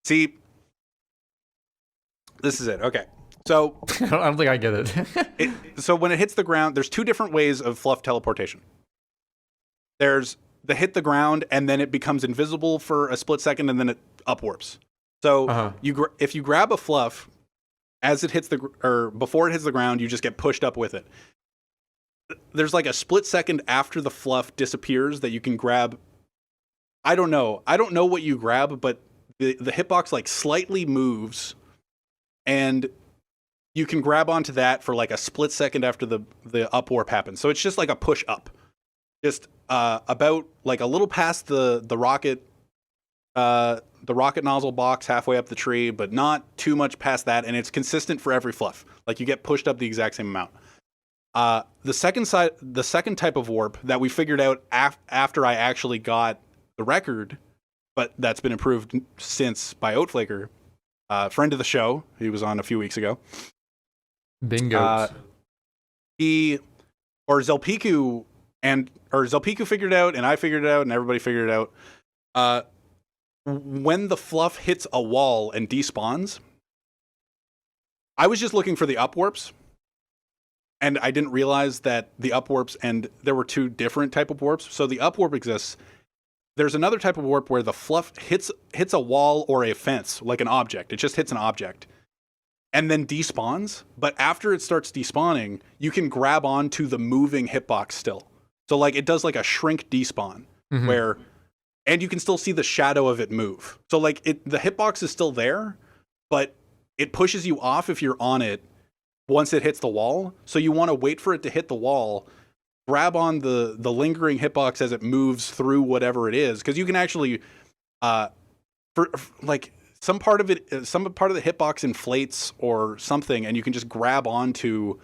See, this is it. Okay. So I don't think I get it. So when it hits the ground, there's 2 different ways of Fluff teleportation. There's the hit the ground, and then it becomes invisible for a split second, and then it upwarps. So if you grab a Fluff as it hits before it hits the ground, you just get pushed up with it. There's like a split second after the Fluff disappears that you can grab. I don't know what you grab, but the hitbox like slightly moves, and you can grab onto that for like a split second after the upwarp happens. So it's just like a push up, just about like a little past the rocket nozzle box halfway up the tree, but not too much past that. And it's consistent for every Fluff. Like you get pushed up the exact same amount. The second type of warp that we figured out after I actually got the record, but that's been improved since by Oatflaker, friend of the show. He was on a few weeks ago. Bingo. Zelpiku figured it out, and I figured it out, and everybody figured it out. When the Fluff hits a wall and despawns, I was just looking for the upwarps, and I didn't realize that the up warps, and there were two different type of warps. So the up warp exists. There's another type of warp where the fluff hits a wall or a fence, like an object. It just hits an object and then despawns. But after it starts despawning, you can grab onto the moving hitbox still. So like it does like a shrink despawn where, and you can still see the shadow of it move. So like the hitbox is still there, but it pushes you off if you're on it once it hits the wall. So you want to wait for it to hit the wall, grab on the lingering hitbox as it moves through whatever it is, because you can actually for like some part of the hitbox inflates or something, and you can just grab onto,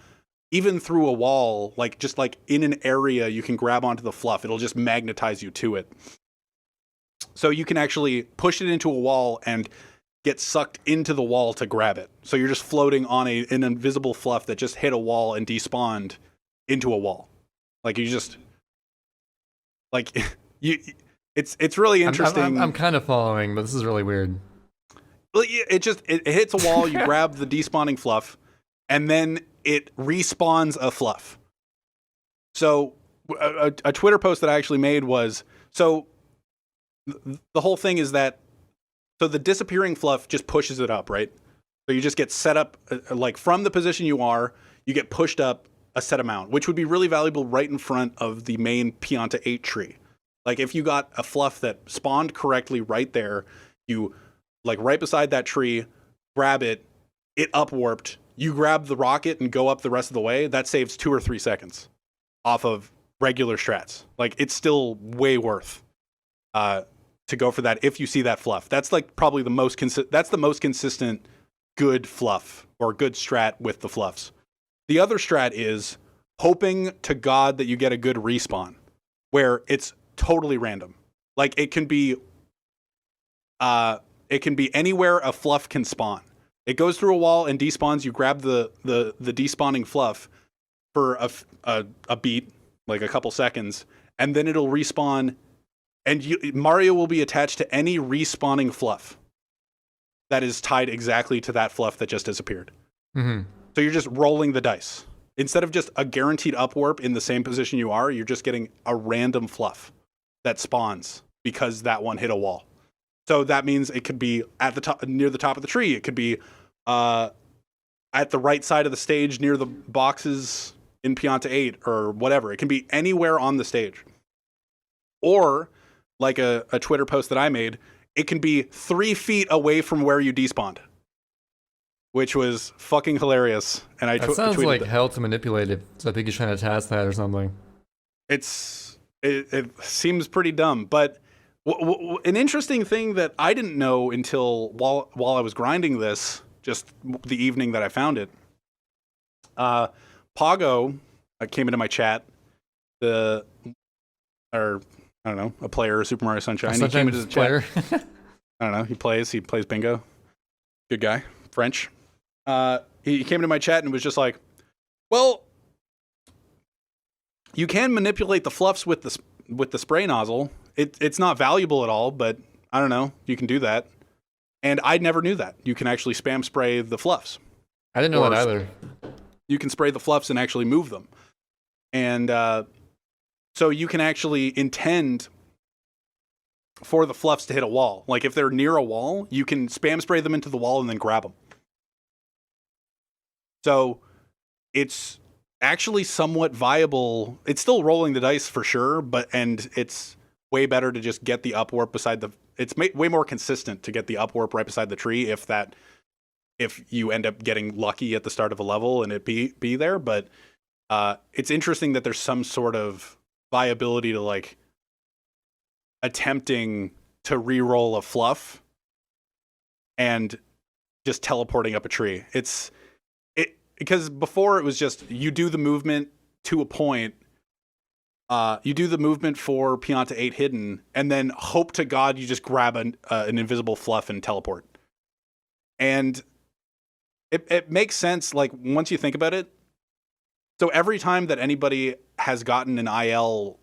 even through a wall, like just like in an area, you can grab onto the fluff. It'll just magnetize you to it. So you can actually push it into a wall and get sucked into the wall to grab it. So you're just floating on an invisible fluff that just hit a wall and despawned into a wall. Like you just, like it's really interesting. I'm kind of following, but this is really weird. It hits a wall. You grab the despawning fluff, and then it respawns a fluff. So a Twitter post that I actually made was, so the whole thing is that, so the disappearing fluff just pushes it up, right? So you just get set up, like from the position you are, you get pushed up a set amount, which would be really valuable right in front of the main Pianta 8 tree. Like if you got a fluff that spawned correctly right there, you like right beside that tree, grab it, it upwarped, you grab the rocket and go up the rest of the way, that saves 2 or 3 seconds off of regular strats. Like it's still way worth to go for that if you see that fluff. That's like probably the most consistent good fluff or good strat with the fluffs. The other strat is hoping to God that you get a good respawn where it's totally random. Like it can be anywhere a fluff can spawn. It goes through a wall and despawns. You grab the despawning fluff for a beat, like a couple seconds, and then it'll respawn, and Mario will be attached to any respawning fluff that is tied exactly to that fluff that just disappeared. So you're just rolling the dice. Instead of just a guaranteed upwarp in the same position you are, you're just getting a random fluff that spawns because that one hit a wall. So that means it could be at the top, near the top of the tree. It could be at the right side of the stage near the boxes in Pianta 8 or whatever. It can be anywhere on the stage. Or, like a Twitter post that I made, it can be 3 feet away from where you despawned, which was fucking hilarious. And I that sounds tweeted like hell to manipulate it. So I think he's trying to task that or something. It seems pretty dumb, but an interesting thing that I didn't know until while I was grinding this, just the evening that I found it. Pago came into my chat, a player of Super Mario Sunshine. He came into the chat. I don't know. He plays bingo. Good guy. French. He came into my chat and was just like, well, you can manipulate the fluffs with the spray nozzle. It's not valuable at all, but I don't know. You can do that. And I never knew that. You can actually spam spray the fluffs. I didn't know that either. You can spray the fluffs and actually move them. And so you can actually intend for the fluffs to hit a wall. Like if they're near a wall, you can spam spray them into the wall and then grab them. So it's actually somewhat viable. It's still rolling the dice for sure, and it's way better to just get the upwarp beside it's way more consistent to get the upwarp right beside the tree if you end up getting lucky at the start of a level and it be there. But it's interesting that there's some sort of viability to like attempting to re-roll a fluff and just teleporting up a tree. Because before it was just you do the movement to a point. You do the movement for Pianta 8 hidden, and then hope to God you just grab an invisible fluff and teleport. And it makes sense, like, once you think about it. So every time that anybody has gotten an IL,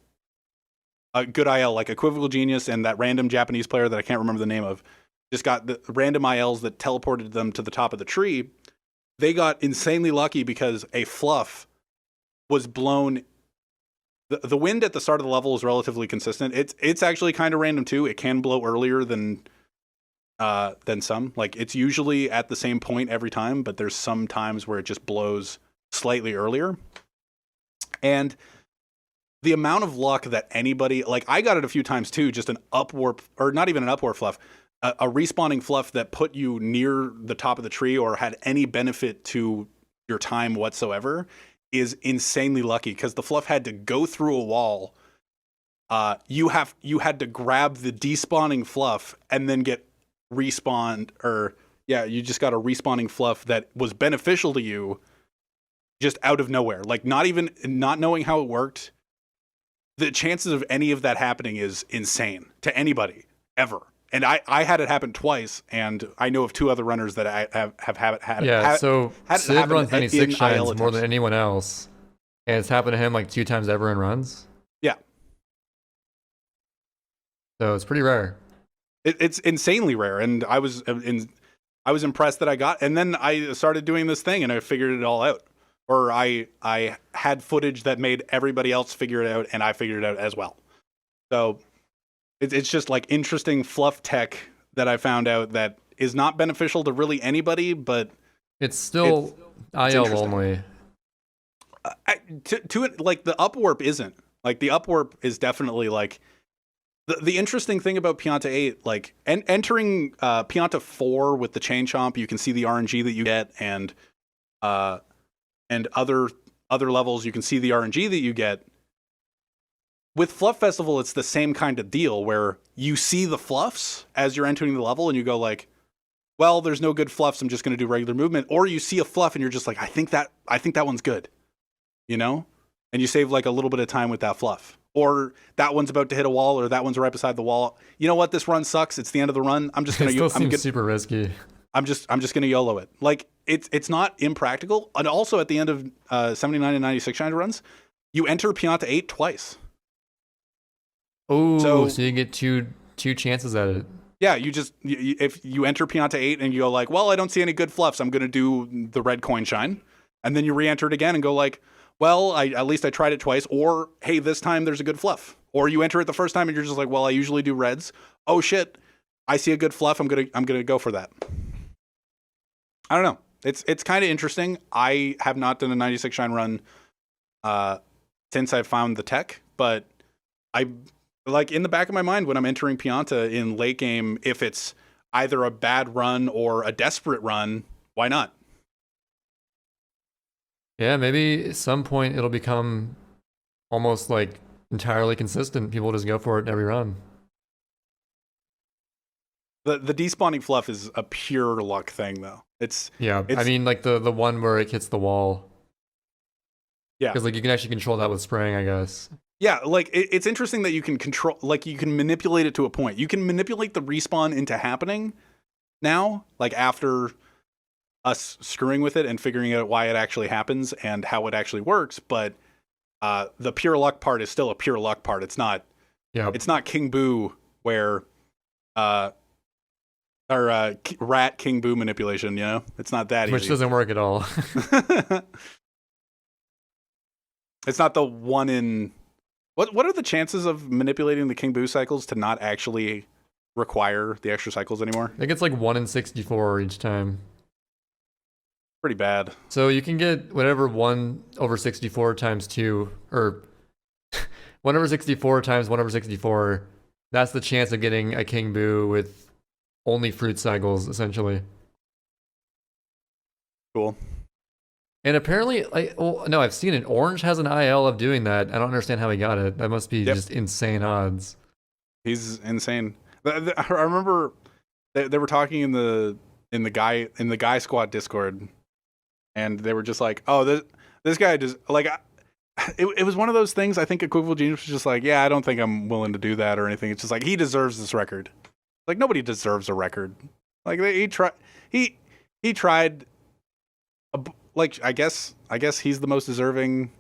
a good IL, like Equivocal Genius and that random Japanese player that I can't remember the name of, just got the random ILs that teleported them to the top of the tree, they got insanely lucky because a fluff was blown. The wind at the start of the level is relatively consistent. It's actually kind of random too. It can blow earlier than some. Like it's usually at the same point every time, but there's some times where it just blows slightly earlier. And the amount of luck that anybody, like I got it a few times too, just an upwarp, or not even an upwarp fluff, a respawning fluff that put you near the top of the tree or had any benefit to your time whatsoever is insanely lucky, because the fluff had to go through a wall. You had to grab the despawning fluff and then get respawned, or you just got a respawning fluff that was beneficial to you just out of nowhere. Like not knowing how it worked. The chances of any of that happening is insane to anybody ever. And I had it happen twice, and I know of 2 other runners that I have had. Yeah, so Sid runs 96 shines more than anyone else, and it's happened to him like 2 times ever in runs. Yeah. So it's pretty rare. It's insanely rare, and I was impressed that I got. And then I started doing this thing, and I figured it all out. Or I had footage that made everybody else figure it out, and I figured it out as well. So it's just like interesting fluff tech that I found out that is not beneficial to really anybody, but it's still IL only. To it, like the upwarp isn't. Like the upwarp is definitely like the interesting thing about Pianta 8, like entering Pianta 4 with the chain chomp, you can see the RNG that you get, and other levels you can see the RNG that you get. With Fluff Festival, it's the same kind of deal where you see the fluffs as you're entering the level and you go like, well, there's no good fluffs, I'm just going to do regular movement. Or you see a fluff and you're just like, I think that one's good, you know? And you save like a little bit of time with that fluff. Or that one's about to hit a wall, or that one's right beside the wall. You know what? This run sucks. It's the end of the run. I'm just going to super risky. I'm just going to YOLO it. Like it's not impractical. And also at the end of 79 and 96 shine runs, you enter Pianta 8 twice. Oh, so you get two chances at it. Yeah, if you enter Pianta 8 and you go like, well, I don't see any good fluffs, I'm going to do the red coin shine. And then you re-enter it again and go like, well, at least I tried it twice. Or, hey, this time there's a good fluff. Or you enter it the first time and you're just like, well, I usually do reds. Oh shit, I see a good fluff. I'm gonna go for that. I don't know. It's kind of interesting. I have not done a 96 shine run since I found the tech, but I like in the back of my mind when I'm entering Pianta in late game, if it's either a bad run or a desperate run, why not? Yeah, maybe at some point it'll become almost like entirely consistent. People just go for it every run. The despawning fluff is a pure luck thing, though. I mean, like the one where it hits the wall. Yeah, because like you can actually control that with spraying, I guess. Yeah, like it's interesting that you can control, like you can manipulate it to a point. You can manipulate the respawn into happening now, like after us screwing with it and figuring out why it actually happens and how it actually works. But the pure luck part is still a pure luck part. It's not. Yeah. It's not King Boo where, Rat King Boo manipulation. You know, it's not that easy. Which doesn't work at all. It's not the one in. What are the chances of manipulating the King Boo cycles to not actually require the extra cycles anymore? I think it's like 1 in 64 each time. Pretty bad. So you can get whatever 1 over 64 times 2, or 1 over 64 times 1 over 64. That's the chance of getting a King Boo with only fruit cycles, essentially. Cool. And apparently, I've seen it. Orange has an IL of doing that. I don't understand how he got it. That must be just insane odds. He's insane. I remember they were talking in the guy squad Discord, and they were just like, "Oh, this guy just like." It was one of those things. I think Equivocal Genius was just like, "Yeah, I don't think I'm willing to do that or anything." It's just like he deserves this record. Like nobody deserves a record. Like he tried. Like I guess he's the most deserving.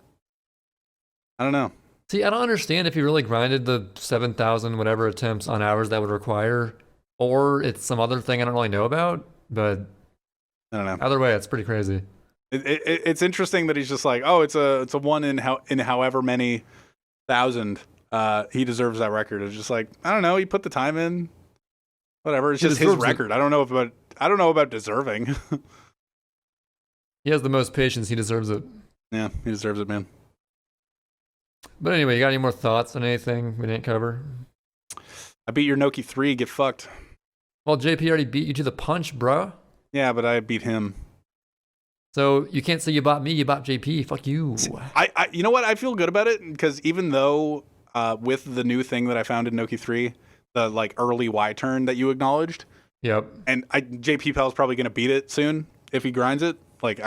I don't know. See, I don't understand if he really grinded the 7,000 whatever attempts on hours that would require, or it's some other thing I don't really know about. But I don't know. Either way, it's pretty crazy. It's interesting that he's just like, oh, it's a one in however many thousand. He deserves that record. It's just like, I don't know. He put the time in. Whatever. It's just his record. I don't know about deserving. He has the most patience. He deserves it. Yeah, he deserves it, man. But anyway, you got any more thoughts on anything we didn't cover? I beat your Noki 3. Get fucked. Well, JP already beat you to the punch, bro. Yeah, but I beat him. So you can't say you bought me. You bought JP. Fuck you. I you know what? I feel good about it because even though with the new thing that I found in Noki 3, the like early Y turn that you acknowledged. Yep. And JP Pal's probably gonna beat it soon if he grinds it. Like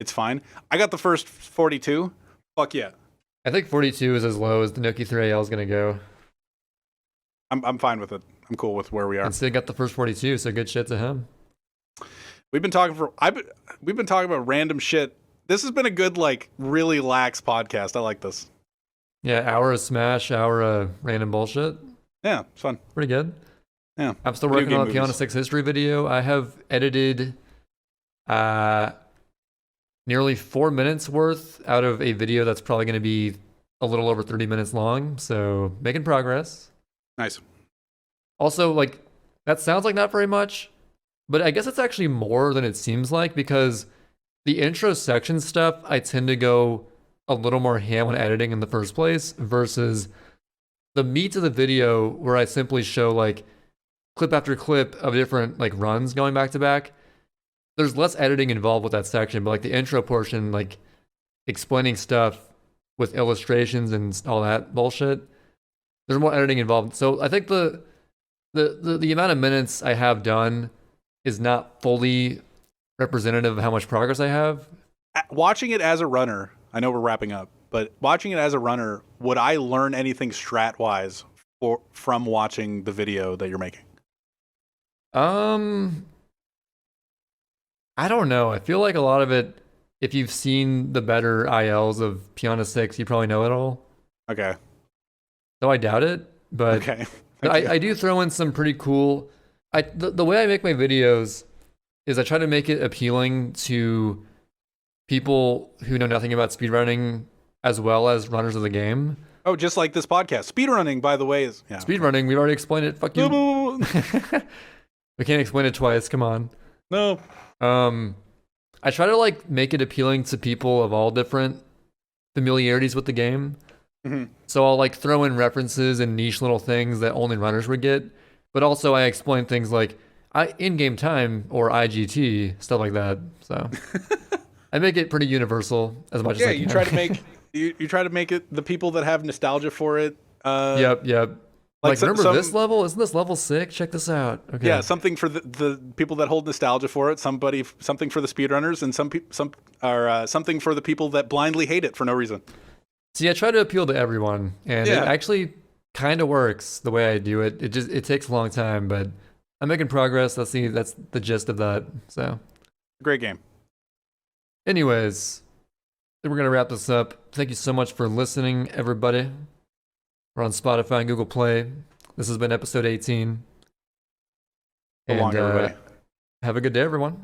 it's fine. I got the first 42. Fuck yeah. I think 42 is as low as the Noki 3AL is gonna go. I'm fine with it. I'm cool with where we are. And Sid got the first 42, so good shit to him. We've been talking about random shit. This has been a good, like, really lax podcast. I like this. Yeah, hour of Smash, hour of random bullshit. Yeah, it's fun. Pretty good. Yeah. I'm still working on a Piano 6 history video. I have edited nearly 4 minutes worth out of a video that's probably going to be a little over 30 minutes long. So making progress. Nice. Also, like, that sounds like not very much, but I guess it's actually more than it seems like because the intro section stuff, I tend to go a little more ham when editing in the first place versus the meat of the video where I simply show like clip after clip of different like runs going back to back. There's less editing involved with that section, but like the intro portion, like explaining stuff with illustrations and all that bullshit, there's more editing involved. So I think the amount of minutes I have done is not fully representative of how much progress I have. Watching it as a runner, I know we're wrapping up, but watching it as a runner, would I learn anything strat-wise from watching the video that you're making? I don't know. I feel like a lot of it, if you've seen the better ILs of Piano 6, you probably know it all. Okay. So I doubt it, but okay. I do throw in some pretty cool... The way I make my videos is I try to make it appealing to people who know nothing about speedrunning as well as runners of the game. Oh, just like this podcast. Speedrunning, by the way, is... Yeah. Speedrunning, we've already explained it. Fuck you. We can't explain it twice. Come on. No. I try to like make it appealing to people of all different familiarities with the game. Mm-hmm. So I'll like throw in references and niche little things that only runners would get. But also I explain things like in-game time or IGT, stuff like that. So I make it pretty universal as much as I can. You try to make you try to make it the people that have nostalgia for it. Yep. Like remember this level? Isn't this level 6? Check this out. Okay. Yeah, something for the people that hold nostalgia for it. Something for the speedrunners, and something for the people that blindly hate it for no reason. See, I try to appeal to everyone, and it actually kind of works the way I do it. It takes a long time, but I'm making progress. That's the gist of that. So, great game. Anyways, we're gonna wrap this up. Thank you so much for listening, everybody. We're on Spotify and Google Play. This has been episode 18. So long, everybody. Have a good day, everyone.